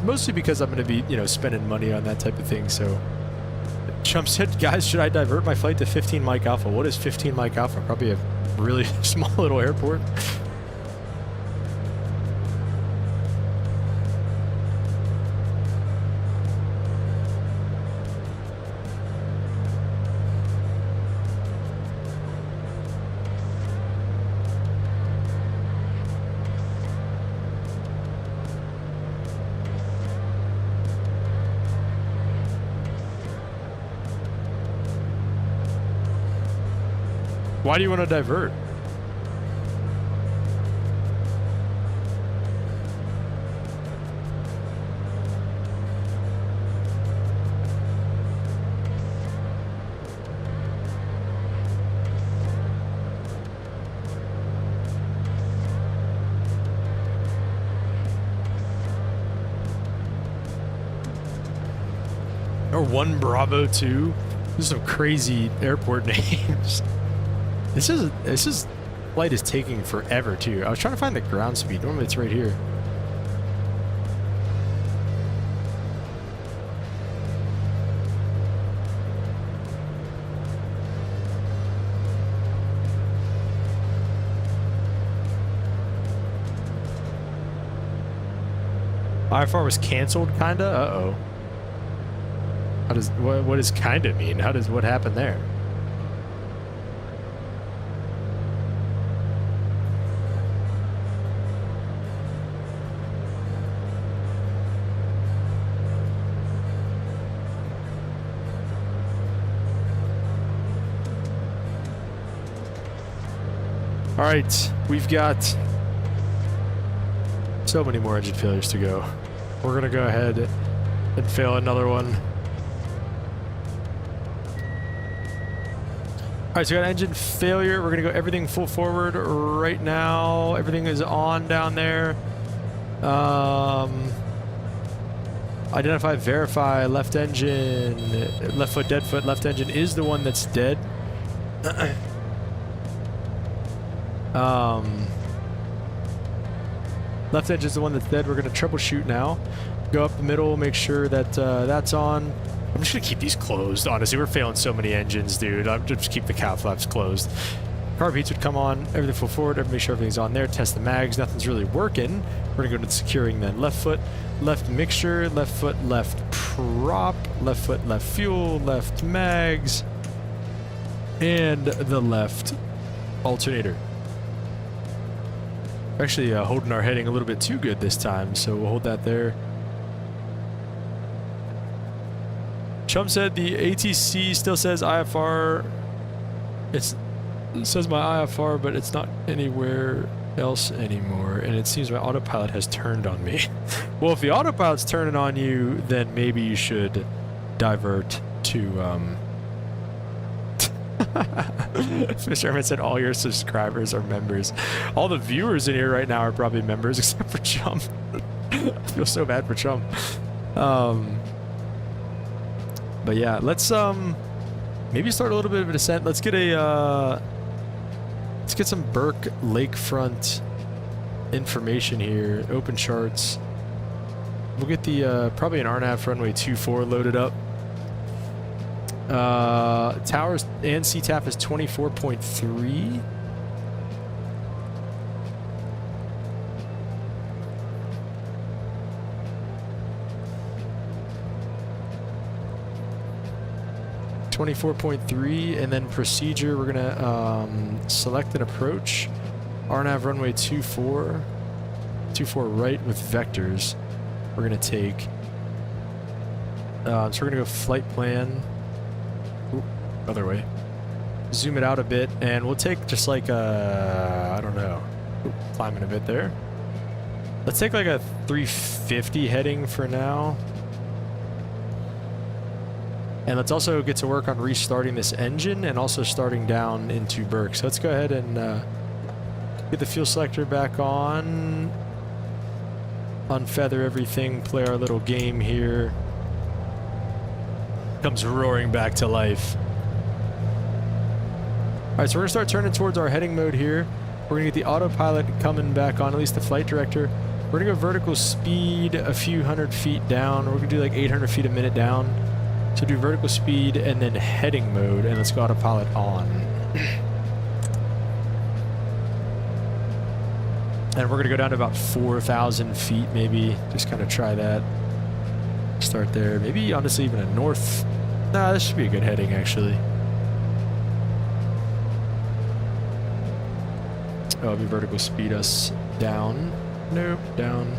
mostly because I'm going to be, spending money on that type of thing. So Chump said, guys, should I divert my flight to 15 Mike Alpha? What is 15 Mike Alpha? Probably a really small little airport. Why do you want to divert? Or 1 Bravo 2? There's some crazy airport names. This flight is taking forever too. I was trying to find the ground speed. Normally it's right here. IFR was canceled, kinda. Uh-oh. What does kinda mean? What happened there? All right, we've got So many more engine failures to go. We're gonna go ahead and fail another one. Alright, so we got engine failure. We're gonna go everything full forward right now. Everything is on down there. Identify, verify, left engine, left foot, dead foot. Left engine is the one that's dead. Left engine is the one that's dead. We're gonna troubleshoot now. Go up the middle, make sure that that's on. I'm just gonna keep these closed. Honestly, we're failing so many engines, dude. I'm just keep the cow flaps closed. Carb heats would come on. Everything full forward. Make sure everything's on there. Test the mags. Nothing's really working. We're gonna go to the securing then. Left foot, left mixture. Left foot, left prop. Left foot, left fuel. Left mags, and the left alternator. We're actually holding our heading a little bit too good this time, so we'll hold that there. Chum said the ATC still says IFR. It says my IFR, but it's not anywhere else anymore, and it seems my autopilot has turned on me. Well, if the autopilot's turning on you, then maybe you should divert to Mr. Herman said all your subscribers are members. All the viewers in here right now are probably members except for Chum. I feel so bad for Chum. But yeah, let's maybe start a little bit of a descent. Let's get a let's get some Burke Lakefront information here. Open charts. We'll get the probably an RNAV runway 24 loaded up. Towers and CTAF is 24.3. And then procedure, we're gonna select an approach. RNAV runway 24 right with vectors. We're gonna take. So we're gonna go flight plan. Ooh, other way. Zoom it out a bit, and we'll take just like a, I don't know. Ooh, climbing a bit there. Let's take like a 350 heading for now. And let's also get to work on restarting this engine and also starting down into Burke. So let's go ahead and get the fuel selector back on. Unfeather everything, play our little game here. Comes roaring back to life. Alright, so we're going to start turning towards our heading mode here. We're going to get the autopilot coming back on, at least the flight director. We're going to go vertical speed a few hundred feet down. We're going to do like 800 feet a minute down. So do vertical speed and then heading mode, and let's go autopilot on. And we're going to go down to about 4,000 feet maybe. Just kind of try that. Start there. Maybe honestly even a north. Nah, this should be a good heading actually. Oh, it'll be vertical speed us down. Nope, down.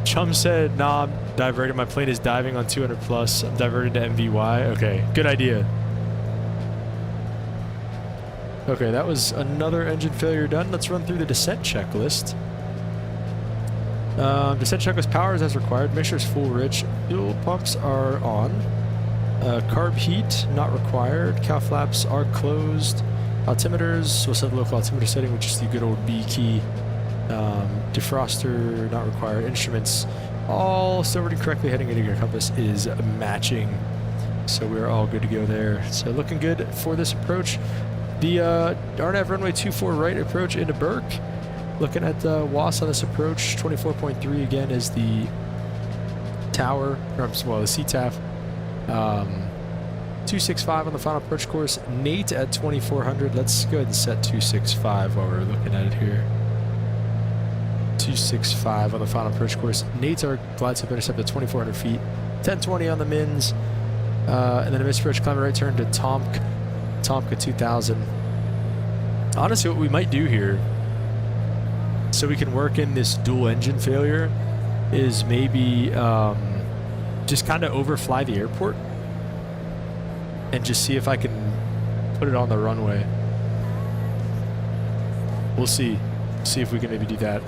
Chum said, nah, I'm diverted. My plane is diving on 200 plus. I'm diverted to MVY. Okay, good idea. Okay, that was another engine failure done. Let's run through the descent checklist. Descent checklist powers as required. Mixture is full rich. Fuel pumps are on. Carb heat, not required. Cow flaps are closed. Altimeters, we'll set the local altimeter setting, which is the good old B key. Defroster, not required. Instruments, all still reading correctly. Heading into your compass is matching. So we're all good to go there. So looking good for this approach. The RNAV runway 24 right approach into Burke. Looking at WAS on this approach, 24.3 again is the tower, or well, the CTAF. 265 on the final approach course. Nate at 2400. Let's go ahead and set 265 while we're looking at it here. 265 on the final approach course. Nate's our glide slope intercept at 2400 feet. 1020 on the mins. And then a missed approach, climb right turn to Tomka 2000. Honestly, what we might do here, so we can work in this dual engine failure, is maybe just kind of overfly the airport and just see if I can put it on the runway. we'll see. See if we can maybe do that.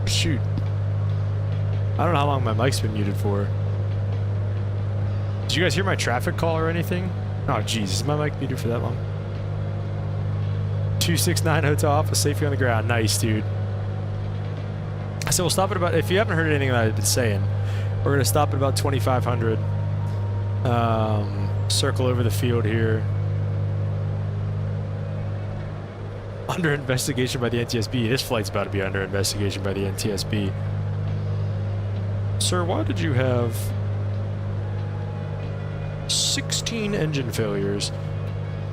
Shoot. I don't know how long my mic's been muted for. Did you guys hear my traffic call or anything? Oh, jeez. Is my mic muted for that long? 269 Hotel Alpha, safely on the ground. Nice, dude. So we'll stop at about, if you haven't heard anything that I've been saying, we're going to stop at about 2,500. Circle over the field here. Under investigation by the NTSB. This flight's about to be under investigation by the NTSB. Sir, why did you have 16 engine failures?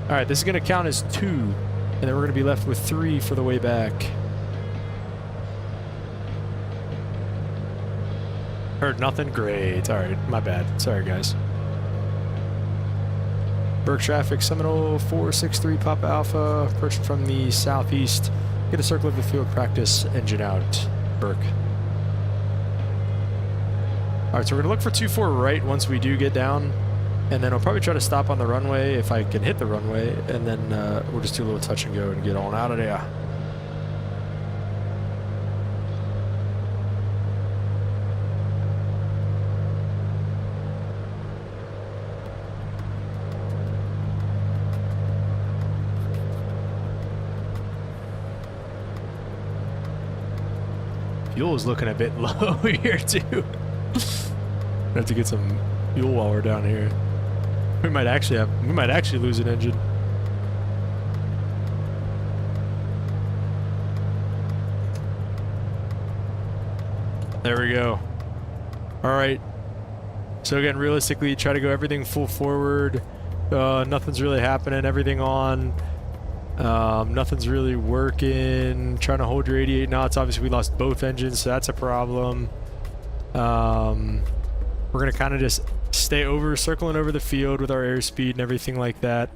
Alright, this is going to count as 2. And then we're going to be left with 3 for the way back. Heard nothing? Great. Alright, my bad. Sorry, guys. Burke traffic, Seminole 463 Papa Alpha, approaching from the southeast. Get a circle of the field, practice, engine out. Burke. Alright, so we're going to look for 24 right once we do get down. And then I'll probably try to stop on the runway if I can hit the runway. And then we'll just do a little touch and go and get on out of there. Fuel is looking a bit low here too. Have to get some fuel while we're down here. We might actually lose an engine. There we go. All right. So again, realistically, try to go everything full forward. Nothing's really happening. Everything on. Nothing's really working. Trying to hold your 88 knots. Obviously, we lost both engines, so that's a problem. We're gonna kind of just stay circling over the field with our airspeed and everything like that.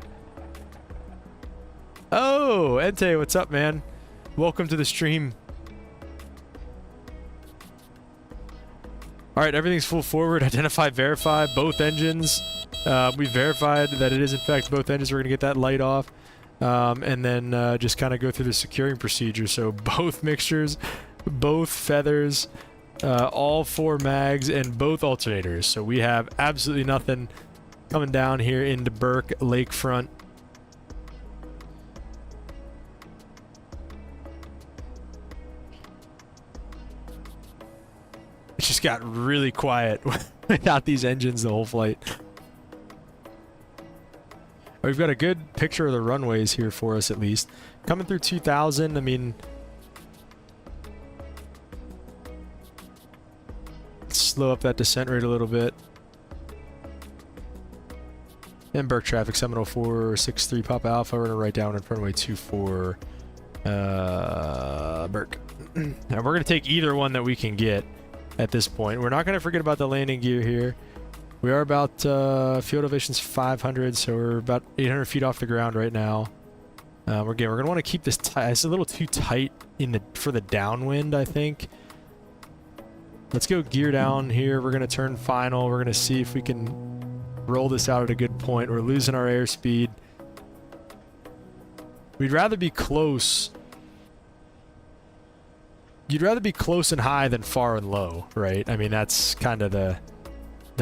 Oh, Ente, what's up, man? Welcome to the stream. All right, everything's full forward. Identify, verify both engines. We verified that it is in fact both engines. We're gonna get that light off, and then just kind of go through the securing procedure. So both mixtures, both feathers, all 4 mags, and both alternators. So we have absolutely nothing coming down here into Burke Lakefront. It just got really quiet without these engines the whole flight. We've got a good picture of the runways here for us, at least. Coming through 2000, I mean... slow up that descent rate a little bit. And Burke traffic, Seminole 463 Papa Alpha. We're going to write down in runway 24 Burke. And we're going to take either one that we can get at this point. We're not going to forget about the landing gear here. We are about field elevation's 500, so we're about 800 feet off the ground right now. We're going to want to keep this tight. It's a little too tight for the downwind, I think. Let's go gear down here. We're going to turn final. We're going to see if we can roll this out at a good point. We're losing our airspeed. We'd rather be close. You'd rather be close and high than far and low, right? I mean, that's kind of the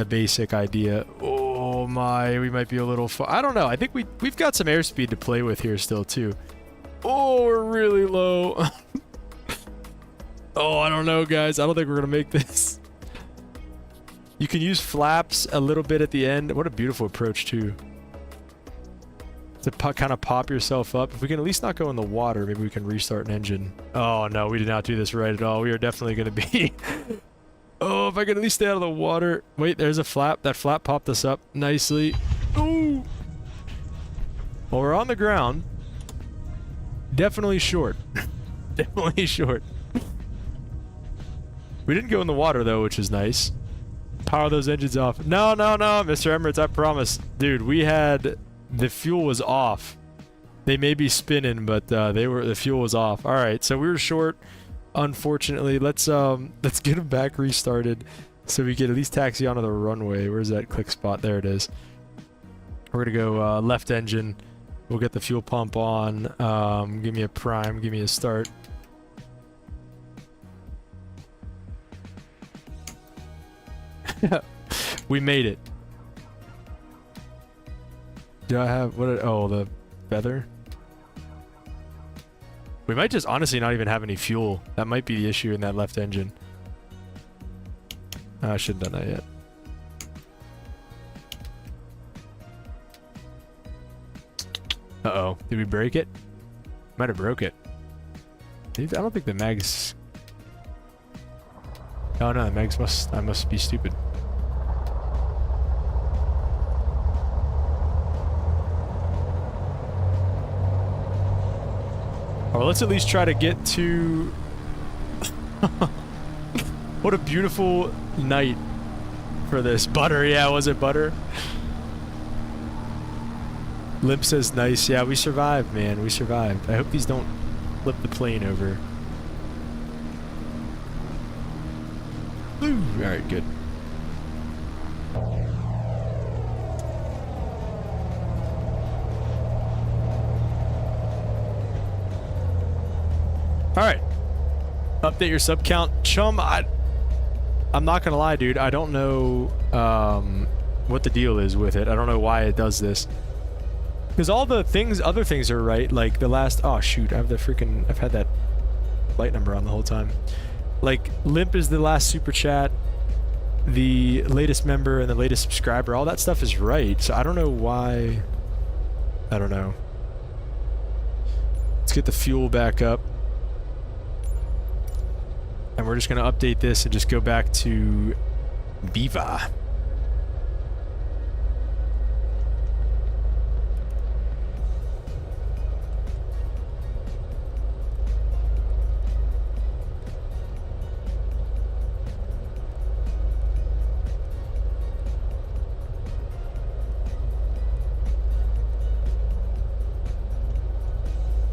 basic idea. Oh my, we might be a little far. I don't know. I think we've got some airspeed to play with here still too. Oh, we're really low. Oh, I don't know, guys. I don't think we're gonna make this. You can use flaps a little bit at the end. What a beautiful approach too. To kind of pop yourself up. If we can at least not go in the water, maybe we can restart an engine. Oh no, we did not do this right at all. We are definitely gonna be... Oh, if I can at least stay out of the water. Wait, there's a flap. That flap popped us up nicely. Ooh. Well, we're on the ground. Definitely short. Definitely short. We didn't go in the water though, which is nice. Power those engines off. No, no, no, Mr. Emirates, I promise. Dude, we had... The fuel was off. They may be spinning, but the fuel was off. All right, so we were short, unfortunately. Let's get them back restarted so we can at least taxi onto the runway. Where's that click spot? There it is. We're gonna go left engine. We'll get the fuel pump on. Give me a prime. Give me a start. We made it. Do I have oh, the feather? We might just honestly not even have any fuel. That might be the issue in that left engine. I shouldn't have done that yet. Uh-oh. Did we break it? Might have broke it. I don't think the mags... Oh no, the mags I must be stupid. Well, let's at least try to get to... What a beautiful night for this. Butter, yeah, was it butter? Limp says nice. Yeah, we survived, man. We survived. I hope these don't flip the plane over. Woo! Alright, good. Alright. Update your sub count. Chum, I'm not gonna lie, dude. I don't know what the deal is with it. I don't know why it does this. Because all the other things are right. Like the last... Oh, shoot. I've had that flight number on the whole time. Like, Limp is the last super chat, the latest member, and the latest subscriber. All that stuff is right, so I don't know why. I don't know. Let's get the fuel back up. And we're just going to update this and just go back to Beaver.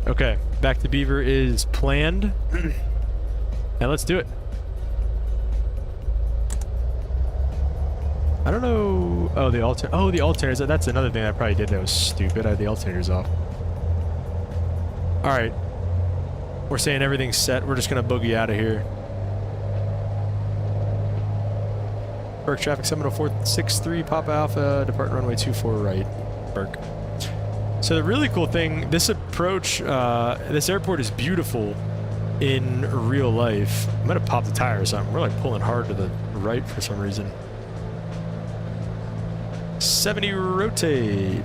Okay, back to Beaver is planned. Now let's do it. I don't know. Oh, the alternators. That's another thing I probably did that was stupid. I had the alternators off. All right. We're saying everything's set. We're just gonna boogie out of here. Burke traffic, Seminole 463, Papa Alpha, depart runway 24 right. Burke. So the really cool thing, this approach, this airport is beautiful in real life. I'm gonna pop the tire or something. We're like pulling hard to the right for some reason. 70 rotate.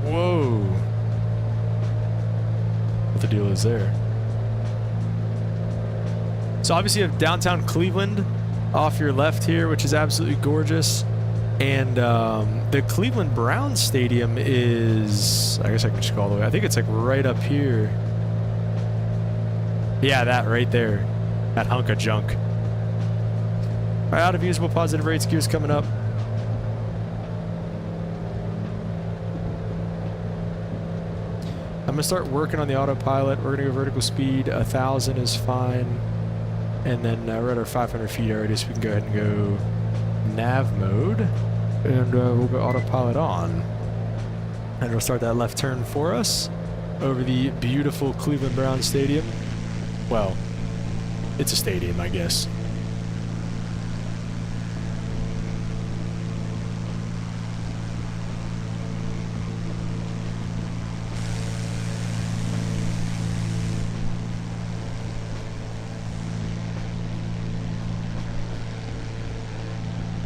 Whoa. What the deal is there? So obviously you have downtown Cleveland off your left here, which is absolutely gorgeous. And the Cleveland Browns Stadium is, I guess I can just go all the way. I think it's like right up here. Yeah, that right there. That hunk of junk. All right, out of usable positive rates, gears coming up. I'm gonna start working on the autopilot. We're gonna go vertical speed. 1,000 is fine. And then we're at our 500 feet already, so we can go ahead and go nav mode. And we'll go autopilot on. And it'll start that left turn for us over the beautiful Cleveland Browns Stadium. Well, it's a stadium, I guess.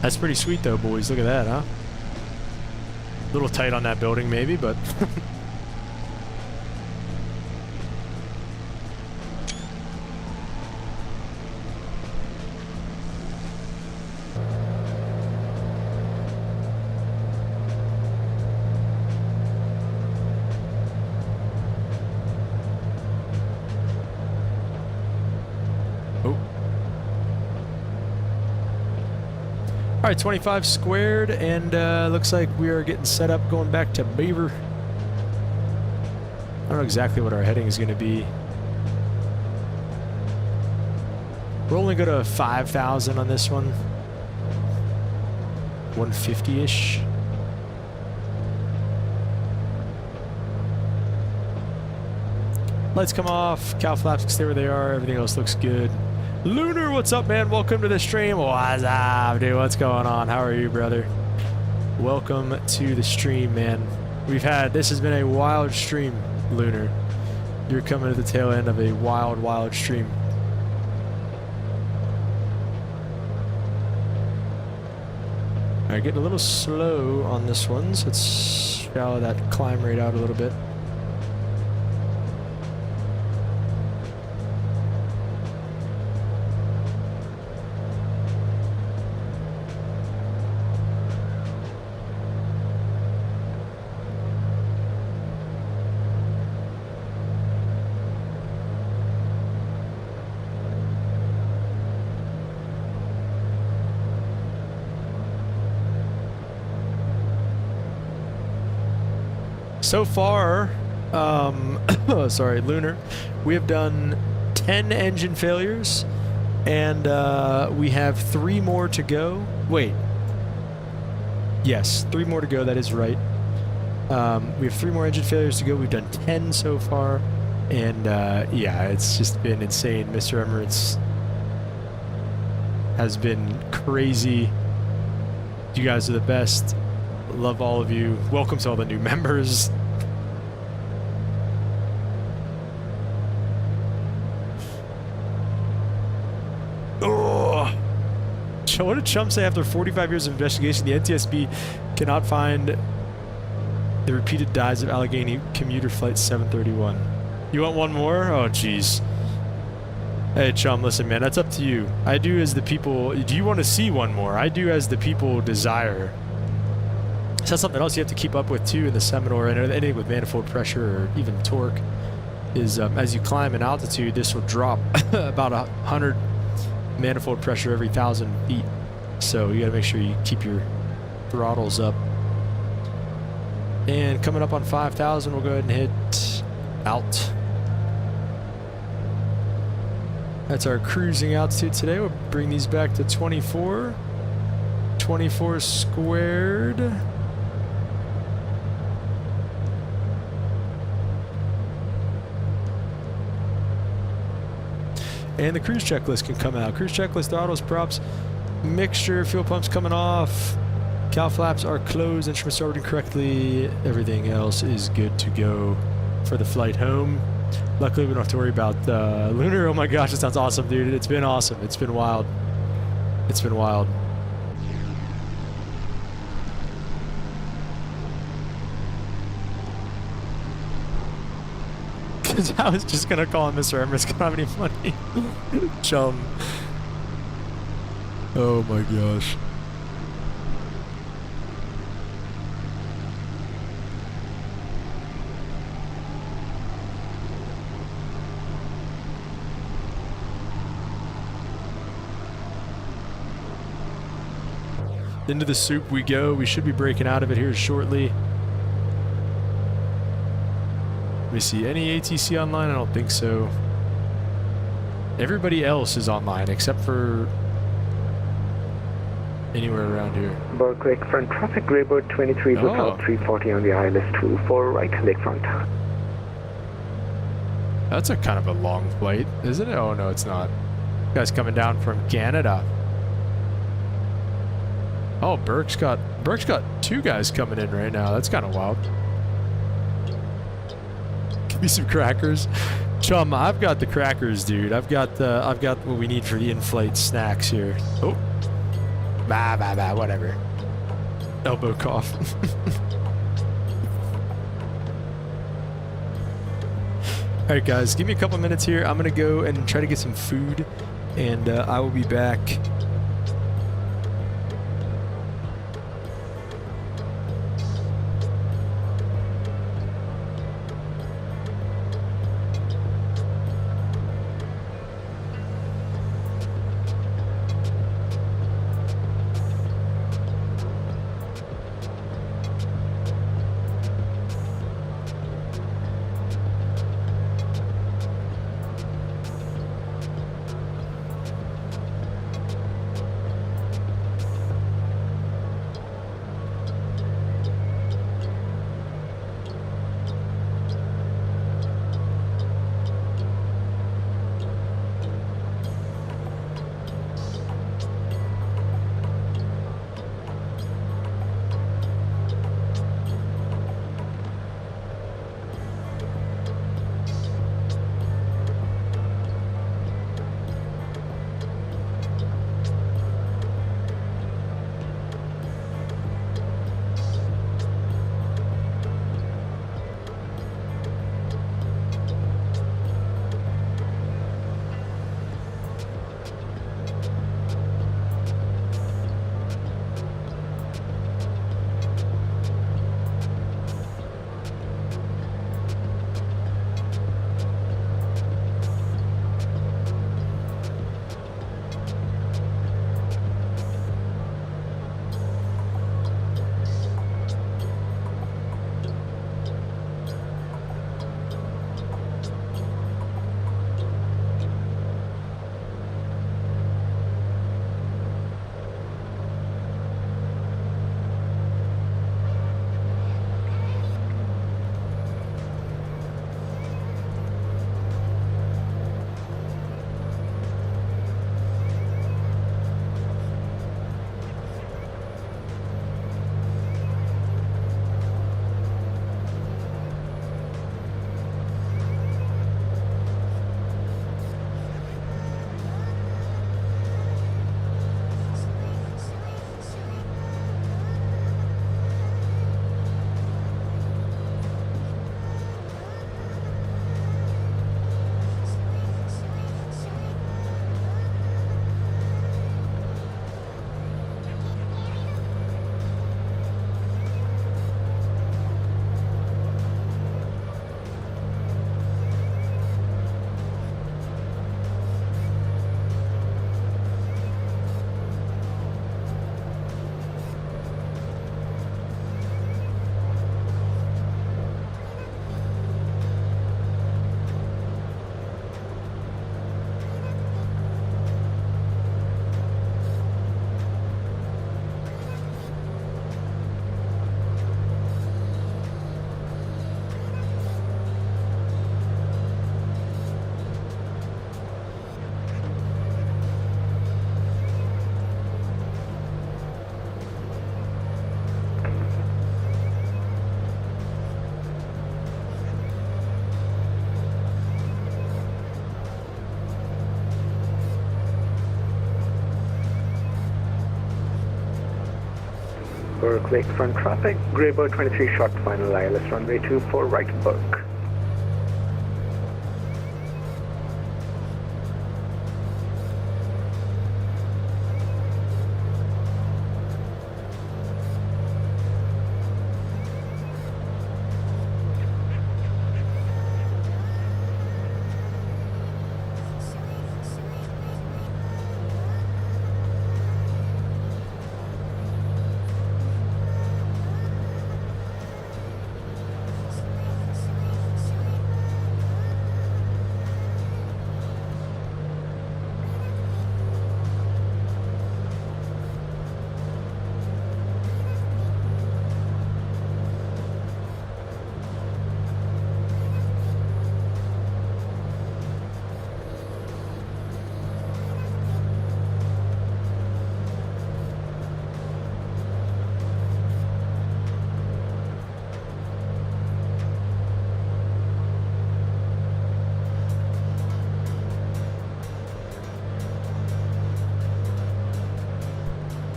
That's pretty sweet though, boys. Look at that, huh? A little tight on that building maybe, but all right, 25 squared, and looks like we are getting set up going back to Beaver. I don't know exactly what our heading is going to be. We'll only go to 5,000 on this one. 150-ish. Lights come off, cow flaps can stay where they are, everything else looks good. Lunar, what's up, man? Welcome to the stream. What's up, dude? What's going on? How are you, brother? Welcome to the stream, man. This has been a wild stream, Lunar. You're coming to the tail end of a wild, wild stream. All right, getting a little slow on this one, so let's shallow that climb rate out a little bit. So far, sorry, Lunar, we have done 10 engine failures, and we have 3 more to go. Wait. Yes, 3 more to go, that is right. We have 3 more engine failures to go. We've done 10 so far, and yeah, it's just been insane. Mr. Emirates has been crazy. You guys are the best. Love all of you. Welcome to all the new members. What did Chum say after 45 years of investigation? The NTSB cannot find the repeated dives of Allegheny commuter flight 731. You want one more? Oh, jeez. Hey, Chum, listen, man, that's up to you. I do as the people... Do you want to see one more? I do as the people desire. So that's something else you have to keep up with, too, in the Seminole, and anything with manifold pressure or even torque, is as you climb in altitude, this will drop about 100 manifold pressure every 1,000 feet. So you got to make sure you keep your throttles up. And coming up on 5,000, we'll go ahead and hit out. That's our cruising altitude today. We'll bring these back to 24. 24 squared. And the cruise checklist can come out. Cruise checklist, throttles, props, mixture, fuel pumps coming off. Cowl flaps are closed, instruments are working correctly. Everything else is good to go for the flight home. Luckily, we don't have to worry about lunar. Oh my gosh, it sounds awesome, dude. It's been awesome. It's been wild. It's been wild. Because I was just going to call him Mr. Emirates. Don't have any money. Chum. Oh my gosh. Into the soup we go. We should be breaking out of it here shortly. Let me see. Any ATC online? I don't think so. Everybody else is online except for anywhere around here. Berkeley front traffic, Greybird 23 Hotel 340 on the ILS 2 right lakefront. That's a kind of a long flight, isn't it? Oh no, it's not. Guys coming down from Canada. Oh, Burke's got 2 guys coming in right now. That's kind of wild. Give me some crackers. Chum, I've got the crackers, dude. I've got what we need for the in-flight snacks here. Oh. Whatever. Elbow cough. All right, guys, give me a couple minutes here. I'm going to go and try to get some food, and I will be back. Burke Lakefront traffic. Graybird 23 short final ILS runway 24 right Burke.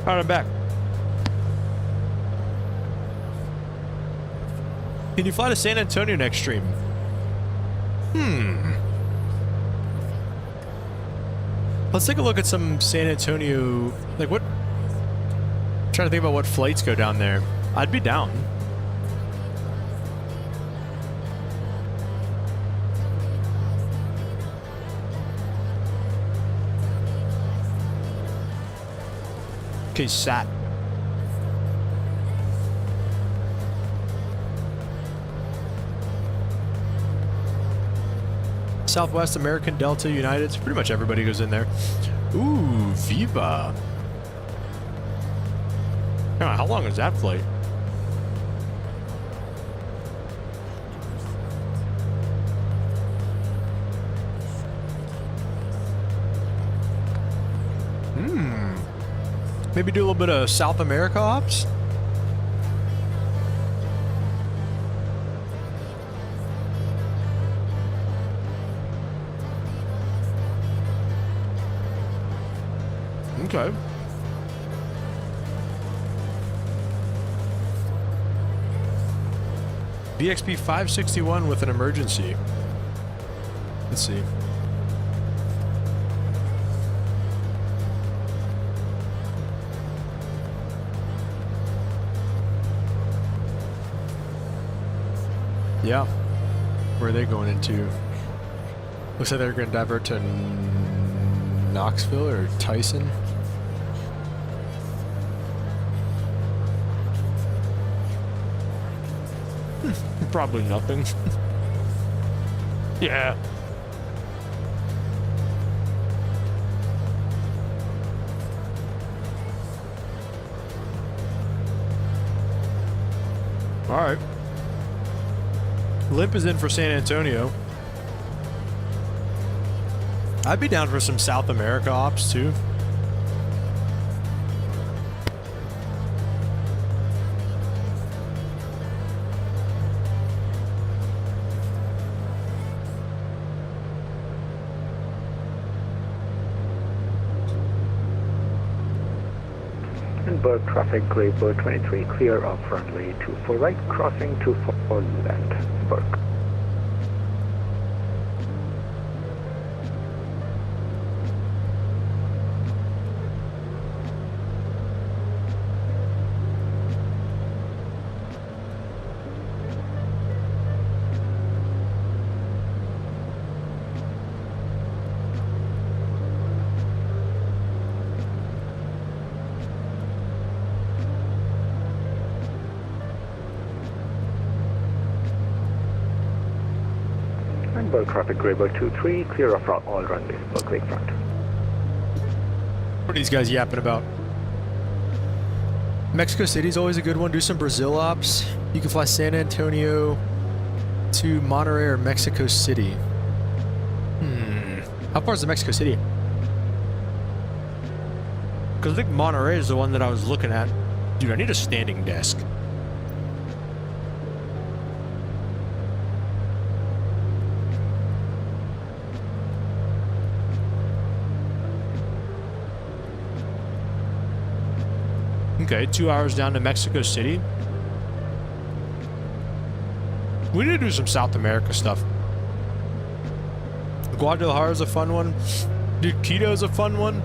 All right, I'm back. Can you fly to San Antonio next stream? Let's take a look at some San Antonio. Like what? I'm trying to think about what flights go down there. I'd be down. Okay, sat. Southwest American, Delta, United. Pretty much everybody goes in there. Ooh, Viva. Hang on, how long is that flight? Maybe do a little bit of South America ops? Okay. VXP 561 with an emergency. Let's see. Yeah. Where are they going into? Looks like they're going to divert to Knoxville or Tyson. Probably nothing. Yeah. All right. Lip is in for San Antonio. I'd be down for some South America ops too. Bird traffic, Graybird 23, clear off runway 24 right, crossing 24 left, Burke. Burke traffic, Graybird 23, clear off all runways, Burke Lakefront. What are these guys yapping about? Mexico City's always a good one. Do some Brazil ops. You can fly San Antonio to Monterey or Mexico City. How far is the Mexico City? Because I think Monterey is the one that I was looking at. Dude, I need a standing desk. Okay, 2 hours down to Mexico City. We need to do some South America stuff. Guadalajara's a fun one. Dude, Quito's a fun one.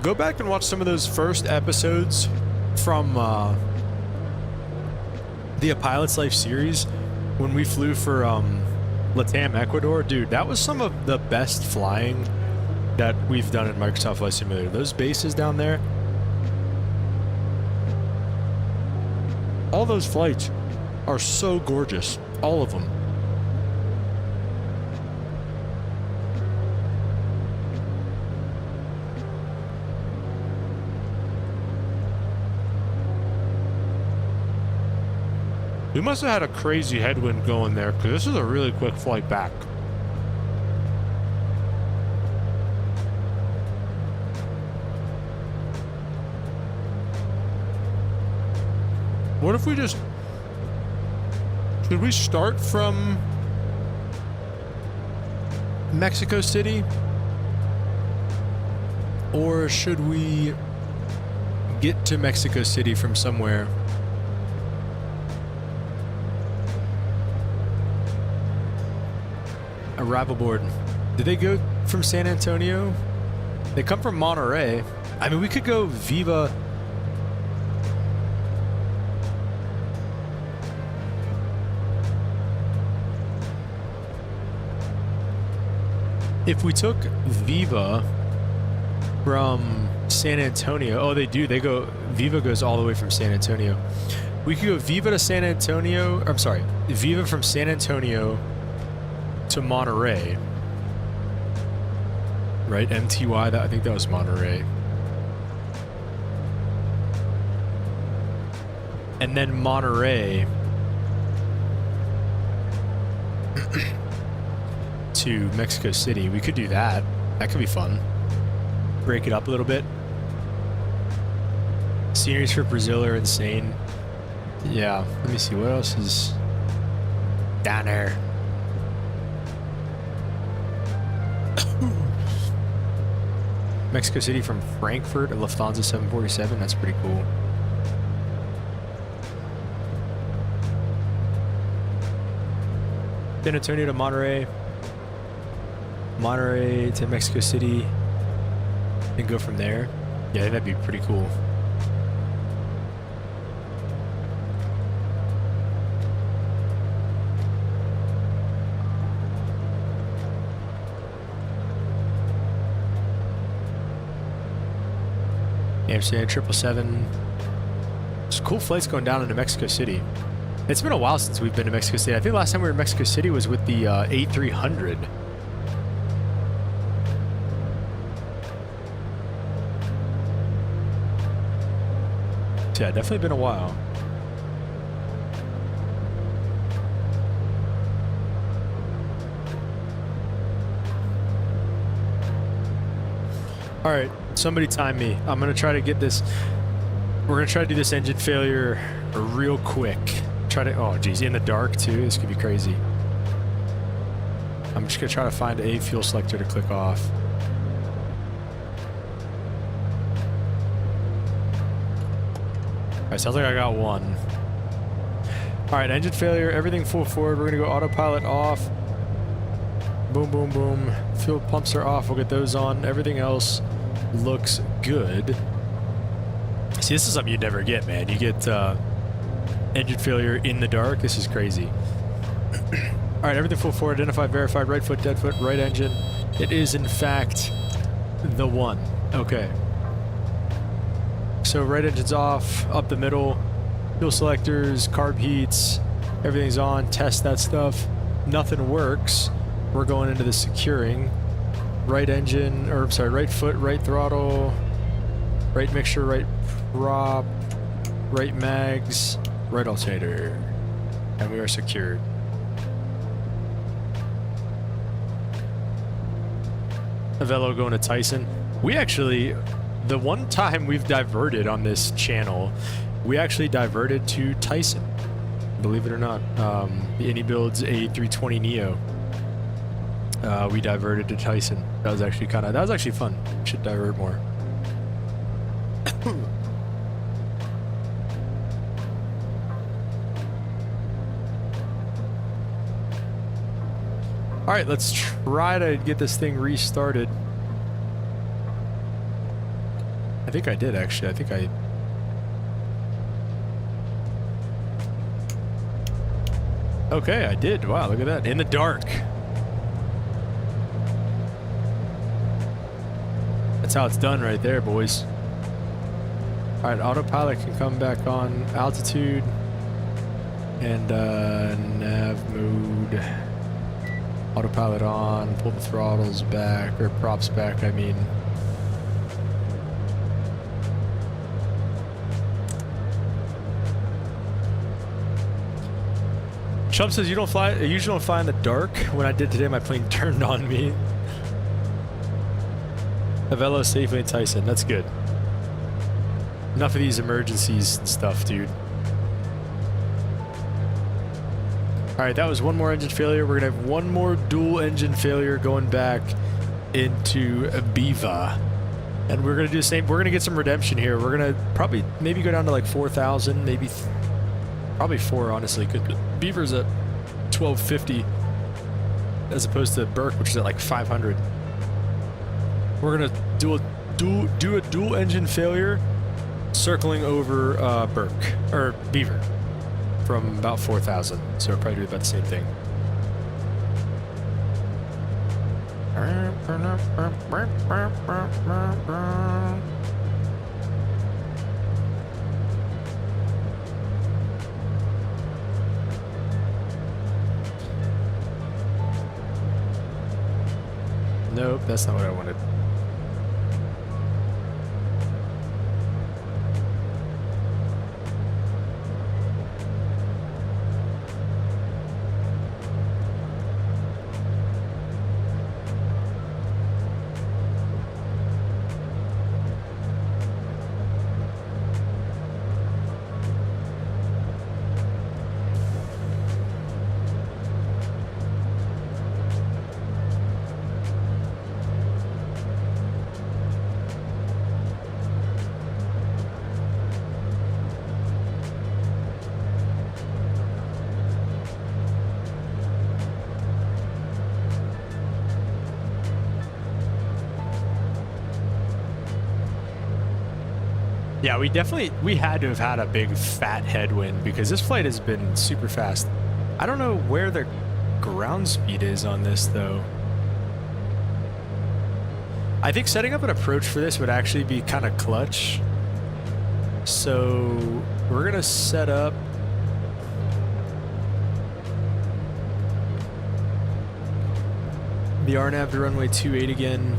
Go back and watch some of those first episodes from the A Pilot's Life series when we flew for Latam, Ecuador. Dude, that was some of the best flying that we've done in Microsoft Flight Simulator. Those bases down there, all those flights are so gorgeous. All of them. We must have had a crazy headwind going there, because this is a really quick flight back. What if we just... Should we start from Mexico City? Or should we get to Mexico City from somewhere? Arrival board. Did they go from San Antonio? They come from Monterey. I mean, we could go Viva. If we took Viva from San Antonio, oh, they do. They go, Viva goes all the way from San Antonio. We could go Viva to San Antonio. I'm sorry, Viva from San Antonio to Monterey. Right, MTY, that, I think that was Monterey. And then Monterey to Mexico City. We could do that. That could be fun. Break it up a little bit. Sceneries for Brazil are insane. Yeah, let me see what else is down there. Mexico City from Frankfurt, a Lufthansa 747. That's pretty cool. San Antonio to Monterey. Monterey to Mexico City. And go from there. Yeah, that'd be pretty cool. Amsterdam 777. There's cool flights going down into Mexico City. It's been a while since we've been to Mexico City. I think last time we were in Mexico City was with the A300. Yeah, definitely been a while. All right, somebody time me. I'm gonna try to get this. We're gonna try to do this engine failure real quick. Try to. Oh, geez, in the dark too. This could be crazy. I'm just gonna try to find a fuel selector to click off. All right, sounds like I got one. All right, engine failure. Everything full forward. We're gonna go autopilot off. Boom, boom, boom. Fuel pumps are off. We'll get those on. Everything else looks good. See, this is something you'd never get, man. You get engine failure in the dark. This is crazy. All right, everything full forward. Identified, verified. Right foot, dead foot, right engine. It is, in fact, the one. Okay. So right engine's off, up the middle. Fuel selectors, carb heats. Everything's on. Test that stuff. Nothing works. We're going into the securing. Right engine, or I'm sorry, right foot, right throttle, right mixture, right prop, right mags, right alternator. And we are secured. Avello going to Tyson. We actually, the one time we've diverted on this channel, we actually diverted to Tyson. Believe it or not. The Anybuilds A320neo. We diverted to Tyson. That was actually fun. Should divert more. All right, let's try to get this thing restarted. I think I did, actually. I think I... Okay, I did. Wow, look at that. In the dark. That's how it's done right there, boys. All right, autopilot can come back on. Altitude. And nav mode. Autopilot on. Pull the throttles back, or props back, I mean. Chump says you usually don't fly in the dark. When I did today, my plane turned on me. Avelo safely in Tyson. That's good. Enough of these emergencies and stuff, dude. Alright, that was one more engine failure. We're going to have one more dual engine failure going back into Biva. And we're going to do the same. We're going to get some redemption here. We're going to probably maybe go down to like 4,000, maybe probably 4, honestly. Beaver's at 1250 as opposed to Burke, which is at like 500. We're going to do a dual engine failure circling over Burke, or Beaver, from about 4,000. So we'll probably do about the same thing. Nope, that's not what I wanted. Yeah, we had to have had a big fat headwind because this flight has been super fast. I don't know where the ground speed is on this though. I think setting up an approach for this would actually be kind of clutch. So we're gonna set up the RNAV to runway 28 again,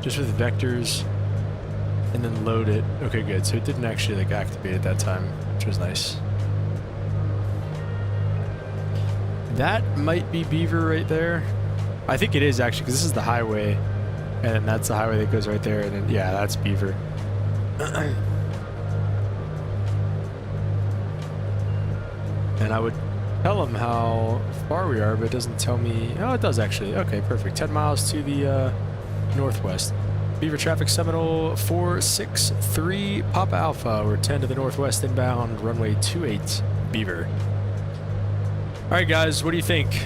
just with vectors. And then load it. Okay, good. So it didn't actually like activate at that time, which was nice. That might be Beaver right there. I think it is actually, because this is the highway, and then that's the highway that goes right there, and then yeah, that's Beaver. And I would tell them how far we are, but it doesn't tell me. Oh, it does actually. Okay, perfect. 10 miles to the northwest. Beaver traffic Seminole 463 Papa Alpha. We're 10 to the northwest inbound, runway 28 Beaver. All right, guys, what do you think?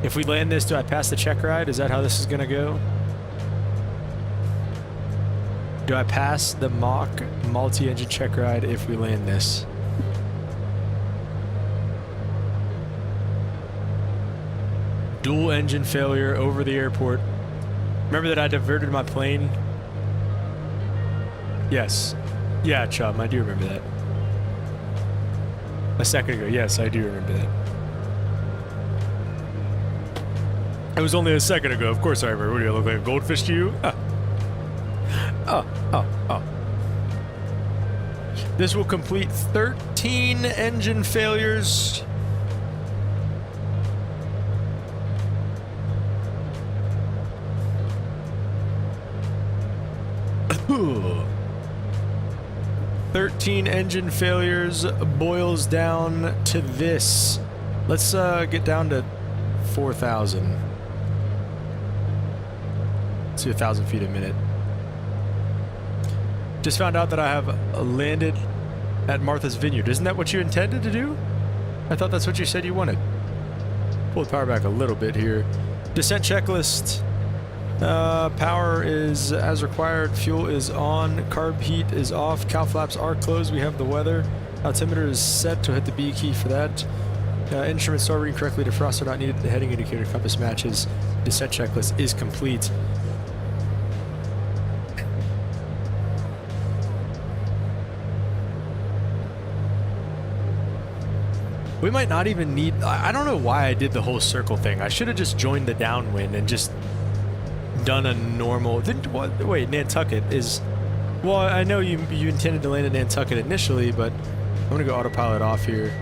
If we land this, do I pass the check ride? Is that how this is going to go? Do I pass the mock multi-engine check ride if we land this? Dual engine failure over the airport. Remember that I diverted my plane? Yes. Yeah, Chum, I do remember that. A second ago, yes, I do remember that. It was only a second ago, of course I remember. What do I look like, a goldfish to you? Oh. This will complete 13 engine failures. Ooh. 13 engine failures boils down to this. Let's get down to 4,000. Let's do 1,000 feet a minute. Just found out that I have landed at Martha's Vineyard. Isn't that what you intended to do? I thought that's what you said you wanted. Pull the power back a little bit here. Descent checklist. Power is as required. Fuel is on. Carb heat is off. Cow flaps are closed. We have the weather. Altimeter is set to hit the B key for that. Instruments are reading correctly. Defroster not needed. The heading indicator compass matches. Descent checklist is complete. We might not even need... I don't know why I did the whole circle thing. I should have just joined the downwind and just done a normal... Wait, Nantucket is... Well, I know you intended to land at Nantucket initially, but I'm going to go autopilot off here.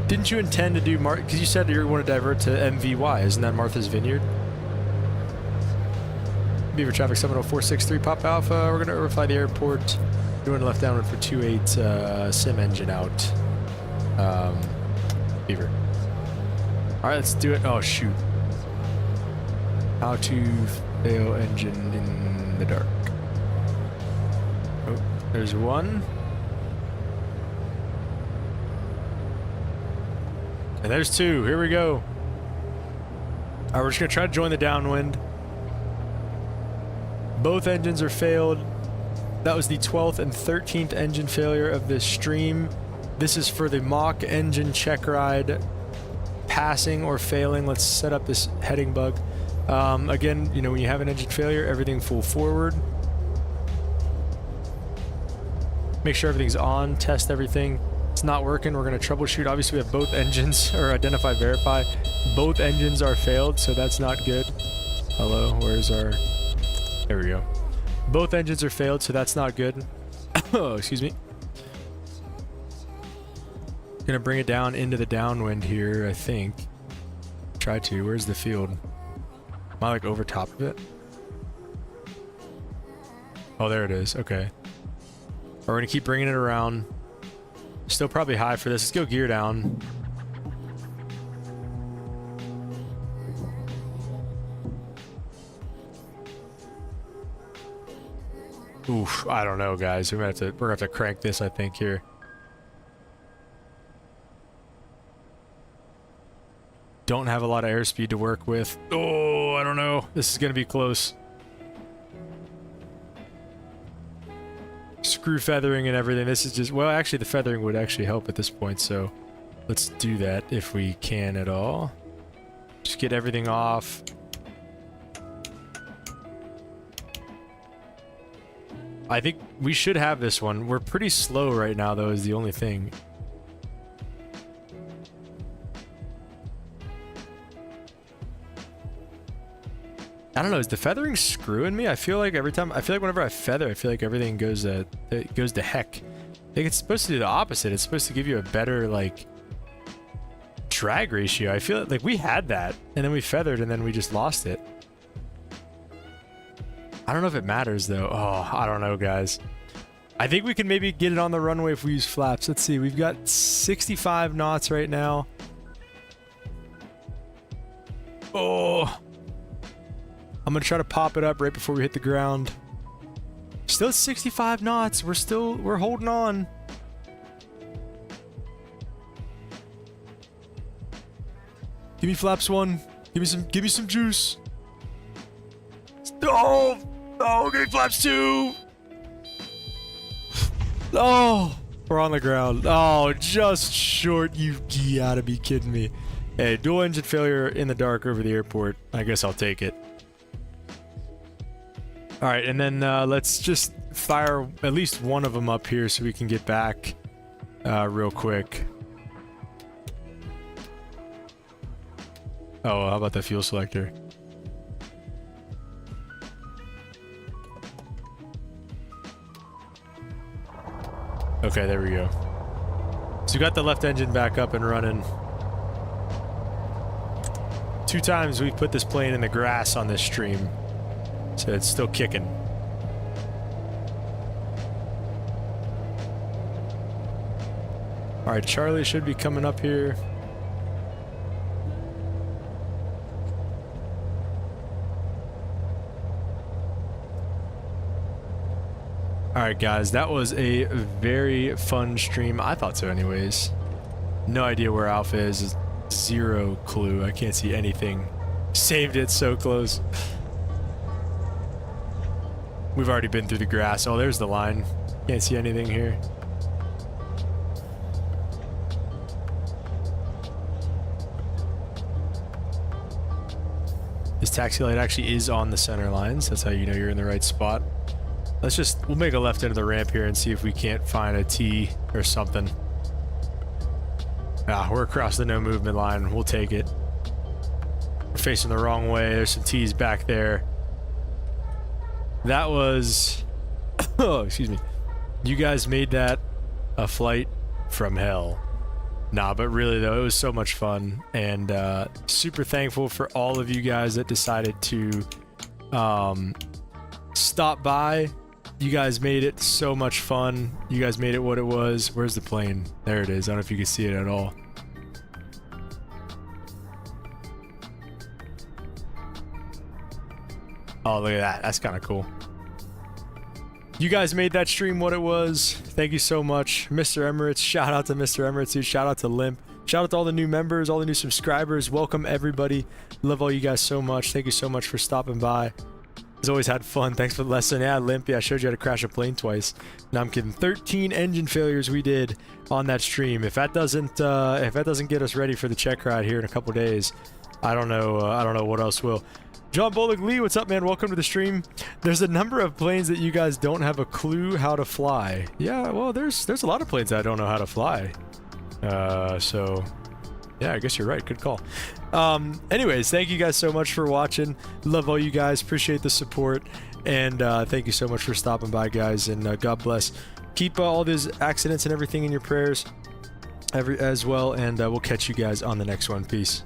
Didn't you intend to do... Because you said you want to divert to MVY. Isn't that Martha's Vineyard? Beaver traffic 70463 Pop Alpha. We're going to overfly the airport. Doing left downwind for 28 sim engine out. Beaver. Alright, let's do it. Oh, shoot. How to fail engine in the dark. Oh, there's one. And there's two. Here we go. Alright, we're just going to try to join the downwind. Both engines are failed. That was the 12th and 13th engine failure of this stream. This is for the mock engine checkride passing or failing. Let's set up this heading bug. Again, you know, when you have an engine failure, everything full forward. Make sure everything's on, test everything. It's not working, we're going to troubleshoot. Obviously, we have both engines, or identify, verify. Both engines are failed, so that's not good. Hello, where's our... There we go. Both engines are failed, so that's not good. Oh, excuse me. Gonna bring it down into the downwind here, I think. Try to. Where's the field? Am I like over top of it? Oh, there it is. Okay. We're gonna keep bringing it around. Still probably high for this. Let's go gear down. Oof, I don't know, guys. We're gonna have to crank this, I think, here. Don't have a lot of airspeed to work with. Oh, I don't know. This is gonna be close. Screw feathering and everything. This is just... Well, actually, the feathering would actually help at this point, so let's do that if we can at all. Just get everything off. I think we should have this one. We're pretty slow right now, though, is the only thing. I don't know, is the feathering screwing me? I feel like whenever I feather, I feel like everything goes to heck. I think it's supposed to do the opposite. It's supposed to give you a better, like, drag ratio. I feel like we had that, and then we feathered, and then we just lost it. I don't know if it matters, though. Oh, I don't know, guys. I think we can maybe get it on the runway if we use flaps. Let's see, we've got 65 knots right now. Oh... I'm gonna try to pop it up right before we hit the ground. Still 65 knots. We're holding on. Give me flaps one. Give me some juice. Oh, give me flaps two. Oh, we're on the ground. Oh, just short. You gotta be kidding me. Hey, dual engine failure in the dark over the airport. I guess I'll take it. All right, and then let's just fire at least one of them up here so we can get back real quick. Oh, how about the fuel selector? Okay, there we go. So we got the left engine back up and running. 2 times we've put this plane in the grass on this stream. So it's still kicking. Alright, Charlie should be coming up here. Alright guys, that was a very fun stream. I thought so anyways. No idea where Alpha is. zero clue. I can't see anything. Saved it so close. We've already been through the grass. Oh, there's the line. Can't see anything here. This taxi light actually is on the center lines. That's how you know you're in the right spot. We'll make a left into the ramp here and see if we can't find a T or something. Ah, we're across the no movement line. We'll take it. We're facing the wrong way. There's some T's back there. That was... oh, excuse me. You guys made that a flight from hell. Nah, but really though, it was so much fun, and super thankful for all of you guys that decided to stop by. You guys made it so much fun. You guys made it what it was. Where's the plane? There it is. I don't know if you can see it at all. Oh, look at that. That's kind of cool. You guys made that stream what it was. Thank you so much. Mr. Emirates, shout out to Mr. Emirates, dude. Shout out to Limp. Shout out to all the new members, all the new subscribers. Welcome, everybody. Love all you guys so much. Thank you so much for stopping by. It's always had fun. Thanks for the lesson. Yeah, Limp, yeah, I showed you how to crash a plane twice. No, I'm kidding. 13 engine failures we did on that stream. If that doesn't get us ready for the check ride here in a couple days, I don't know what else will. John Bowling Lee, what's up, man? Welcome to the stream. There's a number of planes that you guys don't have a clue how to fly. Yeah, well, there's a lot of planes that I don't know how to fly. So, yeah, I guess you're right. Good call. Anyways, thank you guys so much for watching. Love all you guys. Appreciate the support. And thank you so much for stopping by, guys. And God bless. Keep all these accidents and everything in your prayers as well. And we'll catch you guys on the next one. Peace.